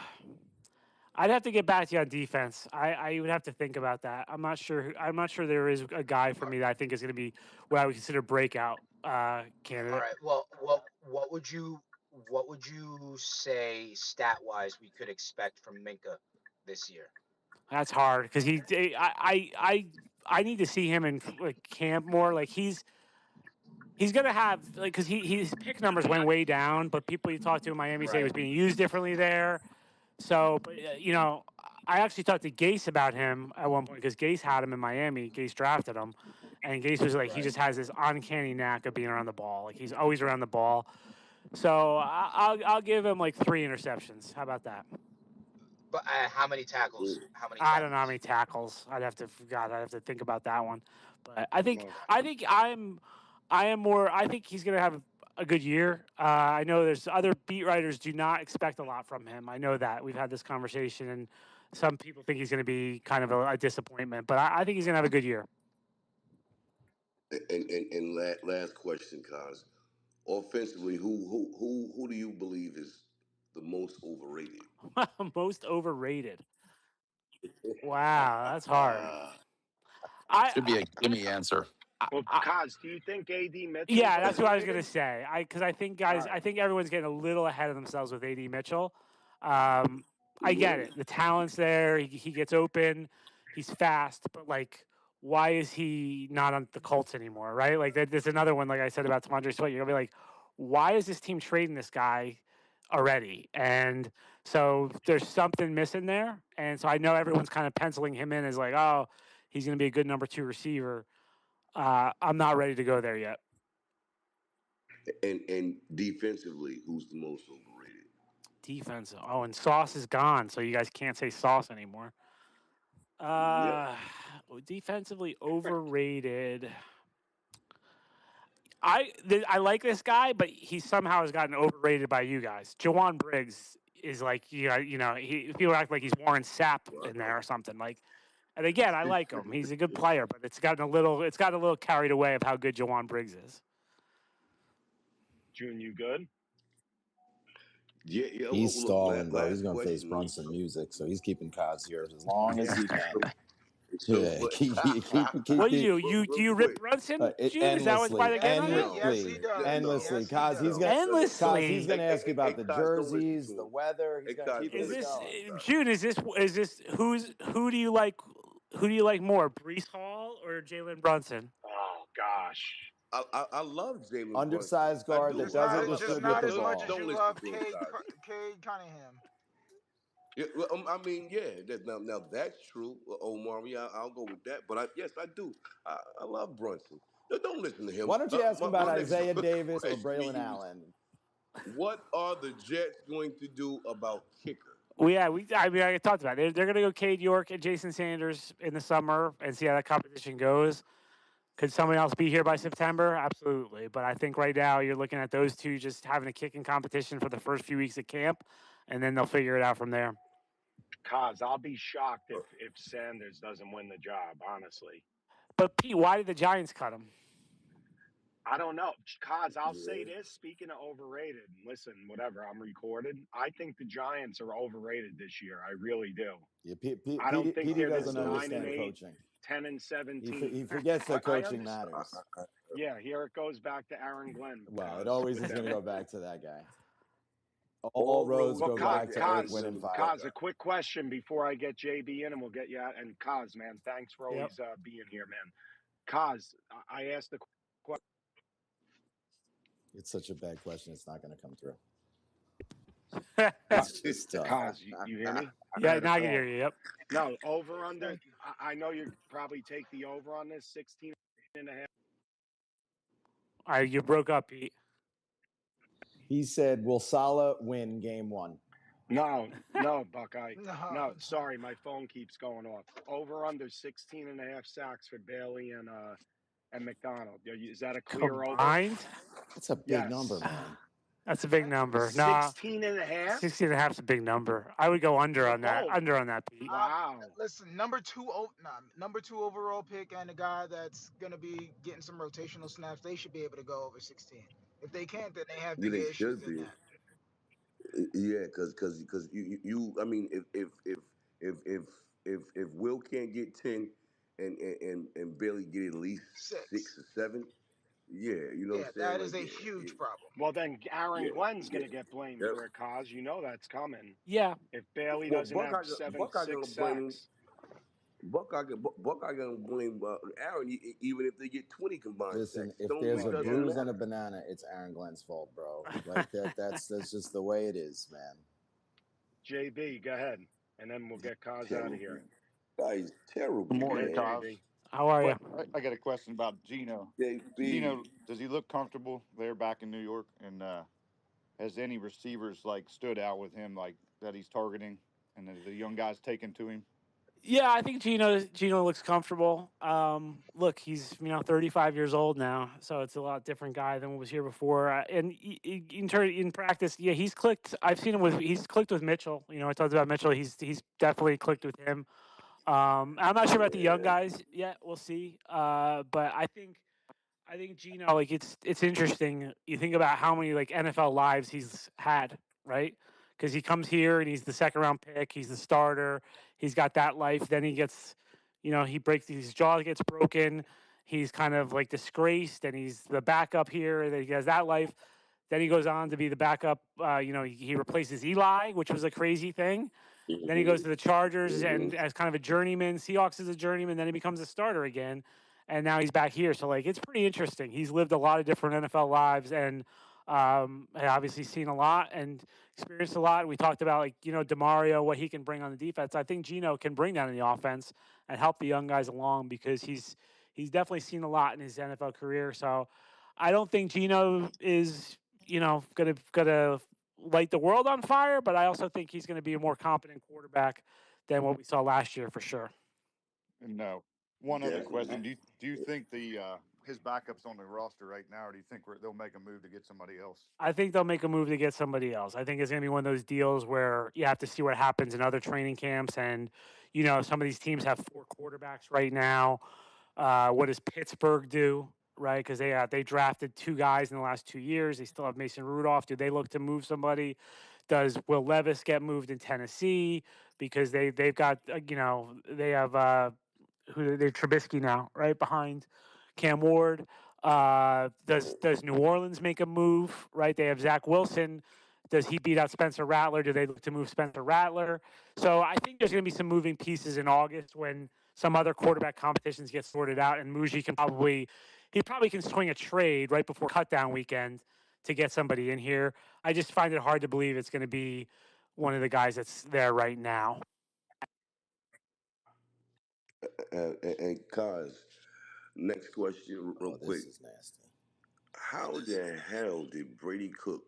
Speaker 14: I'd have to get back to you on defense. I would have to think about that. I'm not sure. I'm not sure there is a guy for me that I think is going to be what I would consider breakout
Speaker 13: All
Speaker 14: candidate.
Speaker 13: right. Well, what would you say stat wise we could expect from Minka this year?
Speaker 14: That's hard because I need to see him in like camp more. Like he's gonna have like because his pick numbers went way down, but people you talk to in Miami say he
Speaker 13: Right.
Speaker 14: was being used differently there. So, but I actually talked to Gase about him at one point because Gase had him in Miami. Gase drafted him, and Gase was like, he
Speaker 13: Right.
Speaker 14: just has this uncanny knack of being around the ball. Like he's always around the ball. So I'll give him like 3 interceptions. How about that?
Speaker 13: But how many tackles?
Speaker 16: Mm.
Speaker 13: How many
Speaker 14: I don't know how many
Speaker 13: tackles?
Speaker 14: tackles. I'd have to think about that one. But
Speaker 2: Well,
Speaker 14: I think I am more. I think he's going to have a good year. I know there's other beat writers do not expect a lot from him. I know that we've had this conversation, and some people think he's going to be kind of a disappointment. But I think he's going to have a good year.
Speaker 16: And last question, Cos. Offensively, who do you believe is the most overrated?
Speaker 14: Most overrated. Wow, that's hard. I,
Speaker 10: Should be a gimme answer.
Speaker 2: Well,
Speaker 14: I
Speaker 2: Kaz, do you think AD Mitchell's
Speaker 14: Yeah, that's what I was gonna
Speaker 2: overrated?
Speaker 14: say. Because I think
Speaker 2: All
Speaker 14: guys, I
Speaker 2: right.
Speaker 14: think everyone's getting a little ahead of themselves with AD Mitchell. I get it. The talent's there. He gets open. He's fast, but like, why is he not on the Colts anymore? Right? Like, there's another one. Like I said about Tamandre Sweat, you're gonna be like, why is this team trading this guy already? And so there's something missing there. And so I know everyone's kind of penciling him in as like, oh, he's gonna be a good number two receiver. I'm not ready to go there yet.
Speaker 16: And defensively, who's the most overrated?
Speaker 14: Defense. Oh, and Sauce is gone, so you guys can't say Sauce anymore.
Speaker 16: Yeah.
Speaker 14: Uh, Defensively overrated. I like this guy, but he somehow has gotten overrated by you guys. Jawan Briggs is like people act like he's Warren Sapp in there or something like. And again, I like him. He's a good player, but it's gotten a little carried away of how good Jawan Briggs is.
Speaker 2: June, you good?
Speaker 16: Yeah, yeah.
Speaker 1: He's
Speaker 16: Look,
Speaker 1: stalling, bro. He's
Speaker 16: last
Speaker 1: gonna face
Speaker 16: question was
Speaker 1: Brunson music, so he's keeping Kaz here as long as
Speaker 2: Yeah.
Speaker 1: he can.
Speaker 16: so,
Speaker 1: Yeah,
Speaker 16: but
Speaker 14: What do you do?
Speaker 16: real,
Speaker 14: Do
Speaker 16: real
Speaker 14: you rip
Speaker 16: quick.
Speaker 14: Brunson, June? Is that why
Speaker 1: endlessly,
Speaker 14: they're getting on you?
Speaker 7: Yes, he
Speaker 1: endlessly,
Speaker 7: does.
Speaker 16: No,
Speaker 1: endlessly.
Speaker 7: Yes, he
Speaker 1: Kaz, he's
Speaker 7: does.
Speaker 1: gonna, Kaz, he's
Speaker 14: Endlessly.
Speaker 1: gonna ask you about
Speaker 16: Hey,
Speaker 1: the
Speaker 16: Cos, don't listen
Speaker 1: jerseys,
Speaker 16: to
Speaker 1: the
Speaker 16: him.
Speaker 1: weather. He's
Speaker 16: Hey,
Speaker 1: gonna
Speaker 16: Cos,
Speaker 1: keep
Speaker 16: don't
Speaker 14: Is
Speaker 1: this
Speaker 16: listen
Speaker 14: this
Speaker 16: to him,
Speaker 1: going.
Speaker 16: Cos.
Speaker 14: June? Who do you like? Who do you like more, Brees Hall or Jalen Brunson?
Speaker 2: Oh gosh.
Speaker 16: I love Jalen Brunson.
Speaker 1: Undersized
Speaker 16: I
Speaker 1: guard that
Speaker 16: do.
Speaker 7: Just
Speaker 1: doesn't
Speaker 7: not,
Speaker 16: Look,
Speaker 7: just
Speaker 1: distribute
Speaker 7: not
Speaker 1: the
Speaker 7: as
Speaker 16: look,
Speaker 7: much as
Speaker 1: ball.
Speaker 16: don't
Speaker 7: you
Speaker 16: listen
Speaker 7: love
Speaker 16: to him, Cos.
Speaker 7: Cade Cunningham.
Speaker 16: Yeah, well, I mean, yeah. Now that's true, Omari. I'll go with that. But yes, I do. I love Brunson. No, don't listen to him.
Speaker 1: Why don't you ask him about
Speaker 16: My next
Speaker 1: Isaiah Davis or
Speaker 16: question to
Speaker 1: Braylon
Speaker 16: you is:
Speaker 1: Allen?
Speaker 16: what are the Jets going to do about kicker?
Speaker 14: Well, yeah, I mean, I talked about it. They're going to go Cade York and Jason Sanders in the summer and see how that competition goes. Could someone else be here by September? Absolutely. But I think right now you're looking at those two just having a kicking competition for the first few weeks of camp, and then they'll figure it out from there.
Speaker 2: Kaz, I'll be shocked if Sanders doesn't win the job, honestly.
Speaker 14: But Pete, why did the Giants cut him?
Speaker 2: I don't know. Kaz, I'll say
Speaker 16: Yeah.
Speaker 2: this, speaking of overrated, listen, whatever, I'm recorded. I think the Giants are overrated this year. I really do.
Speaker 1: Yeah,
Speaker 2: I don't think
Speaker 1: Petey
Speaker 2: they're this
Speaker 1: doesn't
Speaker 16: So,
Speaker 2: 9 and
Speaker 1: understand
Speaker 2: 8,
Speaker 1: coaching.
Speaker 2: 10 and
Speaker 1: He
Speaker 2: 17.
Speaker 1: forgets that
Speaker 2: I
Speaker 1: coaching
Speaker 2: understand.
Speaker 1: matters.
Speaker 2: Yeah, here it goes back to Aaron Glenn,
Speaker 1: Well, it
Speaker 2: Kaz,
Speaker 1: always
Speaker 2: with
Speaker 1: is going to
Speaker 2: them.
Speaker 1: go back to that guy. All
Speaker 16: all
Speaker 1: roads
Speaker 16: roads
Speaker 2: Well,
Speaker 1: go
Speaker 16: lead
Speaker 1: back
Speaker 16: to
Speaker 1: to Irk
Speaker 16: Aaron
Speaker 1: winning
Speaker 2: Kaz,
Speaker 16: Glenn with
Speaker 1: five.
Speaker 16: that
Speaker 2: Kaz,
Speaker 16: guy.
Speaker 2: a quick question before I get JB in and we'll get you out. And Kaz, man, thanks for
Speaker 14: Yep.
Speaker 2: always being here, man. Kaz, I asked the question.
Speaker 1: It's such a bad question. It's not going to come through.
Speaker 14: Yeah,
Speaker 1: It's just tough.
Speaker 2: Kaz, you hear me? I had a
Speaker 14: now I can hear
Speaker 2: call.
Speaker 14: you. Yep.
Speaker 2: No, over under.
Speaker 7: Thank you.
Speaker 2: I know you probably take the over on this 16 and a half.
Speaker 14: All right, you broke up, Pete.
Speaker 1: He said, "Will Salah win Game 1?"
Speaker 2: No, Buckeye.
Speaker 7: No,
Speaker 2: No, sorry, my phone keeps going off. Over under 16 and a half sacks for Bailey and McDonald. Is that a clear over?
Speaker 14: Combined?
Speaker 1: That's a big number,
Speaker 2: Yes.
Speaker 1: man.
Speaker 14: That's a big number. Nah,
Speaker 2: 16 and a half?
Speaker 14: 16 and a half is a big number. I would go under
Speaker 2: For
Speaker 14: on that.
Speaker 2: both.
Speaker 14: Under on that, Pete.
Speaker 2: Wow.
Speaker 7: listen, number two overall pick and a guy that's gonna be getting some rotational snaps. They should be able to go over 16. If they can't, then they have
Speaker 16: Yeah,
Speaker 7: bigger
Speaker 16: they
Speaker 7: issues
Speaker 16: should
Speaker 7: than
Speaker 16: be.
Speaker 7: that.
Speaker 16: Yeah, because you I mean if Will can't get 10 and Bailey get at least 6
Speaker 7: 6.
Speaker 16: or 7, yeah, you know what
Speaker 7: Yeah,
Speaker 16: I'm saying?
Speaker 7: that
Speaker 16: Like
Speaker 7: is a huge problem.
Speaker 2: Well, then Aaron
Speaker 16: yeah,
Speaker 2: Glenn's
Speaker 16: yeah.
Speaker 2: going to get blamed
Speaker 16: Yep.
Speaker 2: for a cause. You know that's coming.
Speaker 14: Yeah.
Speaker 2: If Bailey
Speaker 16: Well,
Speaker 2: doesn't have seven,
Speaker 16: Buckeye gonna
Speaker 2: six
Speaker 16: blame him.
Speaker 2: sacks.
Speaker 16: Buckeye gonna blame Aaron even if they get 20 combined
Speaker 1: Listen,
Speaker 16: sacks. It
Speaker 1: if
Speaker 16: don't
Speaker 1: there's
Speaker 16: it
Speaker 1: a
Speaker 2: Well,
Speaker 16: doesn't
Speaker 2: yeah.
Speaker 1: bruise and a
Speaker 16: matter.
Speaker 1: banana, it's Aaron Glenn's fault, bro. Like that's just the way it is, man.
Speaker 2: JB, go ahead. And then we'll get Kaz out of here.
Speaker 16: Terrible. That is
Speaker 19: Good
Speaker 16: terrible,
Speaker 2: Go
Speaker 19: morning,
Speaker 2: ahead,
Speaker 16: man.
Speaker 19: Cos.
Speaker 2: JB.
Speaker 14: How are you?
Speaker 19: What I got a question about Gino.
Speaker 16: JB.
Speaker 19: Gino, does he look comfortable there back in New York? And has any receivers like stood out with him like that he's targeting, and the young guys taking to him?
Speaker 14: Yeah, I think Gino looks comfortable. Look, he's 35 years old now, so it's a lot different guy than what was here before. And in practice, yeah, he's clicked. I've seen him he's clicked with Mitchell. I talked about Mitchell. He's definitely clicked with him. I'm not sure about the young
Speaker 16: Yeah.
Speaker 14: guys yet. We'll see. But I think Gino, like it's interesting. You think about how many like NFL lives he's had, right? because he comes here and he's the second round pick. He's the starter. He's got that life. Then he gets, he breaks his jaw gets broken. He's kind of like disgraced, and he's the backup here. Then he has that life. Then he goes on to be the backup. He replaces Eli, which was a crazy thing. Then he goes to the Chargers and as kind of a journeyman. Seahawks is a journeyman. Then he becomes a starter again, and now he's back here. So like, it's pretty interesting. He's lived a lot of different NFL lives, and obviously seen a lot and experienced a lot. We talked about Demario, what he can bring on the defense. I think Gino can bring that in the offense and help the young guys along because he's definitely seen a lot in his NFL career. So I don't think Gino is gonna light the world on fire, but I also think he's going to be a more competent quarterback than what we saw last year for sure.
Speaker 19: And one other question:
Speaker 12: Definitely.
Speaker 19: Do you think the his backups on the roster right now, or do you think they'll make a move to get somebody else?
Speaker 14: I think they'll make a move to get somebody else. I think it's going to be one of those deals where you have to see what happens in other training camps, and some of these teams have 4 quarterbacks right now. What does Pittsburgh do? Right, because they drafted 2 guys in the last 2 years. They still have Mason Rudolph. Do they look to move somebody? Does Will Levis get moved in Tennessee because they've got they have who they're Trubisky now right behind Cam Ward. Does New Orleans make a move? Right, they have Zach Wilson. Does he beat out Spencer Rattler? Do they look to move Spencer Rattler? So I think there's going to be some moving pieces in August when some other quarterback competitions get sorted out, and Muji probably can swing a trade right before cutdown weekend to get somebody in here. I just find it hard to believe it's going to be one of the guys that's there right now.
Speaker 16: And cause next question, real
Speaker 1: Oh, this
Speaker 16: quick:
Speaker 1: is nasty.
Speaker 16: how the hell did Brady Cook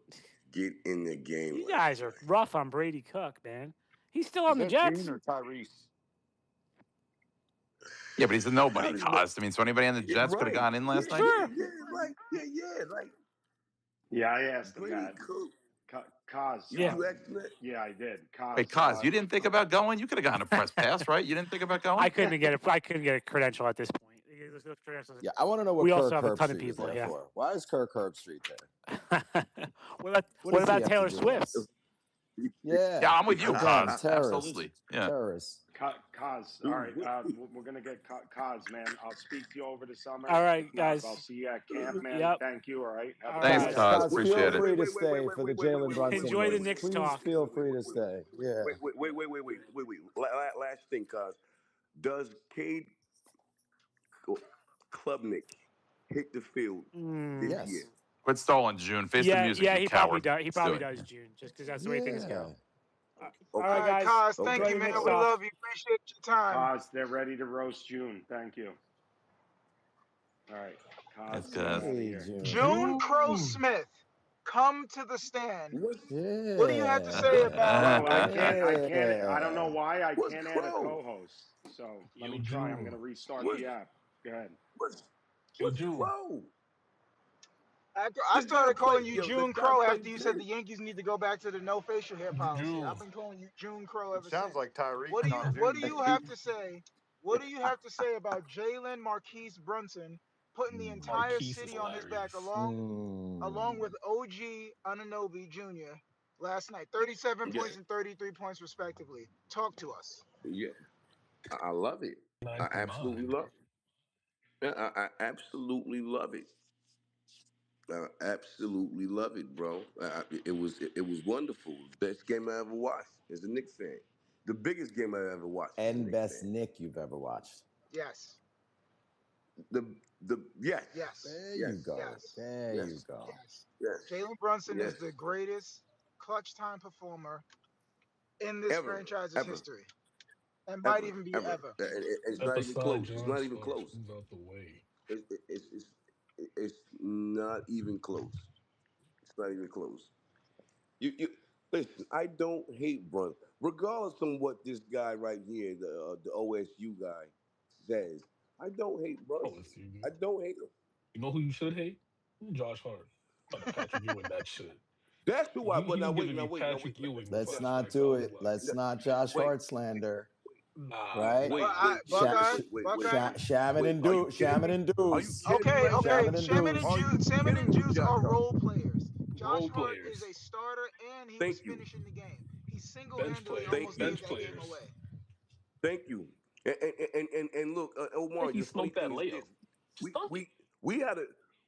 Speaker 16: get in the game
Speaker 14: You
Speaker 16: last
Speaker 14: guys
Speaker 16: night?
Speaker 14: are rough on Brady Cook, man. He's still
Speaker 19: Is
Speaker 14: on the
Speaker 19: that Gene
Speaker 14: Jets.
Speaker 19: or Tyrese?
Speaker 10: Yeah, but he's a
Speaker 16: How
Speaker 10: nobody,
Speaker 16: did
Speaker 10: Cos. I mean, so anybody on the
Speaker 16: yeah,
Speaker 10: Jets could have
Speaker 16: right?
Speaker 10: gone in
Speaker 16: Yeah,
Speaker 10: last night.
Speaker 16: yeah,
Speaker 14: Sure.
Speaker 16: yeah, like like
Speaker 2: Yeah, I asked him
Speaker 16: Brady
Speaker 2: that.
Speaker 16: Cook.
Speaker 2: Cause,
Speaker 14: Yeah.
Speaker 16: You asked that?
Speaker 2: yeah, I did.
Speaker 10: Wait,
Speaker 2: Cause,
Speaker 10: Cos, you didn't think about going? You could have gone to press pass, right? You didn't think about
Speaker 14: I
Speaker 10: going?
Speaker 14: couldn't get it. I couldn't get a credential at this point.
Speaker 1: Yeah, I want to know what
Speaker 14: We also
Speaker 1: Kirk
Speaker 14: have a ton of
Speaker 1: Herbstreit was
Speaker 14: people
Speaker 1: there
Speaker 14: here.
Speaker 1: for. Why is Kirk Herbstreit there?
Speaker 14: what about
Speaker 1: What
Speaker 14: what
Speaker 1: does he
Speaker 14: about
Speaker 1: have to
Speaker 14: Taylor
Speaker 1: do with
Speaker 14: Swift?
Speaker 1: us?
Speaker 10: Yeah,
Speaker 1: Yeah,
Speaker 10: I'm with you,
Speaker 1: again,
Speaker 10: Cos.
Speaker 1: terrorist,
Speaker 10: Absolutely. Yeah.
Speaker 1: terrorist.
Speaker 2: Cause, all right. We're gonna get Cause, man. I'll speak to you over the
Speaker 14: All
Speaker 2: summer. If
Speaker 14: right,
Speaker 2: not, I'll
Speaker 14: guys.
Speaker 2: see you at camp, man.
Speaker 14: Yep.
Speaker 2: Thank you. All right. Have a
Speaker 14: All
Speaker 2: good
Speaker 14: right,
Speaker 10: Thanks,
Speaker 2: night.
Speaker 14: guys.
Speaker 10: Cos.
Speaker 1: Feel
Speaker 10: Appreciate it.
Speaker 1: free to stay for the Jalen Brunson
Speaker 14: Enjoy the
Speaker 1: roast.
Speaker 14: Knicks
Speaker 1: Please
Speaker 14: talk.
Speaker 1: feel free to stay. Yeah.
Speaker 16: Wait. Last thing, cause does Cade Klubnik hit the field this
Speaker 14: Mm,
Speaker 16: year?
Speaker 1: Yes.
Speaker 10: Quit stalling, June. Face the
Speaker 14: yeah,
Speaker 10: music,
Speaker 14: yeah.
Speaker 10: you
Speaker 14: He probably
Speaker 10: coward.
Speaker 14: does. He
Speaker 10: Let's do
Speaker 14: probably
Speaker 10: it.
Speaker 14: does, June, just because that's the way things go.
Speaker 1: Yeah.
Speaker 14: All
Speaker 7: All
Speaker 14: right,
Speaker 16: Okay.
Speaker 7: right,
Speaker 14: guys.
Speaker 7: Cos. Thank
Speaker 14: Enjoy
Speaker 7: you,
Speaker 14: the
Speaker 7: man.
Speaker 14: Knicks
Speaker 7: We
Speaker 14: talk.
Speaker 7: love you. Appreciate your time.
Speaker 2: Cause, they're ready to roast June. Thank you. All right.
Speaker 10: Thanks,
Speaker 2: Cause, get
Speaker 10: guys.
Speaker 2: out of
Speaker 1: Hey,
Speaker 2: here.
Speaker 1: June.
Speaker 7: June Crow
Speaker 5: June.
Speaker 7: Smith, come to the stand.
Speaker 16: What's
Speaker 7: What do you have to say about
Speaker 2: Well, I can't. I can't. I don't know
Speaker 1: Yeah.
Speaker 2: why I
Speaker 16: what's
Speaker 2: can't add a
Speaker 16: crow?
Speaker 2: co-host. So let
Speaker 5: Yo,
Speaker 2: me try. I'm gonna
Speaker 5: June.
Speaker 2: restart
Speaker 16: What's
Speaker 2: the app. Go ahead.
Speaker 16: what's
Speaker 5: Yo,
Speaker 16: what's
Speaker 5: June.
Speaker 16: crow?
Speaker 7: I
Speaker 16: The guy
Speaker 7: started calling
Speaker 16: played
Speaker 7: you
Speaker 16: yo. The
Speaker 7: June
Speaker 16: guy
Speaker 7: Crow after
Speaker 16: played
Speaker 7: you said the
Speaker 16: 10.
Speaker 7: Yankees need to go back to the no facial hair policy. I've
Speaker 5: June.
Speaker 7: been calling you June Crow
Speaker 19: It
Speaker 7: ever
Speaker 19: sounds
Speaker 7: since.
Speaker 19: like Tyreek,
Speaker 7: What do you
Speaker 19: not
Speaker 7: what do
Speaker 19: June.
Speaker 7: you have to say? What do you have to say about Jalen Marquise Brunson putting the entire
Speaker 5: Marquise is
Speaker 7: city on his back
Speaker 5: hilarious.
Speaker 7: along with
Speaker 1: Mm.
Speaker 7: OG Ananobi Jr. last night? 37
Speaker 16: Yeah,
Speaker 7: points and 33 points respectively. Talk to us.
Speaker 16: yeah. I love it. I absolutely
Speaker 5: 9.9.
Speaker 16: love it. Yeah, I absolutely love it. I absolutely love it, bro. It was wonderful. Best game I ever watched as a Knicks fan. The biggest game I ever watched as a
Speaker 1: And
Speaker 16: Knicks
Speaker 1: best
Speaker 16: fan.
Speaker 1: Nick you've ever watched.
Speaker 7: Yes.
Speaker 16: The yes,
Speaker 7: Yes.
Speaker 1: There you
Speaker 16: yes,
Speaker 1: go.
Speaker 7: Yes.
Speaker 1: There you
Speaker 16: yes,
Speaker 1: go.
Speaker 7: Yes.
Speaker 16: yes,
Speaker 7: Jalen Brunson is the
Speaker 16: yes.
Speaker 7: greatest clutch time performer in this
Speaker 16: Ever,
Speaker 7: franchise's
Speaker 16: ever,
Speaker 7: history, and might
Speaker 16: ever,
Speaker 7: even be
Speaker 16: ever.
Speaker 7: ever.
Speaker 16: It's
Speaker 5: Step
Speaker 16: not even
Speaker 5: aside,
Speaker 16: close. It's
Speaker 5: John
Speaker 16: not even
Speaker 5: Starks.
Speaker 16: close.
Speaker 5: Move out the way.
Speaker 16: It's not even close. It's not even close. You listen. I don't hate Brunson, regardless of what this guy right here, the OSU guy, says. I don't hate
Speaker 5: Oh,
Speaker 16: Brunson.
Speaker 5: it's you,
Speaker 16: I
Speaker 5: dude.
Speaker 16: don't hate him.
Speaker 5: You know who you should hate? Josh Hart. Trying to Patrick Ewing that shit.
Speaker 16: That's who I. But
Speaker 5: He
Speaker 16: now
Speaker 5: was
Speaker 16: wait,
Speaker 5: giving
Speaker 16: now
Speaker 5: me
Speaker 16: wait, now
Speaker 5: Patrick
Speaker 16: wait, now
Speaker 5: Ewing
Speaker 1: Let's
Speaker 16: wait,
Speaker 1: not
Speaker 5: flashbacks. I
Speaker 1: do
Speaker 5: was
Speaker 1: it.
Speaker 5: like,
Speaker 1: Let's not Josh
Speaker 16: wait,
Speaker 1: Hart slander.
Speaker 5: nah,
Speaker 1: Right?
Speaker 16: wait,
Speaker 5: nah.
Speaker 7: Buckeye,
Speaker 1: Sha-
Speaker 7: Buckeye.
Speaker 1: Shaman
Speaker 16: wait.
Speaker 1: and
Speaker 16: Are you
Speaker 1: Deuce.
Speaker 16: kidding
Speaker 1: Shaman
Speaker 16: me?
Speaker 1: and
Speaker 16: Are you
Speaker 1: Deuce.
Speaker 16: kidding me
Speaker 7: Okay,
Speaker 16: right now?
Speaker 7: okay.
Speaker 1: Shaman and Deuce.
Speaker 16: Are you
Speaker 7: Salmon
Speaker 16: kidding
Speaker 7: and
Speaker 16: me with
Speaker 7: Juice
Speaker 16: Josh
Speaker 7: are
Speaker 16: Hart?
Speaker 7: role players.
Speaker 20: Role
Speaker 4: Hart is
Speaker 20: players,
Speaker 4: a starter and he was
Speaker 16: Thank you.
Speaker 4: finishing the game. He
Speaker 20: bench
Speaker 4: single-handedly
Speaker 20: play,
Speaker 16: Thank
Speaker 4: almost
Speaker 16: you.
Speaker 4: gave
Speaker 20: bench
Speaker 4: that game
Speaker 20: players.
Speaker 4: away.
Speaker 16: Thank you. And look,
Speaker 20: I think
Speaker 16: Omar,
Speaker 20: he
Speaker 16: the funny
Speaker 20: smoked that
Speaker 16: thing is this:
Speaker 20: layup.
Speaker 16: we
Speaker 20: Stunk it.
Speaker 16: we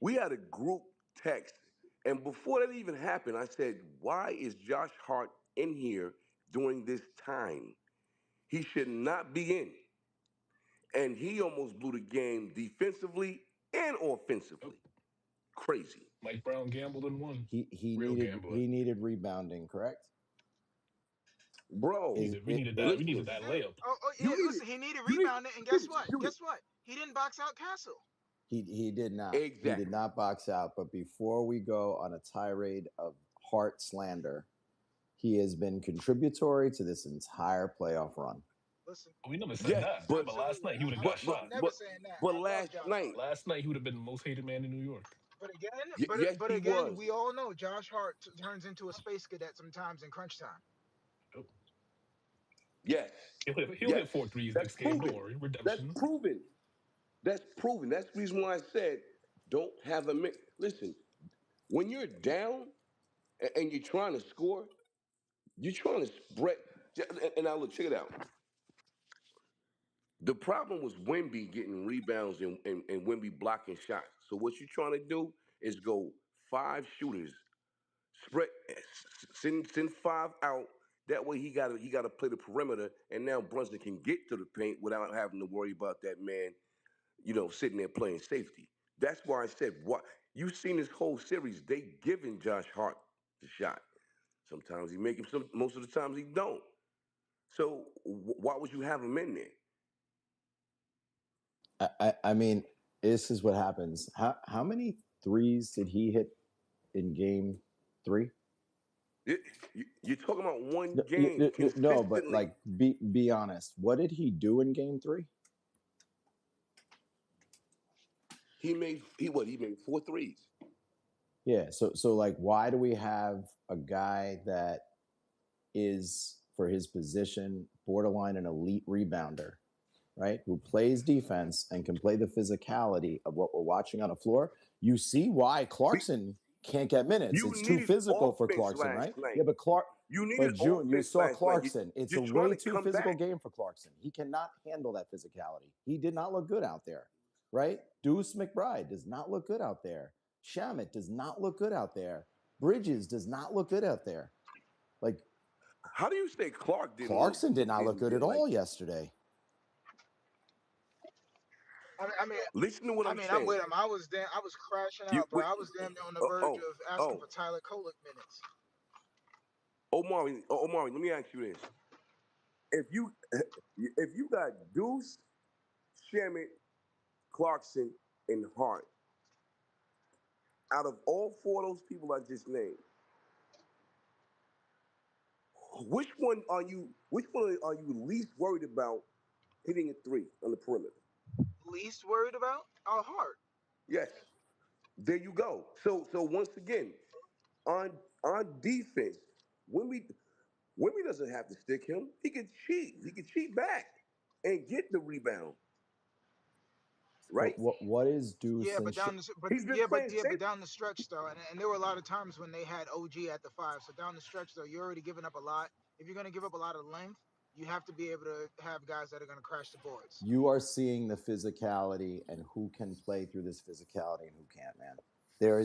Speaker 16: we had a group text, and before that even happened, I said, "Why is Josh Hart in here during this time? He should not be in." And he almost blew the game defensively and
Speaker 20: Yep.
Speaker 16: offensively. Crazy,
Speaker 20: Mike Brown gambled and won.
Speaker 1: He
Speaker 20: Real
Speaker 1: needed
Speaker 20: gambler.
Speaker 1: rebounding, correct?
Speaker 16: bro.
Speaker 1: Is
Speaker 20: We
Speaker 1: it,
Speaker 20: needed that.
Speaker 1: it,
Speaker 20: We needed
Speaker 16: Listen,
Speaker 20: that
Speaker 4: He did.
Speaker 20: layup.
Speaker 4: Oh yeah,
Speaker 16: you need it.
Speaker 4: listen, he needed
Speaker 16: You need
Speaker 4: rebounding, and
Speaker 16: shoot
Speaker 4: guess
Speaker 16: it.
Speaker 4: what?
Speaker 16: Shoot it.
Speaker 4: Guess what? He didn't box out Castle.
Speaker 1: he did not. He did
Speaker 16: Exactly.
Speaker 1: not box out. But before we go on a tirade of Hart slander, he has been contributory to this entire playoff run.
Speaker 4: Listen,
Speaker 20: We never said
Speaker 16: Yes,
Speaker 20: that. But last
Speaker 4: absolutely.
Speaker 20: night he would have
Speaker 16: but
Speaker 20: got
Speaker 16: but
Speaker 4: I'm
Speaker 20: shot.
Speaker 4: never
Speaker 16: but
Speaker 4: saying that.
Speaker 16: but
Speaker 4: I love
Speaker 16: last
Speaker 4: Josh
Speaker 16: night,
Speaker 4: Hart,
Speaker 20: Last night he would have been the most hated man in New York.
Speaker 4: but again,
Speaker 16: yes,
Speaker 4: but
Speaker 16: he
Speaker 4: again, we
Speaker 16: was.
Speaker 4: all know Josh Hart turns into a space cadet sometimes in crunch time.
Speaker 20: Yep.
Speaker 16: Yes,
Speaker 20: He'll hit
Speaker 16: yes.
Speaker 20: four threes
Speaker 16: That's
Speaker 20: next game. Don't
Speaker 16: proven.
Speaker 20: worry.
Speaker 16: That's
Speaker 20: Redemption.
Speaker 16: proven. That's proven. That's the reason why I said don't have a mix. Listen, when you're down and you're trying to score, you're trying to spread. And now look, check it out. The problem was Wemby getting rebounds and Wemby blocking shots. So what you're trying to do is go five shooters, spread, send five out. That way he got to play the perimeter, and now Brunson can get to the paint without having to worry about that man, sitting there playing safety. That's why I said what you've seen this whole series. They giving Josh Hart the shot. Sometimes he make him. Most of the times he don't. So why would you have him in there?
Speaker 1: I mean, this is what happens. How many threes did he hit in game three?
Speaker 16: You're talking about one
Speaker 1: No,
Speaker 16: game
Speaker 1: no, but
Speaker 16: consistently.
Speaker 1: like, be honest. What did he do in game three?
Speaker 16: He made four threes.
Speaker 1: Yeah. So like, why do we have a guy that is for his position borderline an elite rebounder, right? Who plays defense and can play the physicality of what we're watching on the floor? You see why Clarkson can't get minutes.
Speaker 16: You
Speaker 1: It's too
Speaker 16: needed
Speaker 1: physical for
Speaker 16: offense
Speaker 1: Clarkson,
Speaker 16: last
Speaker 1: right?
Speaker 16: night.
Speaker 1: Yeah,
Speaker 16: You needed
Speaker 1: but June, you
Speaker 16: offense
Speaker 1: saw
Speaker 16: last night.
Speaker 1: Clarkson. It's
Speaker 16: You're
Speaker 1: a
Speaker 16: trying
Speaker 1: way
Speaker 16: to
Speaker 1: too
Speaker 16: come
Speaker 1: physical
Speaker 16: back.
Speaker 1: game for Clarkson. He cannot handle that physicality. He did not look good out there, right? Deuce McBride does not look good out there. Shamit does not look good out there. Bridges does not look good out there. Like,
Speaker 16: How do you say Clark didn't
Speaker 1: Clarkson did not look good at
Speaker 16: didn't like?
Speaker 1: all yesterday.
Speaker 4: I mean, I mean,
Speaker 16: Listen to what
Speaker 4: I
Speaker 16: I'm
Speaker 4: mean, I'm
Speaker 16: saying.
Speaker 4: with him. I was damn, I was crashing
Speaker 16: You
Speaker 4: out, bro.
Speaker 16: wait.
Speaker 4: I was damn near on the
Speaker 16: Oh
Speaker 4: verge
Speaker 16: oh
Speaker 4: of asking for
Speaker 16: oh.
Speaker 4: Tyler Kolek minutes.
Speaker 16: Omari, let me ask you this: if you got Deuce, Shamit, Clarkson, and Hart, out of all four of those people I just named, which one are you least worried about hitting a three on the perimeter?
Speaker 4: Least worried about Hart.
Speaker 16: Yes. There you go. So once again, on defense, Wimby doesn't have to stick him. He can cheat. He can cheat back and get the rebound.
Speaker 1: But
Speaker 16: Right?
Speaker 1: what is Deuce
Speaker 4: Yeah,
Speaker 1: and
Speaker 4: but
Speaker 16: He's been playing
Speaker 4: but
Speaker 16: safe.
Speaker 4: down the stretch though, and there were a lot of times when they had OG at the five. So down the stretch though, you're already giving up a lot. If you're gonna give up a lot of length, you have to be able to have guys that are gonna crash the boards.
Speaker 1: you are seeing the physicality and who can play through this physicality and who can't, man.
Speaker 4: Yeah,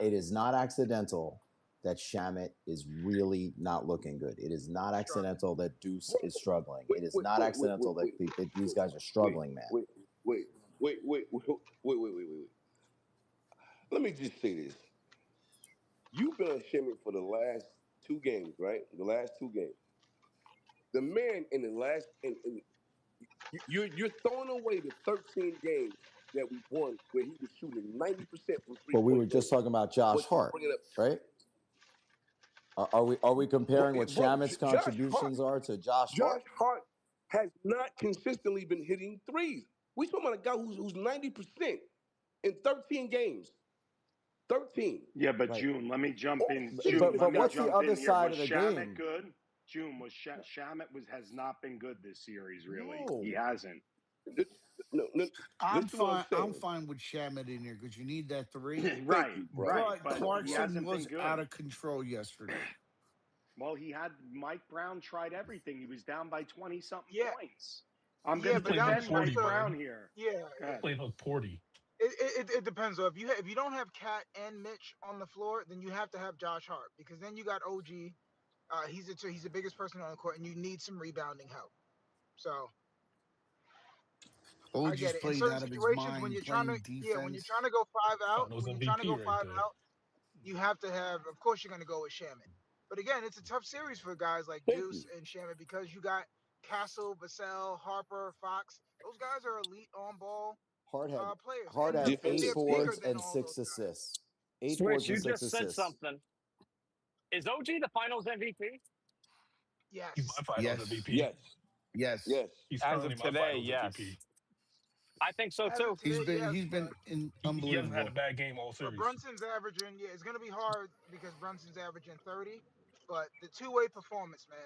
Speaker 1: It is not accidental that Shamit is really not looking good. It is not
Speaker 4: struggling.
Speaker 1: accidental that Deuce
Speaker 16: Bro,
Speaker 1: is struggling.
Speaker 16: wait,
Speaker 1: It is
Speaker 16: wait,
Speaker 1: not
Speaker 16: wait, wait, wait,
Speaker 1: accidental
Speaker 16: wait,
Speaker 1: that these guys are
Speaker 16: wait,
Speaker 1: struggling, man.
Speaker 16: wait, wait, wait. Let me just say this. You've been on Shimmy for the last two games, right? The last two games. The man in the last and you're throwing away the 13 games that we won where he was shooting 90% from
Speaker 1: But we were
Speaker 16: three-point
Speaker 1: just
Speaker 16: range.
Speaker 1: talking about Josh
Speaker 16: But you're
Speaker 1: Hart,
Speaker 16: bringing up
Speaker 1: right? Are we comparing what
Speaker 16: bro,
Speaker 1: Shamit's
Speaker 16: Josh Hart.
Speaker 1: contributions are to Josh
Speaker 16: Josh
Speaker 1: Hart?
Speaker 16: Hart has not consistently been hitting threes. We talking about a guy who's 90% in 13 games. 13.
Speaker 2: Yeah, but
Speaker 1: Right.
Speaker 2: June, let me jump
Speaker 16: All
Speaker 2: in.
Speaker 16: season
Speaker 2: June,
Speaker 1: But
Speaker 16: this
Speaker 2: let me
Speaker 16: guy.
Speaker 1: what's the
Speaker 2: jump
Speaker 1: other
Speaker 2: in here.
Speaker 1: side
Speaker 2: Was
Speaker 1: of the
Speaker 2: Shamit
Speaker 1: game?
Speaker 2: good? June, Shamit has not been good this series, really. He
Speaker 1: No.
Speaker 2: hasn't.
Speaker 16: Th- No, no,
Speaker 9: I'm
Speaker 16: listen to what I'm
Speaker 9: fine. I'm
Speaker 16: saying.
Speaker 9: fine with Shamit in there because you need that three.
Speaker 16: Thank
Speaker 2: Right,
Speaker 16: you, bro.
Speaker 2: right.
Speaker 9: But
Speaker 2: But he
Speaker 9: Clarkson
Speaker 2: hasn't been
Speaker 9: was out
Speaker 2: good.
Speaker 9: of control yesterday.
Speaker 2: Well, he had Mike Brown tried everything. He was down by 20 something
Speaker 1: Yeah,
Speaker 2: points. I'm going
Speaker 1: yeah,
Speaker 2: to
Speaker 20: He's
Speaker 1: but
Speaker 20: playing
Speaker 1: down.
Speaker 20: Hook
Speaker 2: defend
Speaker 1: That's
Speaker 2: Mike
Speaker 20: 40,
Speaker 1: the
Speaker 2: Brown
Speaker 20: man.
Speaker 2: here.
Speaker 1: yeah.
Speaker 2: Go ahead.
Speaker 20: Playing Hook 40.
Speaker 1: It depends though. If you don't have Cat and Mitch on the floor, then you have to have Josh Hart because then you got OG. He's the biggest person on the court, and you need some rebounding help. So I
Speaker 9: OG's
Speaker 1: get it. In
Speaker 9: playing
Speaker 1: certain
Speaker 9: out of his
Speaker 1: situations, when
Speaker 9: mind,
Speaker 1: you're trying to
Speaker 9: playing
Speaker 1: when you're trying
Speaker 9: defense.
Speaker 1: to go five out,
Speaker 20: Finals
Speaker 1: when you're trying to
Speaker 20: MVP
Speaker 1: go
Speaker 20: right
Speaker 1: five
Speaker 20: there.
Speaker 1: out, you have to have. Of course, you're going to go with Shamit. But again, it's a tough series for guys like
Speaker 16: Thank
Speaker 1: Deuce
Speaker 16: you.
Speaker 1: and Shamit because you got Castle, Vassell, Harper, Fox. Those guys are elite on ball
Speaker 2: Hart had
Speaker 1: players,
Speaker 2: Hart
Speaker 1: and
Speaker 2: had eight
Speaker 1: they're
Speaker 16: Defenders,
Speaker 1: bigger
Speaker 16: yes.
Speaker 2: boards
Speaker 1: than
Speaker 2: and
Speaker 1: all those
Speaker 2: six
Speaker 1: guys.
Speaker 2: assists. 8 boards
Speaker 6: Switch,
Speaker 2: and
Speaker 6: you
Speaker 2: six
Speaker 6: just said
Speaker 2: assists.
Speaker 6: something. Is OG the Finals MVP?
Speaker 20: He's my
Speaker 1: Yes,
Speaker 20: Finals
Speaker 9: Yes,
Speaker 20: MVP.
Speaker 16: Yes.
Speaker 9: yes.
Speaker 16: Yes.
Speaker 20: He's
Speaker 14: As of
Speaker 20: currently my
Speaker 14: today,
Speaker 20: Finals MVP.
Speaker 14: yes.
Speaker 6: I think so
Speaker 1: as of
Speaker 6: too.
Speaker 9: He's
Speaker 1: today,
Speaker 9: been
Speaker 1: yes,
Speaker 9: he's
Speaker 1: but
Speaker 9: been
Speaker 20: He hasn't had a
Speaker 9: unbelievable.
Speaker 20: bad game all
Speaker 1: but
Speaker 20: series.
Speaker 1: Brunson's averaging. Yeah, it's going to be hard because Brunson's averaging 30. But the two-way performance, man.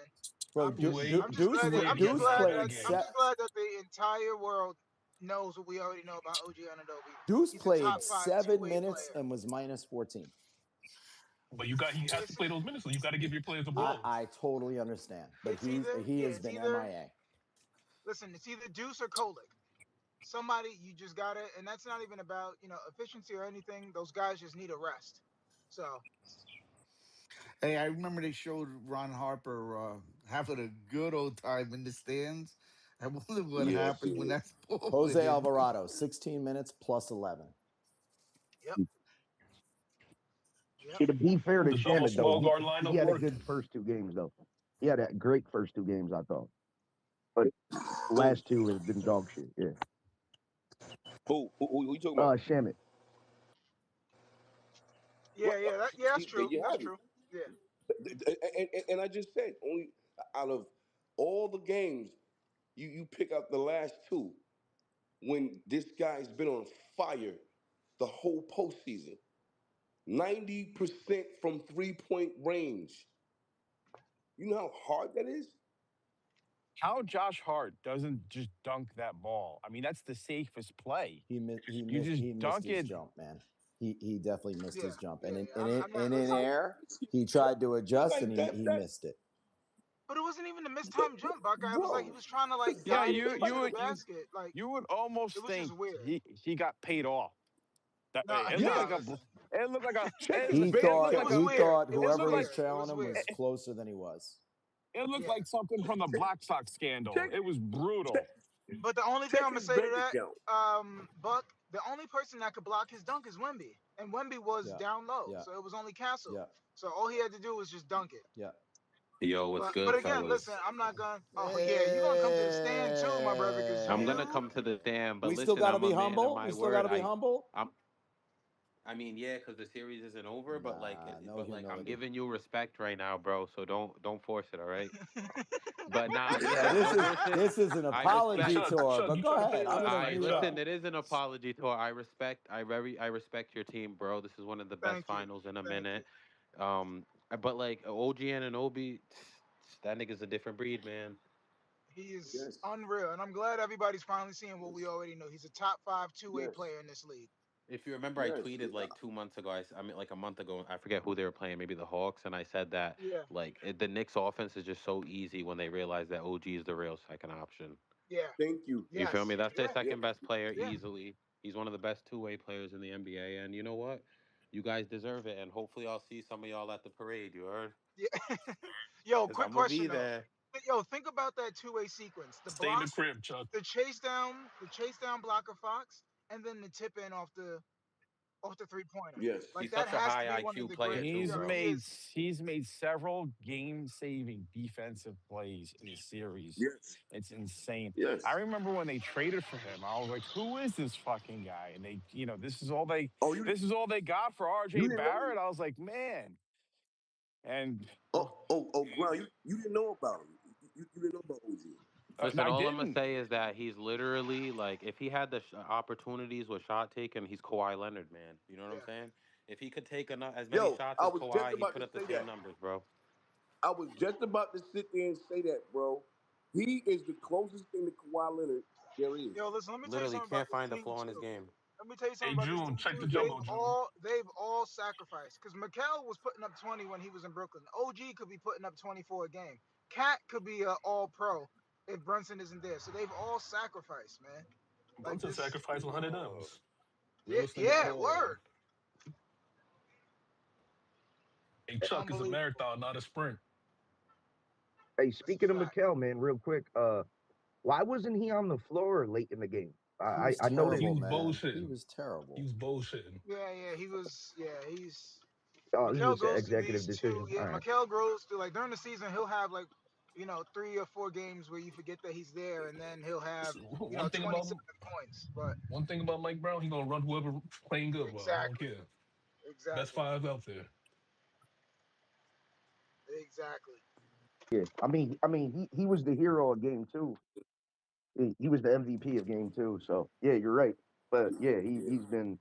Speaker 2: Bro,
Speaker 1: I'm just
Speaker 20: Two-way,
Speaker 1: I'm just glad that
Speaker 20: two-way,
Speaker 1: I'm
Speaker 20: he
Speaker 1: just
Speaker 20: hasn't had a
Speaker 1: glad
Speaker 20: bad
Speaker 1: that I'm
Speaker 20: game.
Speaker 1: just glad that the entire world knows what we already know about OG Anunoby.
Speaker 2: Deuce
Speaker 1: He's a top
Speaker 2: played
Speaker 1: five
Speaker 2: 7
Speaker 1: two-way
Speaker 2: minutes
Speaker 1: player.
Speaker 2: and was minus 14.
Speaker 20: But he has to
Speaker 1: It's
Speaker 20: play those minutes, so you got to give your players a
Speaker 1: yeah,
Speaker 2: I
Speaker 20: blow.
Speaker 2: totally understand, but
Speaker 1: it's either
Speaker 2: he
Speaker 1: yeah,
Speaker 2: has
Speaker 1: it's
Speaker 2: been
Speaker 1: either
Speaker 2: MIA.
Speaker 1: listen, it's either Deuce or Kolick. Somebody you just gotta, and that's not even about efficiency or anything. Those guys just need a rest. So
Speaker 9: Hey, I remember they showed Ron Harper having a good old time in the stands. I wonder what
Speaker 16: Yeah, I
Speaker 9: happened
Speaker 16: seen
Speaker 9: when
Speaker 16: it.
Speaker 9: that ball
Speaker 2: Jose
Speaker 9: went in.
Speaker 2: Alvarado, 16 minutes plus 11.
Speaker 1: yep, yep.
Speaker 3: Yeah, to be fair to
Speaker 20: The double
Speaker 3: Shamit, though,
Speaker 20: small guard
Speaker 3: he
Speaker 20: lineup
Speaker 3: had a
Speaker 20: worked.
Speaker 3: good first two games, though. He had a great first two games, I thought. But
Speaker 16: Who?
Speaker 3: last two have been dog shit. Yeah.
Speaker 16: Who you talking about?
Speaker 3: Shamit.
Speaker 1: Yeah, yeah, that's
Speaker 16: See, there
Speaker 1: true.
Speaker 16: you
Speaker 1: That's
Speaker 16: have it.
Speaker 1: true. Yeah,
Speaker 16: And I just said, only out of all the games, you pick up the last two when this guy's been on fire the whole postseason. 90% from 3-point range. You know how hard that is?
Speaker 14: How Josh Hart doesn't just dunk that ball? I mean, that's the safest play. You just
Speaker 2: He missed
Speaker 14: dunk
Speaker 2: his
Speaker 14: it.
Speaker 2: jump, man. He definitely missed
Speaker 1: yeah,
Speaker 2: his jump,
Speaker 1: yeah,
Speaker 2: and
Speaker 1: yeah. I'm not.
Speaker 2: in
Speaker 1: Listen,
Speaker 2: air he tried to adjust and
Speaker 16: Like
Speaker 2: he
Speaker 16: that,
Speaker 2: missed it.
Speaker 1: but it wasn't even a mistimed jump, Buckeye. It was like he
Speaker 16: bro.
Speaker 1: was trying to like
Speaker 14: Yeah,
Speaker 1: guide it into the basket. Like
Speaker 14: you would
Speaker 1: it
Speaker 14: almost
Speaker 1: was just
Speaker 14: think
Speaker 1: weird.
Speaker 14: he got paid off.
Speaker 1: Nah,
Speaker 14: It looked
Speaker 16: Yeah,
Speaker 14: like
Speaker 1: nah.
Speaker 14: a
Speaker 1: Listen,
Speaker 14: it looked like a
Speaker 16: check his
Speaker 14: it,
Speaker 2: He
Speaker 14: it
Speaker 16: bank
Speaker 14: looked
Speaker 2: thought
Speaker 1: it
Speaker 14: like
Speaker 1: was
Speaker 14: a
Speaker 1: weird.
Speaker 2: he
Speaker 1: It was
Speaker 14: it
Speaker 2: whoever
Speaker 14: looked
Speaker 2: was
Speaker 14: like
Speaker 1: weird. It was
Speaker 2: trailing him
Speaker 1: weird.
Speaker 2: was closer than he was.
Speaker 14: it looked
Speaker 1: Yeah.
Speaker 14: like something from the Black Sox scandal.
Speaker 16: check
Speaker 14: It was
Speaker 16: check
Speaker 14: brutal.
Speaker 1: But the only thing
Speaker 16: check
Speaker 1: I'm gonna
Speaker 16: his
Speaker 1: say to
Speaker 16: bank
Speaker 1: that,
Speaker 16: account.
Speaker 1: Buck, the only person that could block his dunk is Wemby, and Wemby was
Speaker 2: Yeah,
Speaker 1: down low,
Speaker 2: yeah,
Speaker 1: so it was only Castle.
Speaker 2: yeah,
Speaker 1: So all he had to do was just dunk it.
Speaker 2: yeah. Yo, what's
Speaker 1: But
Speaker 2: good,
Speaker 1: again, listen,
Speaker 2: fellas?
Speaker 1: I'm not gonna. Oh yeah, you're gonna come to the stand too, my brother, because
Speaker 2: Hey, Eh, we we still gonna
Speaker 1: you.
Speaker 2: come to the stand, but listen, got to I'm be a man of humble. my We still got word. to be humble. I mean, yeah, because the series isn't over, but Nah, no but like, I'm humility. giving you respect right now, bro. So don't force it, all right? But nah, Yeah, yeah, no bullshit.
Speaker 20: Hey,
Speaker 2: this is an
Speaker 20: hey,
Speaker 2: I apology
Speaker 20: Chuck,
Speaker 2: tour.
Speaker 20: Chuck,
Speaker 2: But
Speaker 20: you
Speaker 2: go
Speaker 20: trying to pay
Speaker 2: ahead,
Speaker 20: his
Speaker 2: I'm
Speaker 20: ass
Speaker 2: gonna
Speaker 20: tonight,
Speaker 2: mute
Speaker 20: Chuck?
Speaker 2: up. listen. It is an apology tour. I respect your team, bro. This is one of the best
Speaker 1: Thank you,
Speaker 2: finals in a
Speaker 1: thank you.
Speaker 2: minute. But like OG and Anobi, that nigga's a different breed, man.
Speaker 1: He is
Speaker 16: Yes,
Speaker 1: unreal, and I'm glad everybody's finally seeing what we already know. He's a top five two-way
Speaker 16: yes,
Speaker 1: player in this league.
Speaker 2: If you remember, I
Speaker 16: yes.
Speaker 2: tweeted like 2 months ago. I mean, like a month ago. I forget who they were playing. Maybe the Hawks, and I said that
Speaker 1: Yeah,
Speaker 2: the Knicks' offense is just so easy when they realize that OG is the real second option.
Speaker 1: yeah,
Speaker 16: Thank you.
Speaker 2: You feel me?
Speaker 1: yes,
Speaker 2: That's their
Speaker 1: yeah,
Speaker 16: Yeah.
Speaker 2: second best player
Speaker 1: yeah,
Speaker 2: easily. He's one of the best two-way players in the NBA. And you know what? You guys deserve it. And hopefully, I'll see some of y'all at the parade. You heard?
Speaker 1: yeah. Yo,
Speaker 2: Cause
Speaker 1: quick
Speaker 2: I'm gonna be
Speaker 1: question though.
Speaker 2: there.
Speaker 1: Yo, think about that two-way sequence: the
Speaker 20: Stay in the
Speaker 1: block,
Speaker 20: crib, Chuck.
Speaker 1: the chase down block of Fox, and then the tip in off the three-pointer.
Speaker 16: Yes.
Speaker 1: Like
Speaker 2: He's
Speaker 1: that
Speaker 2: such a
Speaker 1: has to be
Speaker 2: high
Speaker 1: one of
Speaker 2: IQ
Speaker 1: the
Speaker 2: player
Speaker 1: great.
Speaker 2: too,
Speaker 1: Yo, he
Speaker 2: bro.
Speaker 1: is.
Speaker 14: He's made several game-saving defensive plays in the series.
Speaker 16: Yes.
Speaker 14: It's insane. I
Speaker 16: Yes.
Speaker 14: remember when they traded for him, I was like, "Who is this fucking guy?" And they,
Speaker 16: Oh, you
Speaker 14: this is all they got for
Speaker 16: you
Speaker 14: RJ
Speaker 16: didn't know?
Speaker 14: Barrett. I was like, "Man." And
Speaker 16: Ground. You didn't know about him. You didn't know about OG.
Speaker 2: Listen,
Speaker 14: I
Speaker 2: all I'm gonna
Speaker 14: didn't.
Speaker 2: say is that he's literally like, if he had the opportunities with shot taking, he's Kawhi Leonard, man. You know what I'm
Speaker 1: Yeah,
Speaker 2: saying? If he could take enough as many
Speaker 16: Yo,
Speaker 2: shots
Speaker 16: I
Speaker 2: as
Speaker 16: was just
Speaker 2: Kawhi, he'd
Speaker 16: about
Speaker 2: put
Speaker 16: to
Speaker 2: up the
Speaker 16: say
Speaker 2: same
Speaker 16: that.
Speaker 2: numbers, bro.
Speaker 16: I was just about to sit there and say that, bro. He is the closest thing to Kawhi Leonard there is.
Speaker 4: Yo, listen, let me tell you
Speaker 2: Literally
Speaker 4: something about
Speaker 2: can't
Speaker 4: this
Speaker 2: find a
Speaker 4: team
Speaker 2: flaw in his
Speaker 4: too.
Speaker 2: game.
Speaker 4: Let me tell you something
Speaker 20: Hey
Speaker 4: about this
Speaker 20: June,
Speaker 4: team
Speaker 20: check
Speaker 4: too.
Speaker 20: the
Speaker 16: Yes.
Speaker 20: jumbo, June.
Speaker 4: They've all sacrificed. Because Mikel was putting up 20 when he was in Brooklyn. OG could be putting up 24 a game. Cat could be an all pro if Brunson isn't there. So they've all sacrificed, man. Like
Speaker 20: Brunson
Speaker 4: this,
Speaker 20: sacrificed 100
Speaker 16: Oh,
Speaker 20: M's.
Speaker 4: yeah,
Speaker 20: Realistic guy.
Speaker 4: yeah,
Speaker 16: oh.
Speaker 4: word.
Speaker 20: Hey, Chuck is a
Speaker 4: Unbelievable.
Speaker 20: marathon, not a sprint.
Speaker 3: Hey,
Speaker 4: That's a
Speaker 3: speaking of
Speaker 4: fact.
Speaker 3: Mikel, man, real quick, why wasn't he on the floor late in the game?
Speaker 1: He was
Speaker 3: I
Speaker 20: He
Speaker 3: noticed.
Speaker 1: terrible,
Speaker 20: was
Speaker 1: man. He
Speaker 20: bullshitting.
Speaker 1: was
Speaker 20: He
Speaker 1: terrible.
Speaker 20: was bullshitting.
Speaker 4: Yeah, he was. Yeah, he's.
Speaker 3: Oh, he
Speaker 4: Mikel
Speaker 3: was an
Speaker 4: goes through
Speaker 3: executive
Speaker 4: these two.
Speaker 3: decision.
Speaker 4: Yeah,
Speaker 3: All right.
Speaker 4: Mikel grows through like during the season he'll have like, 3 or 4 games where you forget that he's there, and then he'll have
Speaker 20: Listen,
Speaker 4: 27 points. But
Speaker 20: one thing about Mike Brown, he gonna run whoever playing good well. He don't
Speaker 4: exactly,
Speaker 20: care. Best
Speaker 4: exactly,
Speaker 20: five out there.
Speaker 4: exactly.
Speaker 3: Yeah, he was the hero of game two. He was the MVP of game two. So yeah, you're right. But yeah,
Speaker 16: Yeah.
Speaker 3: he's been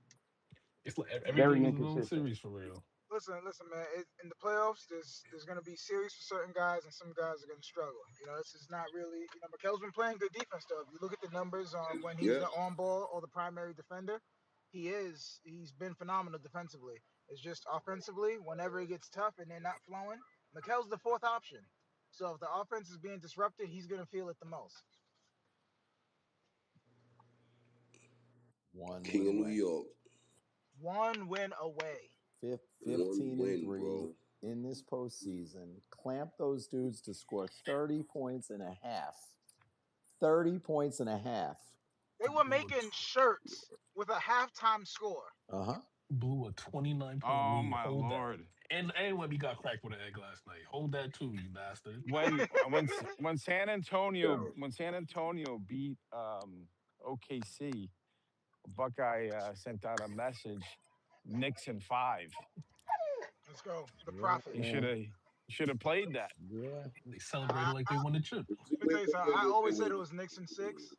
Speaker 20: It's like every
Speaker 3: very
Speaker 20: game is his own
Speaker 3: inconsistent.
Speaker 20: series for real.
Speaker 4: Listen, man. In the playoffs, there's gonna be series for certain guys, and some guys are gonna struggle. This is not really. Mikel's been playing good defense though. If you look at the numbers on when he's
Speaker 16: Yeah.
Speaker 4: the on ball or the primary defender, he's been phenomenal defensively. It's just offensively, whenever it gets tough and they're not flowing, Mikel's the fourth option. So if the offense is being disrupted, he's gonna feel it the most.
Speaker 1: One win
Speaker 16: King of New
Speaker 1: away.
Speaker 16: York.
Speaker 4: 1 win away.
Speaker 16: One
Speaker 1: 15 and
Speaker 16: win,
Speaker 1: 3
Speaker 16: bro.
Speaker 1: in this postseason. Clamp those dudes to score 30 points and a half. 30 points and a half.
Speaker 4: They were
Speaker 20: Blew a,
Speaker 4: making shirts with a halftime score.
Speaker 1: Uh huh.
Speaker 20: blew a 29-point
Speaker 19: Oh
Speaker 20: lead.
Speaker 19: my
Speaker 20: Hold that.
Speaker 19: lord!
Speaker 20: And when we got cracked with an egg last night. Hold that too, you bastard.
Speaker 19: When
Speaker 16: Yo.
Speaker 19: San Antonio beat OKC, Buckeye sent out a message. Knicks in five.
Speaker 4: Let's go. The
Speaker 1: Yeah,
Speaker 4: profit.
Speaker 19: You should
Speaker 1: man.
Speaker 19: have played that.
Speaker 1: Yeah.
Speaker 20: They celebrated
Speaker 4: I,
Speaker 20: like
Speaker 4: I,
Speaker 20: they won the chip.
Speaker 4: Let me tell you something. I always said it was Knicks and six,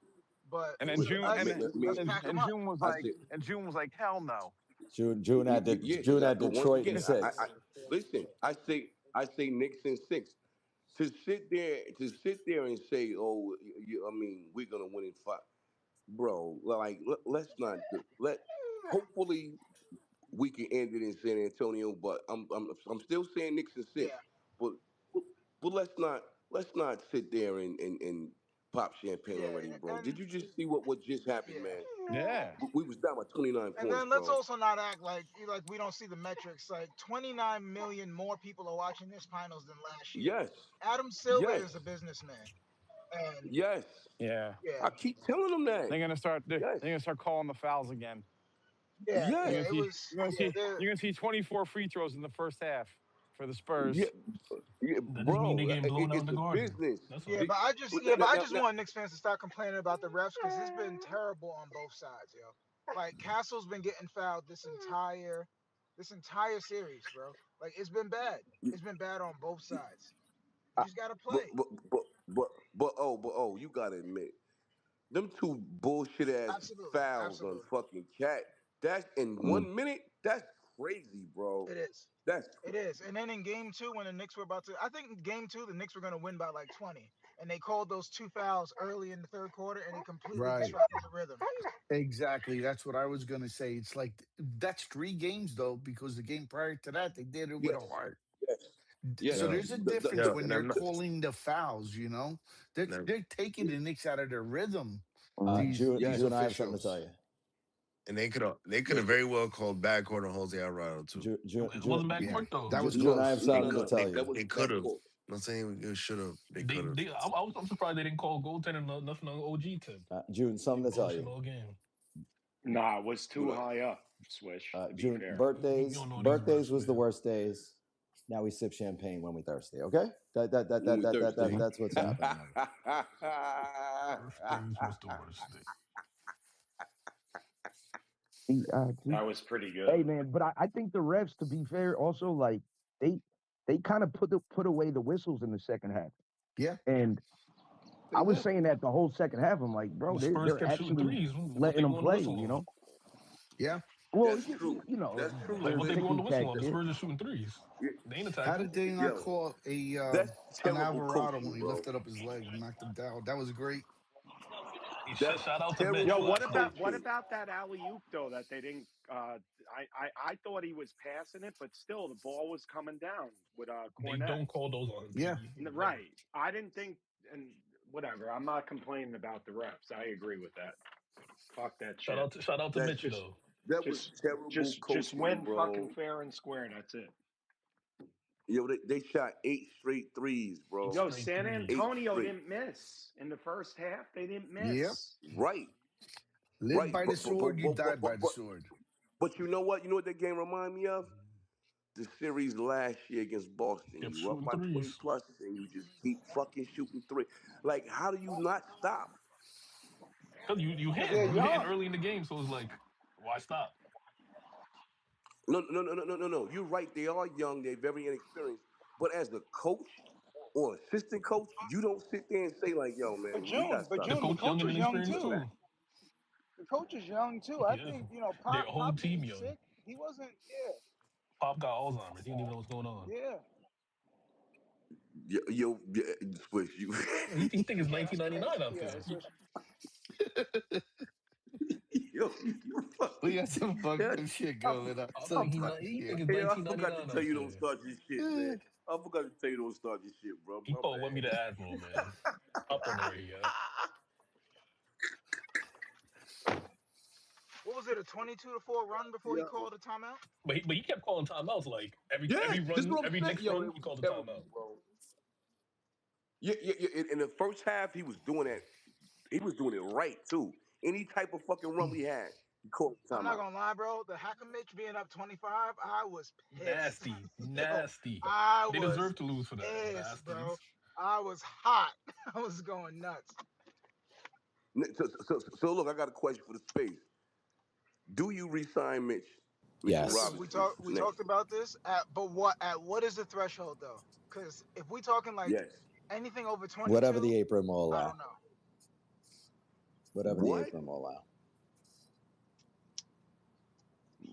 Speaker 4: but
Speaker 19: And then
Speaker 16: Wait,
Speaker 19: June
Speaker 4: let's pack them up.
Speaker 19: And June was like, hell no.
Speaker 1: June had
Speaker 16: but once
Speaker 1: Detroit in
Speaker 16: again, I
Speaker 1: six.
Speaker 16: listen. I say Knicks in six. To sit there and say, oh, I mean, we're gonna win in five, bro. Like, let's not let. Hopefully, we can end it in San Antonio, but I'm still saying Knicks in six.
Speaker 4: Yeah,
Speaker 16: But but let's not sit there and pop champagne
Speaker 4: yeah,
Speaker 16: already, bro. Did
Speaker 4: and
Speaker 16: you just see what just happened,
Speaker 4: yeah.
Speaker 16: man?
Speaker 19: Yeah.
Speaker 16: We was down by 29
Speaker 4: And
Speaker 16: points,
Speaker 4: then let's
Speaker 16: bro.
Speaker 4: also not act like we don't see the metrics. Like 29 million more people are watching this finals than last year.
Speaker 16: Yes,
Speaker 4: Adam Silver
Speaker 16: yes,
Speaker 4: is a businessman, and
Speaker 16: yes.
Speaker 19: Yeah.
Speaker 16: I
Speaker 4: yeah,
Speaker 16: keep telling them that.
Speaker 19: They're
Speaker 16: Yes,
Speaker 19: gonna start calling the fouls again.
Speaker 16: yes.
Speaker 4: it was yeah.
Speaker 19: You're gonna see 24 free throws in the first half for the
Speaker 16: Yeah,
Speaker 19: Spurs.
Speaker 16: yeah,
Speaker 20: That just mean they
Speaker 16: bro.
Speaker 20: getting blown out in
Speaker 16: It's
Speaker 20: the
Speaker 16: a
Speaker 20: garden.
Speaker 16: business.
Speaker 20: That's
Speaker 4: Yeah,
Speaker 20: all.
Speaker 4: but
Speaker 16: Now,
Speaker 4: I
Speaker 16: now,
Speaker 4: just
Speaker 16: now,
Speaker 4: want Knicks fans to stop complaining about the refs because it's been terrible on both sides, yo. Like Castle's been getting fouled this entire series, bro. Like it's been bad. It's been bad on both sides. You
Speaker 3: I,
Speaker 4: just gotta
Speaker 16: but,
Speaker 4: play.
Speaker 16: but, but, but, you gotta admit, them two bullshit ass
Speaker 4: Absolutely,
Speaker 16: fouls on
Speaker 4: absolutely.
Speaker 16: fucking Cat. That's in
Speaker 3: mm,
Speaker 16: 1 minute. That's crazy, bro.
Speaker 4: It is.
Speaker 16: That's
Speaker 4: It is. And then in game two, when the Knicks were about to, I think in game two, the Knicks were going to win by like 20. And they called those two fouls early in the third quarter and it completely
Speaker 9: Right.
Speaker 4: disrupted the rhythm.
Speaker 9: Exactly. That's what I was going to say. It's like that's 3 games, though, because the game prior to that, they did it with a
Speaker 16: yes,
Speaker 9: heart.
Speaker 16: yes.
Speaker 9: So
Speaker 3: yeah.
Speaker 9: there's a difference
Speaker 3: Yeah,
Speaker 9: when
Speaker 3: and
Speaker 9: they're
Speaker 3: I'm not.
Speaker 9: calling the fouls, they're taking the Knicks out of their rhythm.
Speaker 3: Mhm.
Speaker 9: These
Speaker 1: June, I have something to tell
Speaker 9: officials.
Speaker 1: you.
Speaker 3: And they could have very well called backcourt on Jose Alvarado too.
Speaker 20: It wasn't
Speaker 9: Yeah,
Speaker 20: backcourt though.
Speaker 9: that was
Speaker 1: June, I have
Speaker 9: close.
Speaker 16: No,
Speaker 1: something to
Speaker 16: no,
Speaker 1: tell
Speaker 3: They
Speaker 16: that
Speaker 1: you.
Speaker 16: was
Speaker 3: they
Speaker 16: the
Speaker 3: could have.
Speaker 16: backcourt.
Speaker 3: I'm saying it should have. They could have.
Speaker 20: I'm surprised they didn't call goaltending nothing on OG tip.
Speaker 1: June,
Speaker 20: He
Speaker 1: something to tell
Speaker 20: bullshit
Speaker 1: you.
Speaker 20: all game.
Speaker 2: Nah, it was too
Speaker 16: What up?
Speaker 2: high up, Swish, to be
Speaker 1: June,
Speaker 2: fair.
Speaker 20: You
Speaker 1: birthdays
Speaker 20: don't know these
Speaker 1: birthdays
Speaker 20: refs,
Speaker 1: was the
Speaker 20: man.
Speaker 1: worst days. Now we sip champagne when we thirsty. Okay,
Speaker 16: When we thirsty.
Speaker 1: that's what's
Speaker 9: Mhm.
Speaker 1: happening here.
Speaker 20: Birthdays was the worst thing.
Speaker 3: The,
Speaker 2: That was pretty good.
Speaker 3: hey man, but I think the refs, to be fair, also like they they kind of put away the whistles in the second half.
Speaker 9: Yeah.
Speaker 3: And I
Speaker 1: They
Speaker 3: was
Speaker 1: did.
Speaker 3: saying that the whole second half. I'm like, bro,
Speaker 20: The
Speaker 3: they're
Speaker 20: Spurs
Speaker 3: they're
Speaker 20: kept shooting
Speaker 3: actually
Speaker 20: threes. What
Speaker 3: letting
Speaker 20: they
Speaker 3: them
Speaker 20: blowing the
Speaker 3: play.
Speaker 20: whistle on?
Speaker 9: Yeah. Well,
Speaker 12: That's true. That's true,
Speaker 20: Like
Speaker 9: they're
Speaker 20: what they blew on
Speaker 12: Spain.
Speaker 20: the
Speaker 9: ticky
Speaker 20: whistle on. The
Speaker 9: tack.
Speaker 20: Spurs are shooting threes.
Speaker 12: Yeah,
Speaker 20: They ain't
Speaker 9: How
Speaker 20: attacking.
Speaker 9: did they not
Speaker 12: yo,
Speaker 9: call
Speaker 12: that's
Speaker 9: an
Speaker 12: terrible
Speaker 9: Alvarado
Speaker 12: coaching,
Speaker 9: when he
Speaker 12: bro.
Speaker 9: lifted up his leg and knocked him down? That was great.
Speaker 20: Hey,
Speaker 12: That's
Speaker 20: shout out to
Speaker 2: Yo,
Speaker 20: Mitch
Speaker 12: terrible
Speaker 2: what
Speaker 20: last night.
Speaker 2: about what
Speaker 12: coaching.
Speaker 2: about that alley oop though that they didn't? I thought he was passing it, but still the ball was coming down with
Speaker 20: They
Speaker 2: Cornet.
Speaker 20: don't call those on him,
Speaker 9: Yeah.
Speaker 20: PD. Never.
Speaker 2: Right. I didn't think, and whatever. I'm not complaining about the refs. I agree with that. Fuck that shit.
Speaker 20: Shout out to
Speaker 12: That
Speaker 20: Mitch
Speaker 2: Just,
Speaker 20: though.
Speaker 12: that was
Speaker 2: just,
Speaker 12: terrible
Speaker 2: just
Speaker 12: coaching,
Speaker 2: win fucking
Speaker 12: bro.
Speaker 2: fair and square. That's it.
Speaker 12: Yo, they shot 8 straight threes,
Speaker 20: 8
Speaker 12: bro.
Speaker 2: Yo,
Speaker 20: straight
Speaker 2: San
Speaker 20: threes.
Speaker 2: Antonio
Speaker 12: Straight.
Speaker 2: didn't miss in the first half. They didn't
Speaker 9: Yep.
Speaker 2: miss.
Speaker 12: Right,
Speaker 9: Live
Speaker 12: right.
Speaker 9: by the sword, you die by the sword.
Speaker 12: But you know what? You know what that game remind me of? The series last year against Boston.
Speaker 20: Kept
Speaker 12: You up
Speaker 20: shooting
Speaker 12: by 20
Speaker 20: threes.
Speaker 12: plus, and you just keep fucking shooting three. Like, how do you not stop?
Speaker 20: Cause you
Speaker 4: Because they're
Speaker 20: hitting. You hitting
Speaker 4: young.
Speaker 20: early in the game, so it's like, why stop?
Speaker 12: No, no, no, no, no, no, no. You're right. They are young. They're very inexperienced. But as a coach or assistant coach, you don't sit there and say like, "Yo, man, we gotta
Speaker 4: But
Speaker 12: stop
Speaker 20: The
Speaker 4: June, the
Speaker 20: coach
Speaker 12: shooting
Speaker 20: young
Speaker 4: coach
Speaker 20: and
Speaker 4: is
Speaker 12: threes.
Speaker 4: young
Speaker 20: inexperienced
Speaker 12: None of
Speaker 4: too.
Speaker 12: that."
Speaker 20: too.
Speaker 4: The coach is young too. I
Speaker 20: Yeah.
Speaker 4: think
Speaker 20: Their whole
Speaker 4: Pop
Speaker 20: team
Speaker 4: being
Speaker 20: young.
Speaker 4: sick, he wasn't. Yeah,
Speaker 20: Pop got Alzheimer's. He didn't even know what's going on.
Speaker 4: yeah.
Speaker 12: Switch you.
Speaker 20: He think it's
Speaker 4: That's crazy.
Speaker 20: 1999 out
Speaker 4: Yeah,
Speaker 20: there.
Speaker 4: it's just
Speaker 12: You
Speaker 9: We
Speaker 12: fucking.
Speaker 9: got some fucked
Speaker 12: Yeah,
Speaker 9: up shit
Speaker 12: I,
Speaker 9: going on
Speaker 12: I,
Speaker 9: sometimes.
Speaker 20: He
Speaker 9: Yeah.
Speaker 20: think it's
Speaker 12: yeah, I forgot to
Speaker 20: 1999
Speaker 12: tell
Speaker 20: out
Speaker 12: you don't
Speaker 20: there.
Speaker 12: start this shit, man. I forgot to tell you don't start this shit, bro.
Speaker 20: He
Speaker 12: My
Speaker 20: called want me
Speaker 12: bad.
Speaker 20: to Admiral, man. Hopped on the radio.
Speaker 4: what was it, a 22-4 run before he
Speaker 12: Yo.
Speaker 4: called a timeout?
Speaker 20: But he kept calling timeouts like every
Speaker 12: Yes, this is
Speaker 20: run,
Speaker 12: what I'm
Speaker 20: every
Speaker 12: saying.
Speaker 20: Knicks
Speaker 12: Yo,
Speaker 20: run,
Speaker 12: it
Speaker 20: he
Speaker 12: was
Speaker 20: called a
Speaker 12: terrible,
Speaker 20: timeout.
Speaker 12: bro. Yeah, yeah, yeah. In the first half, he was doing that. He was doing it right too. Any type of fucking run we had, he called
Speaker 4: I'm not
Speaker 12: timeout.
Speaker 4: gonna lie, bro. The Hackamich being up 25, I was pissed.
Speaker 20: Nasty,
Speaker 4: Yo,
Speaker 20: nasty.
Speaker 4: I
Speaker 20: They
Speaker 4: was
Speaker 20: deserve to lose for that.
Speaker 4: pissed, bro.
Speaker 20: Bastards.
Speaker 4: I was hot. I was going nuts.
Speaker 12: So look, I got a question for the space. Do you resign Mitchell
Speaker 4: We
Speaker 1: Yes.
Speaker 4: we
Speaker 12: Robinson
Speaker 4: talked we
Speaker 12: next
Speaker 4: talked
Speaker 12: year?
Speaker 4: about this at what is the threshold though? Because if we talking like
Speaker 12: Yes.
Speaker 4: anything over
Speaker 1: Whatever
Speaker 4: 22,
Speaker 1: the apron will
Speaker 4: I
Speaker 1: allow.
Speaker 4: don't know.
Speaker 1: Whatever the
Speaker 12: What,
Speaker 1: apron will allow.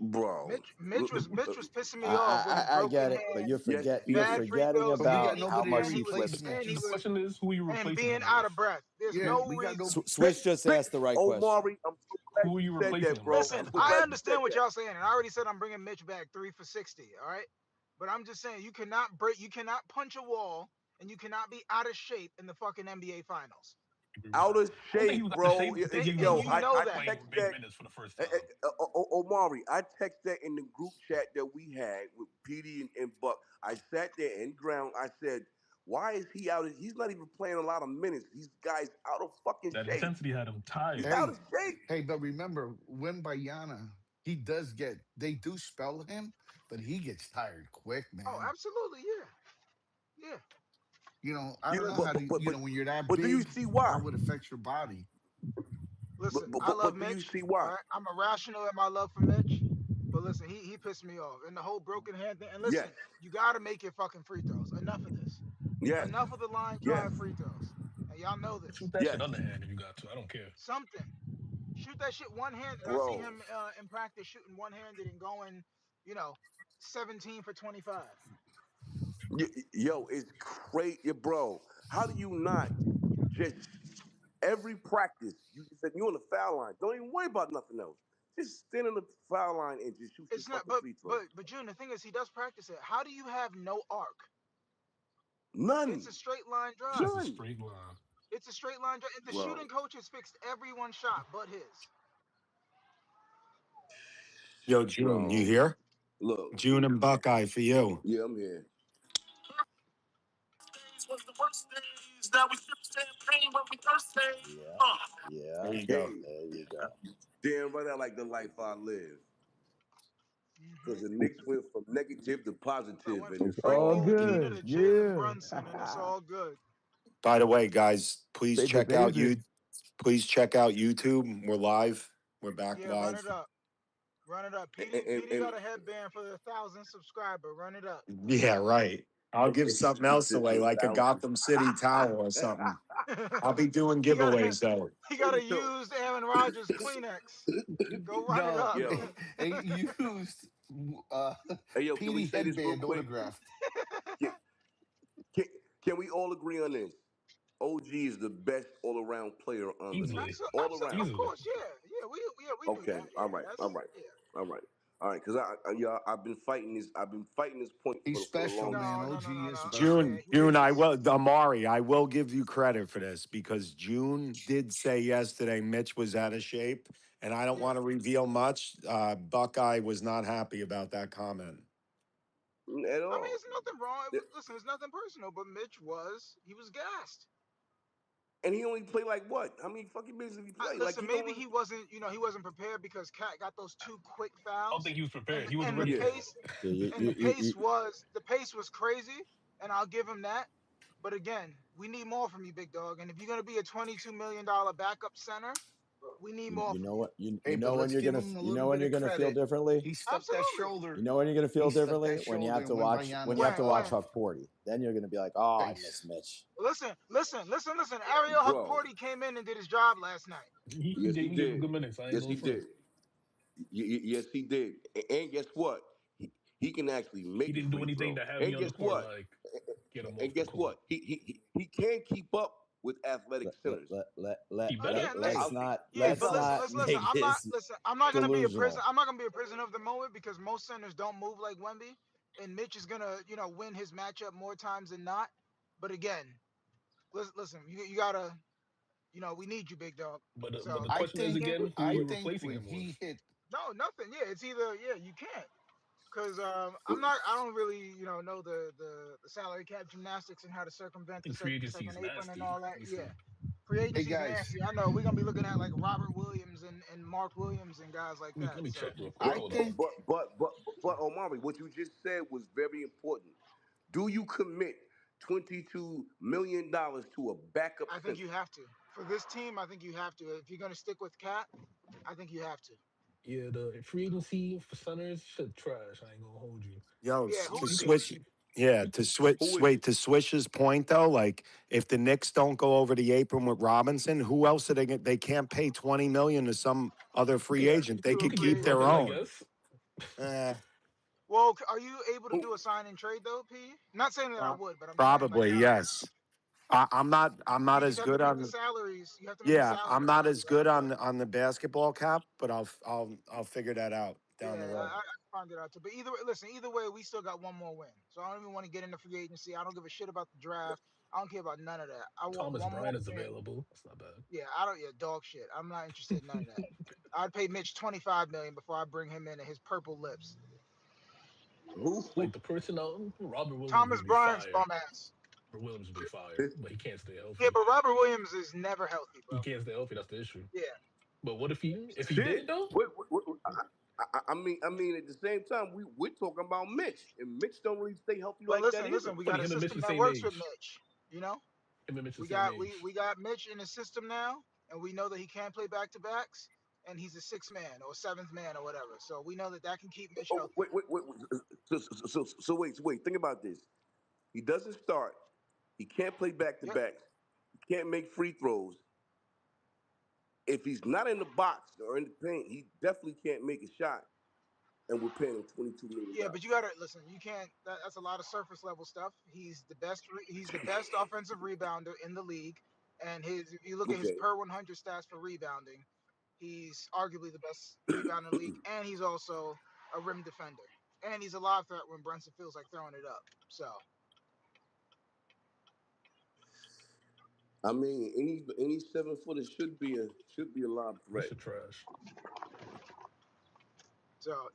Speaker 12: bro?
Speaker 4: Mitch was pissing me off with his
Speaker 1: I
Speaker 4: broken
Speaker 1: get it, but
Speaker 4: hand,
Speaker 12: Yes,
Speaker 1: you're
Speaker 12: he
Speaker 4: bad
Speaker 12: is.
Speaker 4: free
Speaker 1: forgetting
Speaker 4: throws,
Speaker 9: But we got
Speaker 1: about
Speaker 4: and
Speaker 1: how
Speaker 9: nobody to
Speaker 1: much
Speaker 4: and
Speaker 1: he
Speaker 4: he was
Speaker 9: replace
Speaker 1: flips
Speaker 4: and he
Speaker 20: The
Speaker 9: Mitch.
Speaker 4: was
Speaker 20: question is who you
Speaker 4: and
Speaker 20: replacing
Speaker 4: being
Speaker 20: him
Speaker 4: out of
Speaker 20: with?
Speaker 4: breath. There's
Speaker 9: Yeah,
Speaker 4: no
Speaker 9: we got
Speaker 4: reason.
Speaker 9: no.
Speaker 1: Switch just asked the right question.
Speaker 12: Omari, I'm so glad
Speaker 20: Who are
Speaker 12: you
Speaker 20: you
Speaker 12: said
Speaker 20: replacing
Speaker 12: that,
Speaker 20: him
Speaker 12: bro.
Speaker 20: with?
Speaker 4: Listen,
Speaker 12: I'm so
Speaker 4: I
Speaker 12: glad you said
Speaker 4: understand what
Speaker 12: that.
Speaker 4: y'all saying, and I already said I'm bringing Mitch back 3 for 60. All right, but I'm just saying you cannot punch a wall, and you cannot be out of shape in the fucking NBA Finals,
Speaker 20: Agree with
Speaker 12: Out
Speaker 20: that.
Speaker 12: of
Speaker 20: I don't think he
Speaker 12: shape,
Speaker 20: was out of
Speaker 12: bro.
Speaker 20: shape. I think he was
Speaker 4: and
Speaker 12: Yo,
Speaker 4: you
Speaker 20: just
Speaker 4: know
Speaker 12: I
Speaker 4: that.
Speaker 12: text
Speaker 20: playing big
Speaker 12: that.
Speaker 20: minutes for the first time.
Speaker 12: Omari, I text that in the group chat that we had with PD and Buck. I sat there and ground. I said, "Why is he out? He's not even playing a lot of minutes. These guys out of fucking
Speaker 20: That
Speaker 12: shape.
Speaker 20: intensity had him
Speaker 12: He's
Speaker 20: tired.
Speaker 12: out of
Speaker 9: Hey,
Speaker 12: shape."
Speaker 9: hey, but remember, when Bayana, they do spell him, but he gets tired quick,
Speaker 4: Oh,
Speaker 9: man.
Speaker 4: absolutely, yeah, yeah.
Speaker 9: I
Speaker 12: You
Speaker 9: don't
Speaker 12: know,
Speaker 9: know how to, when you're that
Speaker 12: but do you
Speaker 9: big,
Speaker 12: see why?
Speaker 9: how it affects your body.
Speaker 4: Listen, I love
Speaker 12: But do you
Speaker 4: Mitch.
Speaker 12: see
Speaker 4: All
Speaker 12: why?
Speaker 4: right, I'm irrational in my love for Mitch, but listen, he pissed me off, and the whole broken hand thing. And
Speaker 12: Yes,
Speaker 4: listen, you got to make your fucking free throws. Enough of this.
Speaker 12: yes,
Speaker 4: Enough of the line
Speaker 12: yes,
Speaker 4: drive free throws. And y'all know
Speaker 20: Shoot
Speaker 4: this.
Speaker 20: that shit
Speaker 12: yes,
Speaker 20: underhand if you got to. I don't care.
Speaker 4: Something. Shoot that shit one handed. I see
Speaker 12: bro.
Speaker 4: him in practice shooting one handed and going, you know, 17 for 25.
Speaker 12: Yo, it's crazy, bro. How do you not just every practice? You just said you on the foul line. Don't even worry about nothing else. Just stand on the foul line and just shoot your
Speaker 4: It's not,
Speaker 12: fucking free throws.
Speaker 4: but June. The thing is, he does practice it. How do you have no arc? It's a
Speaker 12: None,
Speaker 4: straight line
Speaker 20: It's
Speaker 4: drive.
Speaker 20: just a
Speaker 12: none,
Speaker 20: straight line.
Speaker 4: It's a straight line drive. The shooting
Speaker 12: bro.
Speaker 4: coach has fixed everyone's shot but his.
Speaker 3: Yo, June, you
Speaker 12: Bro,
Speaker 3: here?
Speaker 12: look,
Speaker 3: June and Buckeye for you.
Speaker 12: yeah, I'm here.
Speaker 1: Yeah.
Speaker 3: There
Speaker 1: Yeah.
Speaker 3: you go.
Speaker 12: Hey,
Speaker 1: There you go.
Speaker 12: damn right, I like the life I live.
Speaker 4: Hmm
Speaker 12: Because the Knicks went from negative to
Speaker 4: I
Speaker 12: positive,
Speaker 4: went
Speaker 12: and
Speaker 4: from
Speaker 12: it's like,
Speaker 1: All
Speaker 4: Frankie
Speaker 12: oh,
Speaker 4: Lakina
Speaker 1: good.
Speaker 4: to Jalen Brunson, and it's
Speaker 1: Yeah.
Speaker 4: all good.
Speaker 3: By the way, guys, please
Speaker 1: Baby,
Speaker 3: check out
Speaker 1: baby.
Speaker 3: Please check out YouTube. We're live. We're back
Speaker 4: Yeah, run it
Speaker 3: live.
Speaker 4: up. Run it up. PD
Speaker 12: and
Speaker 4: got a headband for the 1,000 subscriber. Run it up.
Speaker 3: Yeah, right. I'll give something else
Speaker 12: the
Speaker 3: away, like a
Speaker 12: thousand.
Speaker 3: Gotham City towel or something. I'll be doing
Speaker 4: he got
Speaker 3: giveaways though.
Speaker 4: he got to
Speaker 16: Yo,
Speaker 4: use Aaron Rodgers Kleenex. Go run it
Speaker 9: No,
Speaker 4: up.
Speaker 16: yo,
Speaker 9: they used uh,
Speaker 16: hey, yo, can we
Speaker 9: Petey
Speaker 16: say this real
Speaker 9: headband
Speaker 16: quick?
Speaker 9: autographed.
Speaker 16: Can, can, can we all agree on this? OG is the best all around player on the
Speaker 20: Easily.
Speaker 16: Knicks. All
Speaker 4: Of
Speaker 16: around.
Speaker 20: Easily.
Speaker 4: course, we knew
Speaker 16: Okay.
Speaker 4: that.
Speaker 16: All
Speaker 4: Yeah,
Speaker 16: right. All
Speaker 4: that's
Speaker 16: right.
Speaker 4: yeah.
Speaker 16: All right. All right. Because yeah, I've been fighting this. I've been fighting this point
Speaker 9: He's
Speaker 16: for the
Speaker 9: special,
Speaker 16: longest.
Speaker 9: man.
Speaker 4: No, no,
Speaker 9: OG
Speaker 4: no, no,
Speaker 9: is
Speaker 4: no.
Speaker 9: special.
Speaker 4: Yeah,
Speaker 3: June,
Speaker 4: he
Speaker 3: June, I
Speaker 4: is.
Speaker 3: will, Amari, I will give you credit for this because June did say yesterday Mitch was out of shape, and I don't
Speaker 4: Yeah,
Speaker 3: want to reveal much. Buckeye was not happy about that comment.
Speaker 16: At
Speaker 4: I mean,
Speaker 16: all.
Speaker 4: it's nothing wrong.
Speaker 16: Yeah.
Speaker 4: Listen, it's nothing personal, but he was gassed.
Speaker 16: And he only played like what? How many fucking minutes did he play? Like
Speaker 4: Listen,
Speaker 16: he
Speaker 4: maybe
Speaker 16: only.
Speaker 4: he wasn't, he wasn't prepared because Cat got those two quick
Speaker 20: I don't
Speaker 4: fouls,
Speaker 20: think he was
Speaker 4: and
Speaker 20: prepared.
Speaker 4: the,
Speaker 20: He wasn't
Speaker 4: and the
Speaker 20: ready
Speaker 16: Yeah.
Speaker 20: for that.
Speaker 4: pace
Speaker 1: Yeah,
Speaker 4: and the pace was crazy, and I'll give him that. But again, we need more from you, big dog. And if you're gonna be a $22 million backup center, we need more
Speaker 1: you
Speaker 4: from
Speaker 1: know
Speaker 4: you.
Speaker 1: what you
Speaker 9: Hey,
Speaker 1: you
Speaker 9: but
Speaker 1: know when
Speaker 9: let's
Speaker 1: you're
Speaker 9: give
Speaker 1: gonna
Speaker 9: him a
Speaker 1: you
Speaker 9: little
Speaker 1: know when
Speaker 9: bit
Speaker 1: you're
Speaker 9: of
Speaker 1: gonna feel
Speaker 9: credit.
Speaker 1: differently.
Speaker 9: He stuck that
Speaker 4: Absolutely.
Speaker 1: You
Speaker 9: shoulder.
Speaker 1: know when you're gonna
Speaker 9: He
Speaker 1: feel
Speaker 9: stuck
Speaker 1: differently
Speaker 9: that
Speaker 1: when you have
Speaker 9: shoulder
Speaker 1: to
Speaker 9: and went
Speaker 1: watch
Speaker 9: beyond
Speaker 1: when
Speaker 9: the
Speaker 1: you have
Speaker 9: arc.
Speaker 1: to
Speaker 4: When
Speaker 1: watch
Speaker 4: when
Speaker 1: Huck Porty. Then you're gonna be like, oh, I miss
Speaker 9: Face.
Speaker 1: Mitch.
Speaker 4: listen. Ariel
Speaker 16: Bro.
Speaker 4: Hukporty came in and did his job last night.
Speaker 16: Yes, he
Speaker 20: He gave him
Speaker 16: did.
Speaker 20: good minutes. I ain't
Speaker 16: Yes,
Speaker 20: gonna
Speaker 16: he
Speaker 20: front.
Speaker 16: did. Yes, he did. And guess what? He can actually
Speaker 20: He
Speaker 16: make
Speaker 20: didn't do
Speaker 16: free
Speaker 20: anything
Speaker 16: throws.
Speaker 20: to have me
Speaker 16: And
Speaker 20: on the
Speaker 16: guess
Speaker 20: court,
Speaker 16: what?
Speaker 20: like get him
Speaker 16: And
Speaker 20: off the
Speaker 16: guess
Speaker 20: court.
Speaker 16: what? He can keep up with athletic
Speaker 1: let
Speaker 16: centers.
Speaker 20: He better.
Speaker 4: Again,
Speaker 16: I'll,
Speaker 4: yeah,
Speaker 9: Hey,
Speaker 4: but
Speaker 9: fellas,
Speaker 4: listen.
Speaker 1: Make this
Speaker 4: I'm not gonna be a prisoner.
Speaker 1: delusional.
Speaker 4: I'm not gonna be a prisoner of the moment because most centers don't move like Wemby, and Mitch is gonna, win his matchup more times than not. But again, listen, you gotta, we need you, big dog.
Speaker 20: But
Speaker 4: So
Speaker 20: the
Speaker 9: I
Speaker 20: question
Speaker 4: next
Speaker 20: is
Speaker 9: think
Speaker 4: game,
Speaker 20: again, who
Speaker 9: I
Speaker 20: we
Speaker 9: think
Speaker 20: replacing
Speaker 9: when
Speaker 20: him
Speaker 9: he
Speaker 20: with?
Speaker 9: hit
Speaker 4: no, nothing. Yeah, it's either you can't. Because I'm not. I don't really, know the salary cap gymnastics and how to
Speaker 20: I
Speaker 4: circumvent the
Speaker 20: think free agency
Speaker 4: second
Speaker 20: is
Speaker 4: apron and
Speaker 20: nasty.
Speaker 4: all that.
Speaker 20: Let me
Speaker 4: Yeah,
Speaker 20: see.
Speaker 4: free
Speaker 9: hey
Speaker 4: agency's
Speaker 9: guys,
Speaker 4: nasty. I know we're gonna be looking at like Robert Williams and Mark Williams and guys like
Speaker 20: Let
Speaker 4: that.
Speaker 20: me
Speaker 4: So
Speaker 20: check real quick.
Speaker 9: I
Speaker 20: Hold on.
Speaker 9: think
Speaker 16: but Omari, what you just said was very important. Do you commit $22 million to a backup
Speaker 4: I think
Speaker 16: center?
Speaker 4: you have to for this team. I think you have to if you're gonna stick with Cat. I think you have to.
Speaker 20: Yeah, the free agency for centers shit trash. I ain't gonna hold you.
Speaker 3: Yo,
Speaker 4: Yeah,
Speaker 3: to
Speaker 4: who's
Speaker 20: You
Speaker 4: it?
Speaker 20: could
Speaker 3: switch, yeah, to
Speaker 16: Who
Speaker 3: switch.
Speaker 16: is
Speaker 3: Wait,
Speaker 16: it?
Speaker 3: to Swish's point though, like if the Knicks don't go over the apron with Robinson, who else are they? They can't pay 20 million to some other free agent. They
Speaker 4: To a
Speaker 3: could
Speaker 4: free
Speaker 3: keep
Speaker 4: agent.
Speaker 3: their
Speaker 20: Brooklyn, I
Speaker 3: own.
Speaker 20: guess.
Speaker 3: Eh,
Speaker 4: Well, are you able to do a
Speaker 16: Who?
Speaker 4: sign and trade though, P? Not saying that I
Speaker 3: Pro-
Speaker 4: would, but I'm saying like
Speaker 3: Probably
Speaker 4: how
Speaker 3: yes. I'm not. I'm not
Speaker 4: because
Speaker 3: as
Speaker 4: you have to
Speaker 3: good
Speaker 4: make the
Speaker 3: on.
Speaker 4: salaries. You have to make the
Speaker 3: Yeah,
Speaker 4: salary
Speaker 3: I'm not
Speaker 4: cap,
Speaker 3: as
Speaker 4: right?
Speaker 3: good on the basketball cap, but I'll figure that out down the
Speaker 4: Yeah,
Speaker 3: road.
Speaker 4: I can find it out too. But either way, we still got one more win. So I don't even want to get into free agency. I don't give a shit about the draft. I don't care about none of that. I want
Speaker 20: Thomas
Speaker 4: one more
Speaker 20: Bryant is
Speaker 4: win.
Speaker 20: available. That's not bad.
Speaker 4: Yeah, I don't. Yeah, dog shit. I'm not interested in none of that. I'd pay Mitch 25 million before I bring him in and his purple lips.
Speaker 20: Like
Speaker 16: Who?
Speaker 20: the person out, Robert Williams
Speaker 4: Thomas
Speaker 20: would be
Speaker 4: Bryant's
Speaker 20: fire.
Speaker 4: bum ass.
Speaker 20: Robert Williams would be fire, but he can't stay
Speaker 4: Yeah,
Speaker 20: healthy.
Speaker 4: but Robert Williams is never healthy,
Speaker 20: He
Speaker 4: bro.
Speaker 20: can't stay healthy. That's the issue.
Speaker 4: Yeah.
Speaker 20: But what if he
Speaker 16: Shit.
Speaker 20: did though?
Speaker 16: I mean, at the same time, we're talking about Mitch, and Mitch don't really stay healthy
Speaker 4: But
Speaker 16: like that
Speaker 4: listen,
Speaker 16: either.
Speaker 4: we got
Speaker 20: Funny,
Speaker 4: a
Speaker 20: him and Mitch
Speaker 4: system
Speaker 20: the
Speaker 4: that
Speaker 20: same
Speaker 4: works with
Speaker 20: age.
Speaker 4: Mitch. You know,
Speaker 20: Him and Mitch the
Speaker 4: we
Speaker 20: same
Speaker 4: got we
Speaker 20: age.
Speaker 4: we got Mitch in the system now, and we know that he can't play back to backs, and he's a sixth man or seventh man or whatever. So we know that that can keep Mitch
Speaker 16: Oh,
Speaker 4: healthy.
Speaker 16: wait. So wait. Think about this. He doesn't start. He can't play back to
Speaker 4: Yep.
Speaker 16: backs. He can't make free throws. If he's not in the box or in the paint, he definitely can't make a shot. And we're paying him $22
Speaker 4: Yeah,
Speaker 16: million.
Speaker 4: but you gotta listen. You can't. That's a lot of surface level stuff. He's the best. He's the best offensive rebounder in the league, and his if you look at his
Speaker 16: Okay.
Speaker 4: per 100 stats for rebounding, he's arguably the best rebounder in the league, and he's also a rim defender, and he's a lob threat when Brunson feels like throwing it up. So,
Speaker 16: I mean, any 7 footer should be a lob
Speaker 20: Mitch
Speaker 16: threat.
Speaker 20: the trash.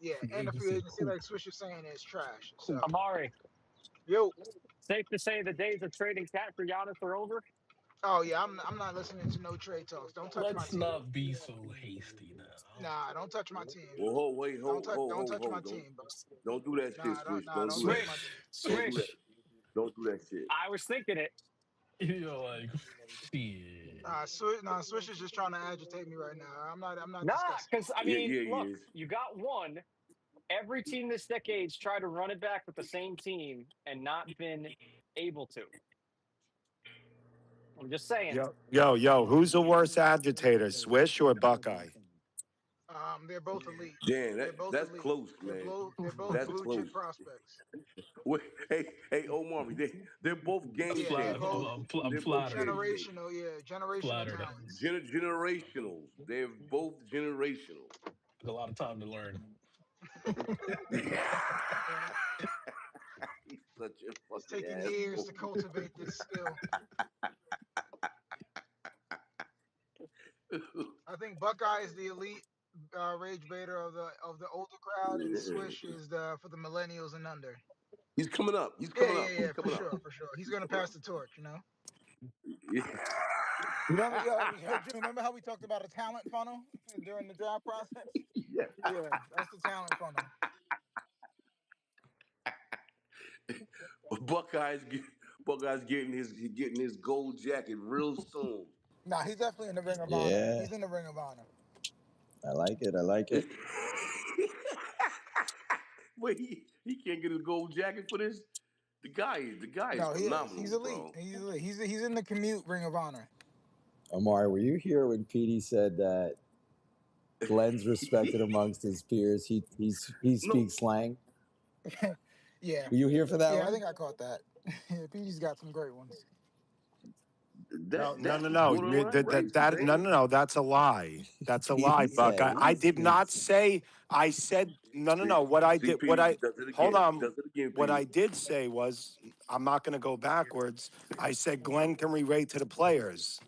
Speaker 4: yeah,
Speaker 20: Free
Speaker 4: and the free
Speaker 20: agency
Speaker 4: agency, like
Speaker 20: hoop.
Speaker 4: Swish is saying, is trash. So,
Speaker 20: Hoop.
Speaker 6: Amari,
Speaker 4: yo,
Speaker 6: safe to say the days of trading Cat for Giannis are over.
Speaker 4: oh yeah, I'm not listening to no trade talks. Don't touch my
Speaker 20: Let's
Speaker 4: team.
Speaker 20: not be so hasty now.
Speaker 4: Nah, don't touch my team.
Speaker 16: Well, wait,
Speaker 4: Don't touch my
Speaker 16: hold. Don't
Speaker 4: team, bro.
Speaker 16: don't do that shit, Swish. Don't
Speaker 4: Don't
Speaker 16: do that.
Speaker 4: touch my
Speaker 6: Swish,
Speaker 4: team.
Speaker 16: Don't do that.
Speaker 6: swish.
Speaker 16: Don't do that shit.
Speaker 6: I was thinking it.
Speaker 20: You're like, shit.
Speaker 4: Swish is just trying to agitate me right now. I'm not
Speaker 6: Nah,
Speaker 4: discussing
Speaker 6: because I
Speaker 16: Yeah,
Speaker 6: mean,
Speaker 16: yeah, he
Speaker 6: look,
Speaker 16: is.
Speaker 6: you got one. Every team this decade's tried to run it back with the same team and not been able to. I'm just saying.
Speaker 3: Yo, who's the worst agitator, Swish or Buckeye?
Speaker 4: They're both elite.
Speaker 16: Damn,
Speaker 4: They're both
Speaker 16: that's
Speaker 4: elite.
Speaker 16: close, man.
Speaker 4: They're both
Speaker 16: That's
Speaker 4: blue chip
Speaker 16: close.
Speaker 4: prospects.
Speaker 16: Wait, hey, Omari, they're both game
Speaker 4: Yeah, they're
Speaker 16: changers.
Speaker 4: both
Speaker 20: I'm
Speaker 16: They're both
Speaker 20: flattered.
Speaker 16: game changers.
Speaker 4: generational. Yeah, generational
Speaker 20: Flattered.
Speaker 4: talents.
Speaker 16: Generational. They're both generational.
Speaker 20: Took a lot of time to learn.
Speaker 4: Yeah,
Speaker 16: He's such a
Speaker 4: it's
Speaker 16: fucking
Speaker 4: taken years
Speaker 16: asshole.
Speaker 4: to cultivate this skill. I think Buckeye is the elite rage baiter of the older crowd, and Swish is the for the millennials and under.
Speaker 16: He's coming up. He's
Speaker 4: Yeah,
Speaker 16: coming
Speaker 4: yeah,
Speaker 16: up. He's
Speaker 4: yeah, for
Speaker 16: coming up.
Speaker 4: sure, for sure. He's
Speaker 16: He's
Speaker 4: gonna
Speaker 16: coming
Speaker 4: pass
Speaker 16: up.
Speaker 4: the torch, you know.
Speaker 16: Yeah.
Speaker 4: Remember, June, remember how we talked about a talent funnel during the draft process?
Speaker 16: Yeah.
Speaker 4: Yeah, that's the talent funnel.
Speaker 16: Buckeyes, Buckeyes getting his gold jacket real soon.
Speaker 4: Nah, he's definitely in the Ring of Honor.
Speaker 1: Yeah,
Speaker 4: He's in the Ring of Honor.
Speaker 1: I like it. I like it.
Speaker 16: Wait, he can't get his gold jacket for this. The guy is
Speaker 4: No, he is. He's
Speaker 16: phenomenal,
Speaker 4: elite.
Speaker 16: bro.
Speaker 4: He's elite. He's in the Commute Ring of Honor.
Speaker 1: Omar, were you here when Petey said that Glenn's respected amongst his peers? He
Speaker 16: No,
Speaker 1: speaks slang.
Speaker 4: Yeah,
Speaker 1: Were you here for that
Speaker 4: yeah. I
Speaker 1: one?
Speaker 4: think I caught that. Yeah, PG's got some great ones.
Speaker 3: No,
Speaker 16: that
Speaker 3: no,
Speaker 16: that's
Speaker 3: no, no.
Speaker 16: borderline racist,
Speaker 3: No,
Speaker 16: ain't
Speaker 3: no,
Speaker 16: it?
Speaker 3: no. That's a lie. That's a lie,
Speaker 1: Petey
Speaker 3: Buck.
Speaker 1: said
Speaker 3: I
Speaker 1: he
Speaker 3: did not
Speaker 1: speaks.
Speaker 3: say. I said no, no,
Speaker 16: See,
Speaker 3: no. What I
Speaker 16: see,
Speaker 3: did, what
Speaker 16: Petey
Speaker 3: I
Speaker 16: does it
Speaker 3: hold
Speaker 16: again.
Speaker 3: on.
Speaker 16: Does it again,
Speaker 3: What I
Speaker 16: Petey.
Speaker 3: did say was, I'm not going to go backwards. I said Glenn can relate to the players,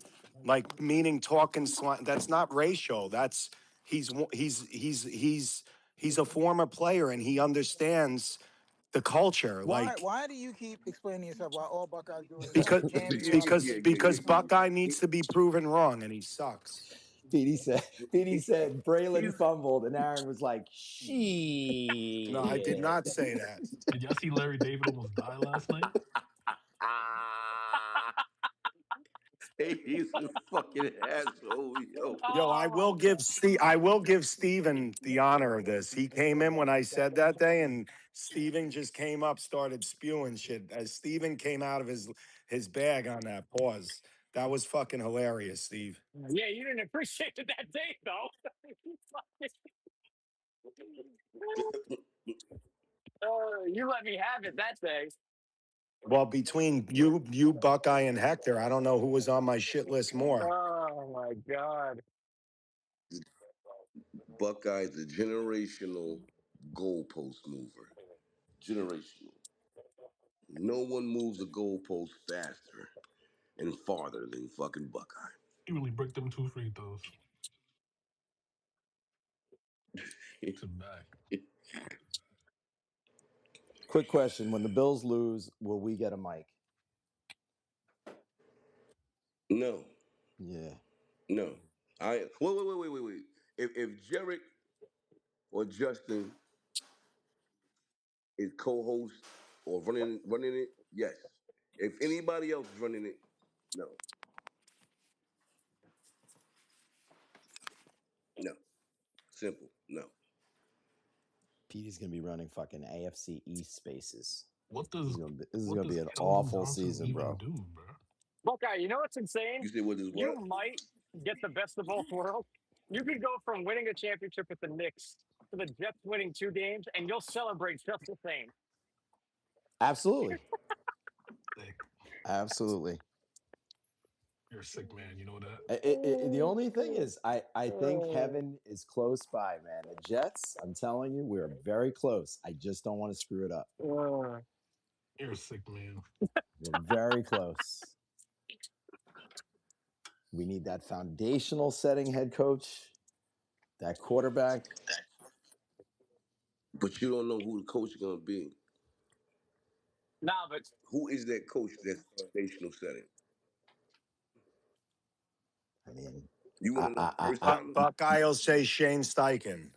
Speaker 3: like meaning talking slang. That's not racial. That's he's a former player and he understands the culture.
Speaker 4: Why?
Speaker 3: Like
Speaker 4: Why do you keep explaining yourself? Why all Buckeyes do is
Speaker 3: because
Speaker 4: jam you up and
Speaker 3: because
Speaker 4: say you speak
Speaker 3: because
Speaker 4: slang?
Speaker 3: Buckeye needs to be proven wrong and he sucks.
Speaker 1: Petey said Braylon
Speaker 16: He's
Speaker 1: fumbled, and Aaron was like,
Speaker 3: No, I did not
Speaker 1: "Shit."
Speaker 3: say that.
Speaker 20: Did y'all see Larry David almost die last night?
Speaker 16: ah, he's a fucking asshole, yo.
Speaker 3: Yo,
Speaker 6: Oh,
Speaker 3: I will give Steven the honor of this. He came in when I said that day, and Steven just came up, started spewing shit. As Steven came out of his bag on that pause. That was fucking hilarious, Steve.
Speaker 6: yeah, you didn't appreciate it that day, though. You let me have it that day.
Speaker 3: Well, between you, Buckeye, and Hector, I don't know who was on my shit list more.
Speaker 6: Oh my god.
Speaker 16: Buckeye's a generational goalpost mover. Generational. No one moves a goalpost faster and farther than fucking Buckeye.
Speaker 20: He really bricked them 2 free throws. To back.
Speaker 1: Quick question: when the Bills lose, will we get a mic?
Speaker 16: No,
Speaker 1: Yeah.
Speaker 16: no. Wait. If Jarek or Justin is co-host or running it, yes. If anybody else is running it, no, no. Simple, no.
Speaker 1: Petey's gonna be running fucking AFC East spaces.
Speaker 20: What
Speaker 1: This is
Speaker 20: does
Speaker 1: gonna be, this is
Speaker 20: what
Speaker 1: gonna
Speaker 20: does
Speaker 1: be an
Speaker 20: Keldon
Speaker 1: awful
Speaker 20: Johnson
Speaker 1: season,
Speaker 20: even
Speaker 1: bro.
Speaker 20: do, bro?
Speaker 6: Buckeye, you know what's insane?
Speaker 16: You say what is
Speaker 6: You
Speaker 16: what?
Speaker 6: might get the best of both worlds. You could go from winning a championship with the Knicks to the Jets winning 2 games, and you'll celebrate just the same.
Speaker 1: Absolutely,
Speaker 20: Sick.
Speaker 1: absolutely.
Speaker 20: You're a sick man. You know that.
Speaker 1: The only thing is, I think heaven is close by, man. The Jets, I'm telling you, we're very close. I just don't want to screw it up.
Speaker 20: You're a sick man.
Speaker 1: We're very close. We need that foundational setting head coach, that quarterback.
Speaker 16: But you don't know who the coach is gonna be.
Speaker 6: Nah, but
Speaker 16: Who is that coach that's foundational setting?
Speaker 1: I mean,
Speaker 16: You want to know first
Speaker 1: I
Speaker 16: time?
Speaker 3: Buckeye will say Shane Steichen.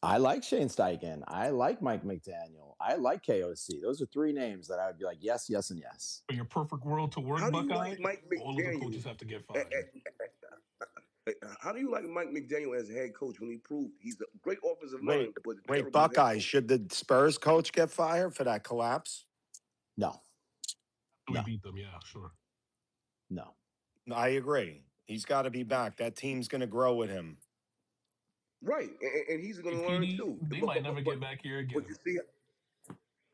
Speaker 1: I like Shane Steichen. I like Mike McDaniel. I like KOC. Those are three names that I would be like, yes, yes, and yes.
Speaker 20: For your perfect world to work,
Speaker 16: How do you like
Speaker 20: Buckeye,
Speaker 16: Mike
Speaker 20: all of the
Speaker 16: McDaniel?
Speaker 20: coaches have to get
Speaker 16: eh,
Speaker 20: fired.
Speaker 16: How do you like Mike McDaniel as head coach when he proved he's a great offensive
Speaker 3: Wait,
Speaker 16: mind but a
Speaker 3: wait,
Speaker 16: terrible head
Speaker 3: Buckeye,
Speaker 16: coach?
Speaker 3: should the Spurs coach get fired for that collapse?
Speaker 1: No,
Speaker 20: We
Speaker 1: no,
Speaker 20: beat them, yeah, sure.
Speaker 1: no.
Speaker 2: I agree. He's got to be back. That team's going to grow with him.
Speaker 16: Right, and he's
Speaker 20: Hey,
Speaker 16: going to learn
Speaker 20: PD,
Speaker 16: too.
Speaker 20: they might never get back here
Speaker 16: But
Speaker 20: again.
Speaker 16: you see,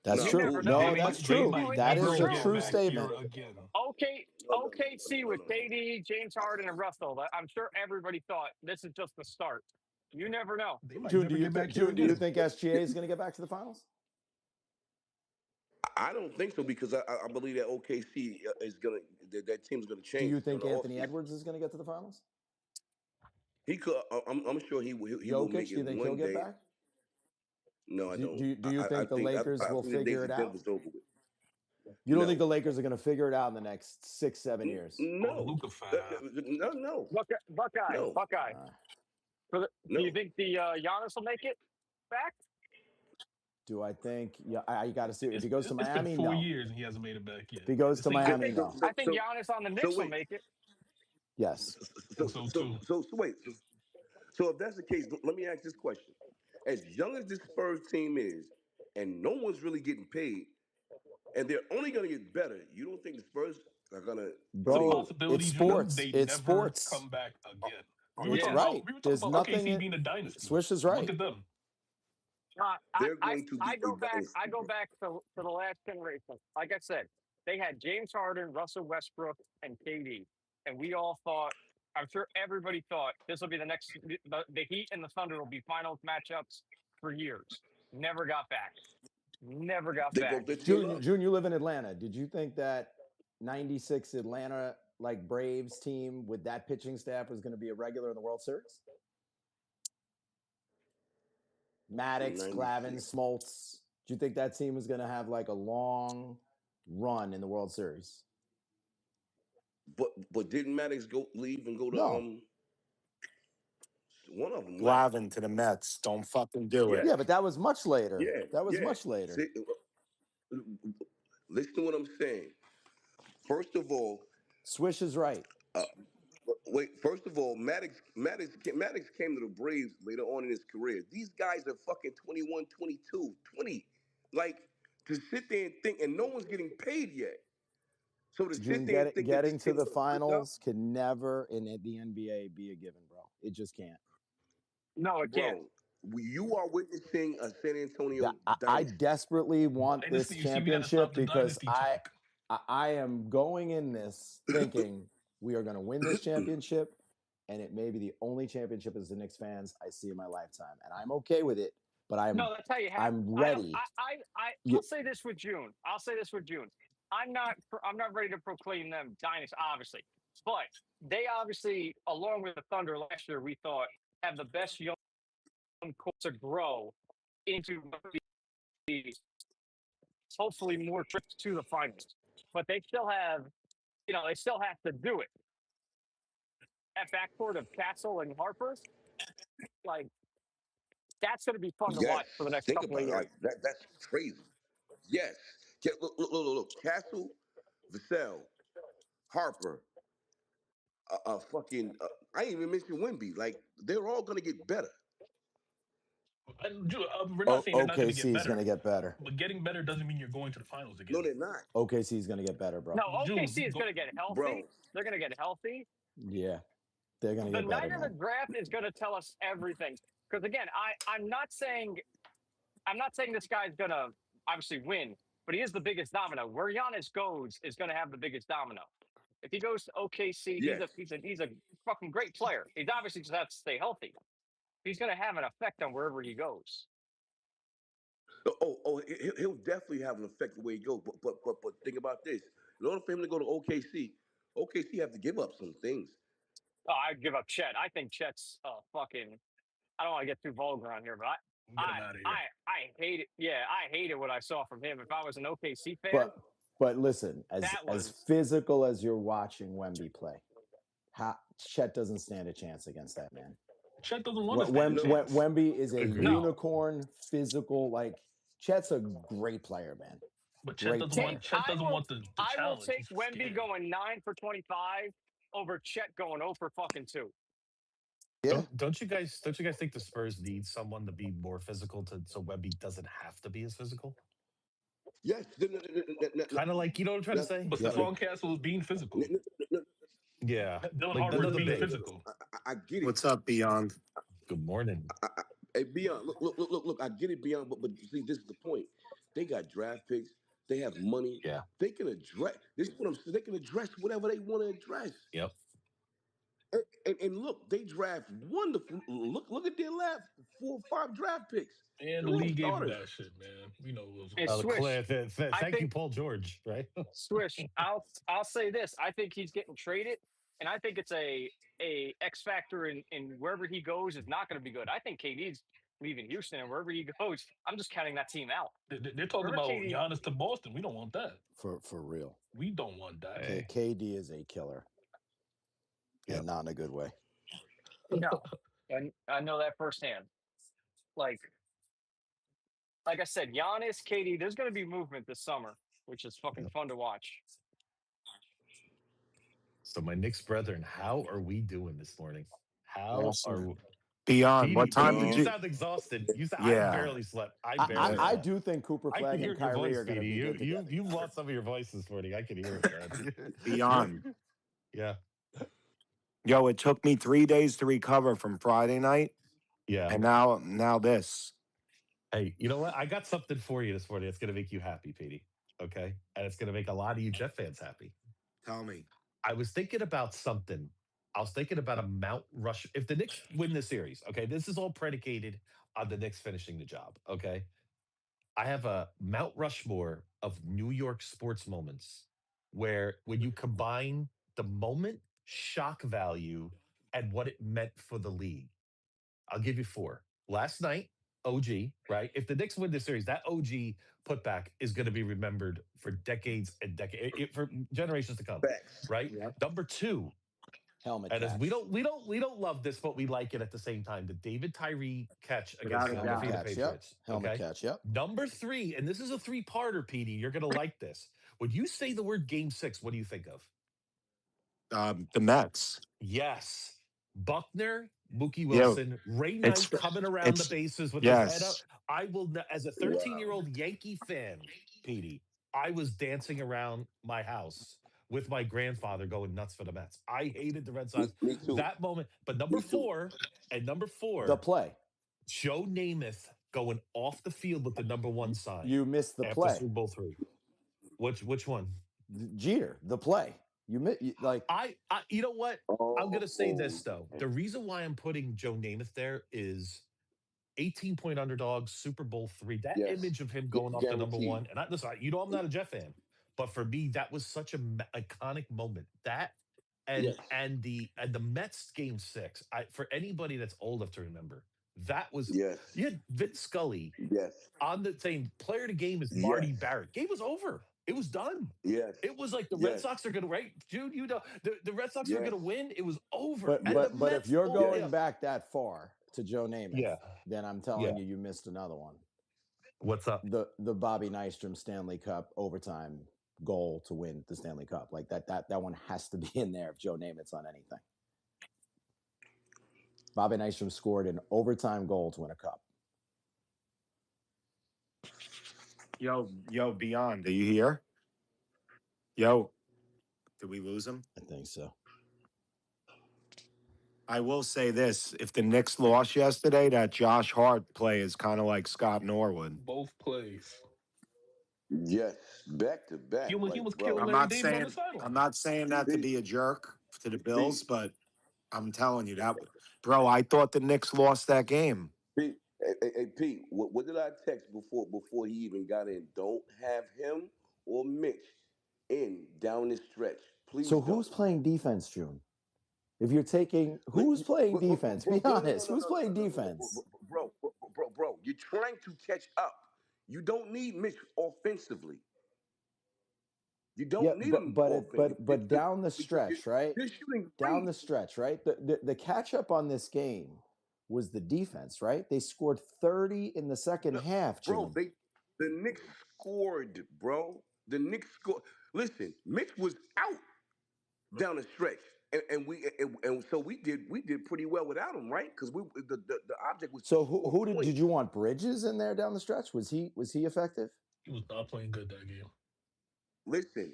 Speaker 1: That's
Speaker 16: nah,
Speaker 6: You
Speaker 1: true.
Speaker 6: never
Speaker 16: who?
Speaker 6: know.
Speaker 1: No,
Speaker 20: They
Speaker 1: that's
Speaker 20: might,
Speaker 6: It's
Speaker 20: they
Speaker 1: true.
Speaker 6: true.
Speaker 20: might
Speaker 1: That
Speaker 6: It's
Speaker 1: is
Speaker 20: never
Speaker 1: a
Speaker 6: true.
Speaker 20: get
Speaker 1: true
Speaker 20: back here
Speaker 1: statement.
Speaker 20: again.
Speaker 6: Okay, OKC with KD, James Harden, and Russell. I'm sure everybody thought this is just the start. You never know.
Speaker 20: They might
Speaker 1: June, do
Speaker 20: never
Speaker 1: you
Speaker 20: get
Speaker 1: think
Speaker 20: back here again.
Speaker 1: SGA is going to get back to the finals?
Speaker 16: I don't think so because I believe that OKC is going to that team's going to
Speaker 1: Do
Speaker 16: change
Speaker 1: you
Speaker 16: in
Speaker 1: think
Speaker 16: the
Speaker 1: Anthony
Speaker 16: offseason.
Speaker 1: Edwards is going to get to the finals?
Speaker 16: He could. I'm sure he will make
Speaker 1: Jokic, do
Speaker 16: it
Speaker 1: you think he'll
Speaker 16: one
Speaker 1: get
Speaker 16: day.
Speaker 1: back?
Speaker 16: No, I don't.
Speaker 1: Do you
Speaker 16: I
Speaker 1: think the
Speaker 16: think
Speaker 1: Lakers
Speaker 16: I
Speaker 1: will
Speaker 16: think the
Speaker 1: figure
Speaker 16: days
Speaker 1: it
Speaker 16: of
Speaker 1: out?
Speaker 16: Denver's over with.
Speaker 1: You don't think
Speaker 16: No,
Speaker 1: the Lakers are going to figure it out in the next 6, 7 years?
Speaker 20: Oh,
Speaker 16: no,
Speaker 20: Luca fat.
Speaker 16: no, no,
Speaker 6: Buckeye.
Speaker 1: Uh,
Speaker 6: Do you
Speaker 16: no.
Speaker 6: think the Giannis will make it back?
Speaker 1: do I think? Yeah, I got to see. If he goes to
Speaker 20: It's been
Speaker 1: Miami,
Speaker 20: 4
Speaker 1: no.
Speaker 20: years and he hasn't made it back
Speaker 1: If
Speaker 20: yet.
Speaker 1: he goes
Speaker 20: This
Speaker 1: to
Speaker 20: ain't
Speaker 6: I
Speaker 1: Miami,
Speaker 6: think
Speaker 1: no.
Speaker 6: I think Giannis on the
Speaker 16: So
Speaker 6: Knicks will
Speaker 16: wait.
Speaker 6: make it.
Speaker 1: Yes.
Speaker 20: think so too.
Speaker 16: So wait. So if that's the case, let me ask this question: as young as this Spurs team is, and no one's really getting paid, and they're only going to get better, you don't think the Spurs are going to
Speaker 20: It's a
Speaker 16: really
Speaker 1: Bro, it's
Speaker 20: possibility,
Speaker 16: no?
Speaker 20: June.
Speaker 1: sports.
Speaker 20: They
Speaker 1: It's
Speaker 20: never
Speaker 1: sports.
Speaker 20: come back again.
Speaker 1: It's
Speaker 6: Yeah.
Speaker 1: right.
Speaker 20: We were talking
Speaker 1: There's
Speaker 20: about
Speaker 1: nothing.
Speaker 20: OKC being a dynasty.
Speaker 1: Swish is
Speaker 20: Look
Speaker 1: right.
Speaker 20: at them.
Speaker 6: I,
Speaker 16: They're
Speaker 6: I
Speaker 16: going to be
Speaker 6: I
Speaker 16: a
Speaker 6: go back. I
Speaker 16: dynasty,
Speaker 6: go
Speaker 16: bro.
Speaker 6: back to the last generation. Like I said, they had James Harden, Russell Westbrook, and KD, and we all thought. I'm sure everybody thought this will be the next. The Heat and the Thunder will be finals matchups for years. Never got back. Never got
Speaker 16: They
Speaker 6: back.
Speaker 16: broke their team
Speaker 1: June,
Speaker 16: up.
Speaker 1: June, you live in Atlanta. Did you think that 96 Atlanta like Braves team with that pitching staff was going to be a regular in the World Series? Maddox, Glavine,
Speaker 16: 96.
Speaker 1: Smoltz. Do you think that team was going to have like a long run in the World Series?
Speaker 16: But didn't Maddox go leave and go to
Speaker 1: No.
Speaker 16: one of them left?
Speaker 2: Glavin to the Mets. Don't fucking do it.
Speaker 16: Yes.
Speaker 1: Yeah, but that was much later.
Speaker 16: Yeah.
Speaker 1: That was
Speaker 16: Yeah.
Speaker 1: much later.
Speaker 16: See, listen to what I'm saying. First of all,
Speaker 1: Swish is right.
Speaker 16: uh, wait. First of all, Maddox came to the Braves later on in his career. These guys are fucking 21, 22, 20. Like to sit there and think, and no one's getting paid yet. So to sit
Speaker 1: June,
Speaker 16: there and think that this
Speaker 1: getting to
Speaker 16: team's
Speaker 1: the
Speaker 16: gonna win now,
Speaker 1: finals can never in the NBA be a given, bro. It just can't.
Speaker 6: No, it can't.
Speaker 16: bro, you are witnessing a San
Speaker 1: That
Speaker 16: Antonio
Speaker 1: I
Speaker 16: dynasty.
Speaker 1: desperately want this
Speaker 20: Dynasty, you see, we got to stop
Speaker 1: championship
Speaker 20: the
Speaker 1: because
Speaker 20: dynasty talk.
Speaker 1: I am going in this thinking we are going to win this championship, and it may be the only championship as the Knicks fans I see in my lifetime, and I'm okay with it. But
Speaker 6: No, that's how you have.
Speaker 1: I'm
Speaker 6: I don't.
Speaker 1: ready.
Speaker 6: I'll say this with June. I'll say this with June. I'm not ready to proclaim them dynasty, obviously, but they obviously, along with the Thunder last year, we thought have the best young core to grow into the hopefully more trips to the finals. But they still have, they still have to do it. That backcourt of Castle and Harper, like that's going to be fun to
Speaker 16: Yes,
Speaker 6: watch for the next
Speaker 16: think
Speaker 6: couple of
Speaker 16: about it.
Speaker 6: years.
Speaker 16: Like that. That's crazy. Yes. Look. Castle, Vassell, Harper, fucking. I ain't even mention Wimby. Like they're all gonna get better.
Speaker 20: And, we're not saying they're not going to get
Speaker 1: OKC is going to
Speaker 20: better,
Speaker 1: get better.
Speaker 20: but getting better doesn't mean you're going to the finals
Speaker 16: No,
Speaker 20: again.
Speaker 16: they're not,
Speaker 1: OKC is going to get better, bro.
Speaker 6: No,
Speaker 20: June,
Speaker 6: OKC is going to get healthy.
Speaker 16: bro.
Speaker 6: They're going to get healthy.
Speaker 1: Yeah, they're going to
Speaker 6: The
Speaker 1: get better,
Speaker 6: night of the
Speaker 1: man.
Speaker 6: draft is going to tell us everything. Because again, I'm not saying this guy's going to obviously win, but he is the biggest domino. Where Giannis goes is going to have the biggest domino. If he goes to OKC,
Speaker 16: Yes.
Speaker 6: he's a fucking great player. He's obviously just has to stay healthy. He's going to have an effect on wherever he goes.
Speaker 16: He'll definitely have an effect the way he goes. But think about this: in order for him to go to OKC have to give up some things.
Speaker 6: Oh, I'd give up Chet. I think Chet's fucking. I don't want to get too vulgar on here, but
Speaker 20: Get him out of here.
Speaker 6: I hate it. Yeah, I hated what I saw from him. If I was an OKC fan,
Speaker 1: But listen,
Speaker 6: that
Speaker 1: as
Speaker 6: was
Speaker 1: physical as you're watching Wemby play, Chet doesn't stand a chance against that man.
Speaker 20: Chet doesn't want to stand a chance.
Speaker 1: Wemby is a
Speaker 5: Agreed.
Speaker 6: no.
Speaker 1: unicorn, physical. Like Chet's a great player, man.
Speaker 20: But Chet
Speaker 1: Great
Speaker 20: doesn't want.
Speaker 1: player.
Speaker 20: Chet doesn't want the
Speaker 6: I will
Speaker 20: challenge.
Speaker 6: take
Speaker 20: He's
Speaker 6: Wemby
Speaker 20: scared.
Speaker 6: going 9 for 25 over Chet going 0 for 2.
Speaker 1: Yeah.
Speaker 5: Don't you guys think the Spurs need someone to be more physical so Wemby doesn't have to be as physical?
Speaker 16: Yes.
Speaker 5: Kind of like, you know what I'm trying to
Speaker 16: Now,
Speaker 5: say?
Speaker 20: But
Speaker 1: Yep.
Speaker 5: Like,
Speaker 20: Stephon Castle is being physical.
Speaker 5: Yeah,
Speaker 20: Dylan
Speaker 5: like
Speaker 20: Harper's
Speaker 5: another
Speaker 20: being
Speaker 5: big.
Speaker 20: physical.
Speaker 16: I get it.
Speaker 3: What's up, Beyond?
Speaker 5: Good morning.
Speaker 16: Hey, Beyond, look. I get it, Beyond, but see, this is the point. They got draft picks. They have money.
Speaker 5: Yeah.
Speaker 16: They can address. This is what I'm saying. They can address whatever they want to address.
Speaker 5: Yep.
Speaker 16: And look, they draft wonderful. Look at their last 4 or 5 draft picks.
Speaker 20: And the
Speaker 16: They're all
Speaker 20: league gave him
Speaker 16: starters.
Speaker 20: that shit, man. We know what was
Speaker 6: Hey,
Speaker 20: going on.
Speaker 6: Swish. I
Speaker 5: Thank you,
Speaker 6: think
Speaker 5: Paul George. Right.
Speaker 6: Swish. I'll say this. I think he's getting traded, and I think it's a X factor in wherever he goes is not going to be good. I think KD's leaving Houston, and wherever he goes, I'm just counting that team out.
Speaker 20: They're talking
Speaker 6: Wherever
Speaker 20: about
Speaker 6: KD,
Speaker 20: Giannis to Boston. We don't want that.
Speaker 1: For real.
Speaker 20: We don't want that.
Speaker 5: Hey.
Speaker 1: KD is a killer, and
Speaker 5: Yep.
Speaker 1: not in a good way.
Speaker 6: no, and I know that firsthand. Like like I said, Giannis, KD. There's going to be movement this summer, which is fucking
Speaker 5: Yep.
Speaker 6: fun to watch.
Speaker 5: So my Knicks brethren, how are we doing this morning? How
Speaker 1: Awesome.
Speaker 5: are
Speaker 3: Beyond. What
Speaker 5: Petey?
Speaker 3: time
Speaker 5: Petey,
Speaker 3: did
Speaker 5: you
Speaker 16: Um,
Speaker 3: you?
Speaker 5: sound exhausted. I
Speaker 3: Yeah.
Speaker 5: barely slept. I
Speaker 1: I,
Speaker 5: barely
Speaker 1: I
Speaker 3: Yeah.
Speaker 5: slept.
Speaker 1: do think Cooper
Speaker 5: I could
Speaker 1: Flag
Speaker 5: hear
Speaker 1: and
Speaker 5: it in your
Speaker 1: Kyrie
Speaker 5: voice,
Speaker 1: are going to
Speaker 5: Petey.
Speaker 1: be
Speaker 5: You
Speaker 1: good
Speaker 5: you
Speaker 1: together.
Speaker 5: you lost some of your voice this morning. I could hear it, man.
Speaker 3: Beyond.
Speaker 5: Yeah.
Speaker 3: Yo, it took me 3 days to recover from Friday night,
Speaker 5: Yeah.
Speaker 3: and now this.
Speaker 5: Hey, you know what? I got something for you this morning. It's gonna make you happy, Petey. Okay. And it's gonna make a lot of you Jet fans happy.
Speaker 3: Tell me.
Speaker 5: I was thinking about something. I was thinking about a Mount Rush. If the Knicks win the series, okay, this is all predicated on the Knicks finishing the job. Okay. I have a Mount Rushmore of New York sports moments where when you combine the moment, shock value, and what it meant for the league. I'll give you 4. Last night, OG, right? If the Knicks win this series, that OG putback is going to be remembered for decades and decades, for generations to come,
Speaker 16: facts.
Speaker 5: right?
Speaker 3: Yep.
Speaker 5: Number 2,
Speaker 1: Helmet
Speaker 5: and as
Speaker 1: catch.
Speaker 5: we don't love this, but we like it at the same time. The David Tyree catch against
Speaker 3: Without a
Speaker 5: the
Speaker 1: Helmet
Speaker 3: doubt.
Speaker 5: undefeated
Speaker 1: catch. Yep.
Speaker 5: Patriots.
Speaker 1: Helmet
Speaker 5: Okay.
Speaker 1: catch. Yep.
Speaker 5: Number 3, and this is a 3-parter, Petey. You're gonna like this. When you say the word game 6, what do you think of?
Speaker 3: The Mets.
Speaker 5: Yes. Buckner, Mookie
Speaker 3: Yo,
Speaker 5: Wilson, Ray
Speaker 3: it's
Speaker 5: Knight coming around the
Speaker 3: it's
Speaker 5: bases with his head up.
Speaker 3: yes.
Speaker 5: As a 13-year-old
Speaker 16: Wow.
Speaker 5: Yankee fan, Petey, I was dancing around my house with my grandfather going nuts for the Mets. I hated the Red Sox
Speaker 16: Me too.
Speaker 5: that moment. But
Speaker 16: Me too.
Speaker 5: number
Speaker 1: The
Speaker 5: 4,
Speaker 1: play.
Speaker 5: Joe Namath going off the field with the number 1 sign
Speaker 1: You missed the
Speaker 5: after
Speaker 1: play.
Speaker 5: Super Bowl 3. Which one?
Speaker 1: Jeter. The play. Like
Speaker 5: I you know what? I'm gonna say
Speaker 16: Oh,
Speaker 5: this though. The reason why I'm putting Joe Namath there is 18-point underdog, Super Bowl 3. That
Speaker 16: yes.
Speaker 5: image of him going off the number
Speaker 16: Guaranteed.
Speaker 5: 1, and listen, you know I'm not a Jet fan, but for me, that was such an iconic moment. That
Speaker 16: Yes.
Speaker 5: and the Mets game 6. For anybody that's old enough to remember, that was
Speaker 16: Yes.
Speaker 5: you had Vince Scully
Speaker 16: Yes.
Speaker 5: on the same player to game as Marty
Speaker 16: Yes.
Speaker 5: Barrett. Game was over. It was done.
Speaker 16: Yes.
Speaker 5: It was like the Red
Speaker 16: Yes.
Speaker 5: Sox are going to right, Jude. You know the Red Sox were going to
Speaker 16: Yes.
Speaker 5: win. It was over,
Speaker 1: but
Speaker 5: and the
Speaker 1: but but if
Speaker 5: Mets
Speaker 1: you're
Speaker 5: pulled it
Speaker 1: going
Speaker 5: up.
Speaker 16: Yes.
Speaker 1: back that far to Joe Namath,
Speaker 5: Yeah,
Speaker 1: then I'm telling
Speaker 5: yeah.
Speaker 1: you missed another one.
Speaker 5: What's up?
Speaker 1: The Bobby Nystrom Stanley Cup overtime goal to win the Stanley Cup. Like that one has to be in there if Joe Namath's on anything. Bobby Nystrom scored an overtime goal to win a cup.
Speaker 3: Yo, Beyond. Are you here? Yo, did we lose him?
Speaker 1: I think so.
Speaker 3: I will say this: if the Knicks lost yesterday, that Josh Hart play is kind of like Scott Norwood.
Speaker 20: Both plays.
Speaker 16: Yes. Back to
Speaker 20: He
Speaker 16: back.
Speaker 20: was he was
Speaker 16: Like,
Speaker 20: killing
Speaker 3: I'm
Speaker 16: bro.
Speaker 20: Larry
Speaker 3: not
Speaker 20: David on the
Speaker 3: saying I'm
Speaker 20: sideline.
Speaker 3: not saying that to
Speaker 16: Pete,
Speaker 3: be a jerk to the Bills,
Speaker 16: Pete,
Speaker 3: but I'm telling you that, bro. I thought the Knicks lost that game.
Speaker 16: Pete. Hey, Pete, what did I text before he even got in? Don't have him or Mitch in down this stretch.
Speaker 1: So
Speaker 16: Please
Speaker 1: who's
Speaker 16: don't.
Speaker 1: playing defense, June? If you're taking who's playing defense? Be
Speaker 16: Bro, no, no, no,
Speaker 1: honest.
Speaker 16: no,
Speaker 1: Who's
Speaker 16: no, no,
Speaker 1: playing
Speaker 16: no, no, no,
Speaker 1: defense?
Speaker 16: bro. You're trying to catch up. You don't need Mitch offensively. You
Speaker 1: Yeah,
Speaker 16: don't need
Speaker 1: but
Speaker 16: him
Speaker 1: but it,
Speaker 16: offensively
Speaker 1: but down the
Speaker 16: because you're,
Speaker 1: stretch, right?
Speaker 16: you're shooting
Speaker 1: Down the
Speaker 16: threes.
Speaker 1: stretch, right? The catch up on this game was the defense, right? They scored 30 in the second
Speaker 16: The,
Speaker 1: half,
Speaker 16: bro,
Speaker 1: June.
Speaker 16: the Knicks scored, bro. The Knicks scored. Listen, Mitch was out down the stretch, and so we did pretty well without him, right? Because the object was to
Speaker 1: So
Speaker 16: score
Speaker 1: who did
Speaker 16: points.
Speaker 1: you want Bridges in there down the stretch? Was he effective?
Speaker 20: He was not playing good that game.
Speaker 16: Listen,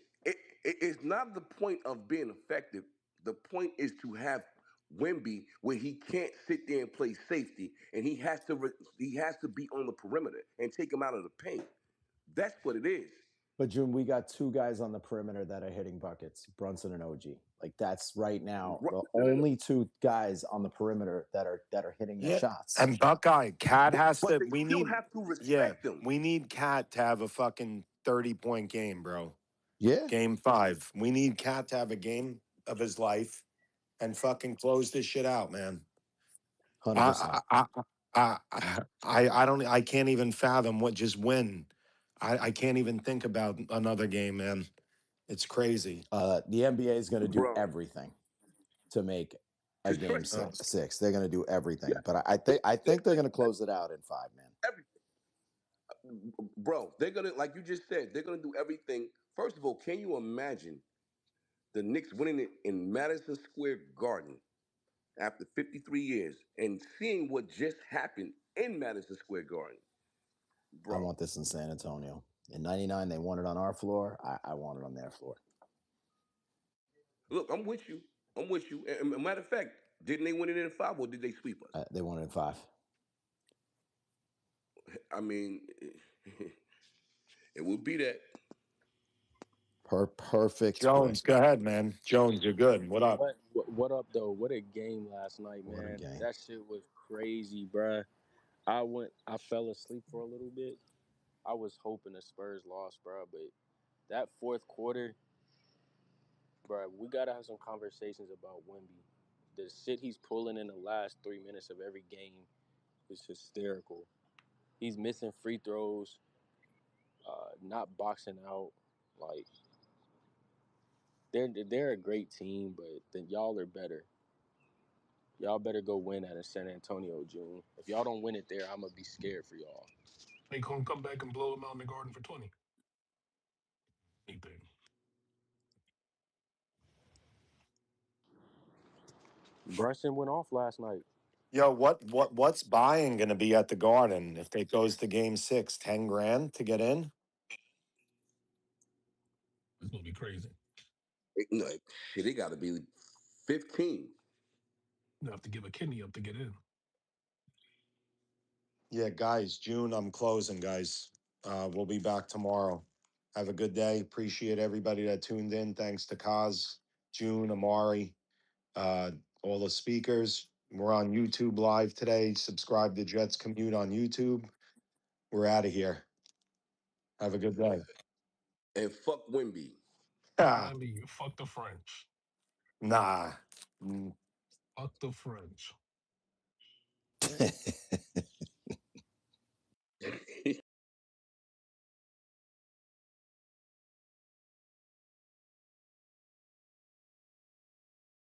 Speaker 16: it's not the point of being effective. The point is to have Wimby where he can't sit there and play safety, and he has to be on the perimeter and take him out of the paint. That's what it is.
Speaker 1: But June, we got two guys on the perimeter that are hitting buckets, Brunson and OG. Like that's right now
Speaker 16: No,
Speaker 1: the
Speaker 16: no, no.
Speaker 1: only two guys on the perimeter that are hitting their
Speaker 3: Yeah,
Speaker 1: shots.
Speaker 3: and Buckeye Cat has
Speaker 16: But
Speaker 3: to.
Speaker 16: they
Speaker 3: We
Speaker 16: still
Speaker 3: need,
Speaker 16: have to
Speaker 3: yeah,
Speaker 16: respect him.
Speaker 3: we need Cat to have a fucking 30-point game, bro.
Speaker 1: Yeah,
Speaker 3: Game 5. We need Cat to have a game of his life and fucking close this shit out, man.
Speaker 1: 100%.
Speaker 3: I don't. I can't even fathom what just win. I can't even think about another game, man. It's crazy.
Speaker 1: The NBA is going to do
Speaker 16: Bro,
Speaker 1: everything to make a
Speaker 16: to
Speaker 1: game
Speaker 16: trade
Speaker 3: Uh,
Speaker 1: six. They're going to do
Speaker 16: yeah,
Speaker 1: everything, but I think they're going to close it out in 5, man.
Speaker 16: every bro, they're gonna like you just said, they're gonna do everything. First of all, can you imagine the Knicks winning it in Madison Square Garden after 53 years and seeing what just happened in Madison Square Garden,
Speaker 1: I
Speaker 16: bro?
Speaker 1: want this in San Antonio. In '99, they won it on our floor. I want it on their floor.
Speaker 16: Look, I'm with you. I'm with you. And a matter of fact, didn't they win it in 5 or did they sweep us?
Speaker 1: They won it in 5.
Speaker 16: I mean, it would be that.
Speaker 1: Perfect
Speaker 3: Jones,
Speaker 1: spread.
Speaker 3: go ahead, man. Jones, you're good. What up?
Speaker 2: What up though? What a game last night,
Speaker 1: What a
Speaker 2: man.
Speaker 1: game.
Speaker 2: That shit was crazy, bruh. I fell asleep for a little bit. I was hoping the Spurs lost, bruh, but that fourth quarter, bruh, we gotta have some conversations about Wemby. The shit he's pulling in the last 3 minutes of every game is hysterical. He's missing free throws, not boxing out. Like they're a great team, but then y'all are better. Y'all better go win at a San Antonio, June. If y'all don't win it there, I'm gonna be scared for y'all.
Speaker 20: They gonna come back and blow them out in the Garden for 20. Anything.
Speaker 2: Brunson went off last night.
Speaker 3: Yo, what's buying going to be at the Garden if it goes to Game 6? 10 grand to get in?
Speaker 20: It's gonna be crazy.
Speaker 16: No, shit, it got to be 15.
Speaker 20: You have to give a kidney up to get in.
Speaker 3: Yeah, guys. June, I'm closing, guys. We'll be back tomorrow. Have a good day. Appreciate everybody that tuned in. Thanks to Kaz, June, Amari, uh, all the speakers. We're on YouTube live today. Subscribe to Jets Commute on YouTube. We're out of here. Have a good day.
Speaker 16: And fuck Wimby.
Speaker 20: Miami, fuck the French.
Speaker 3: Nah. Mm.
Speaker 20: Fuck the French.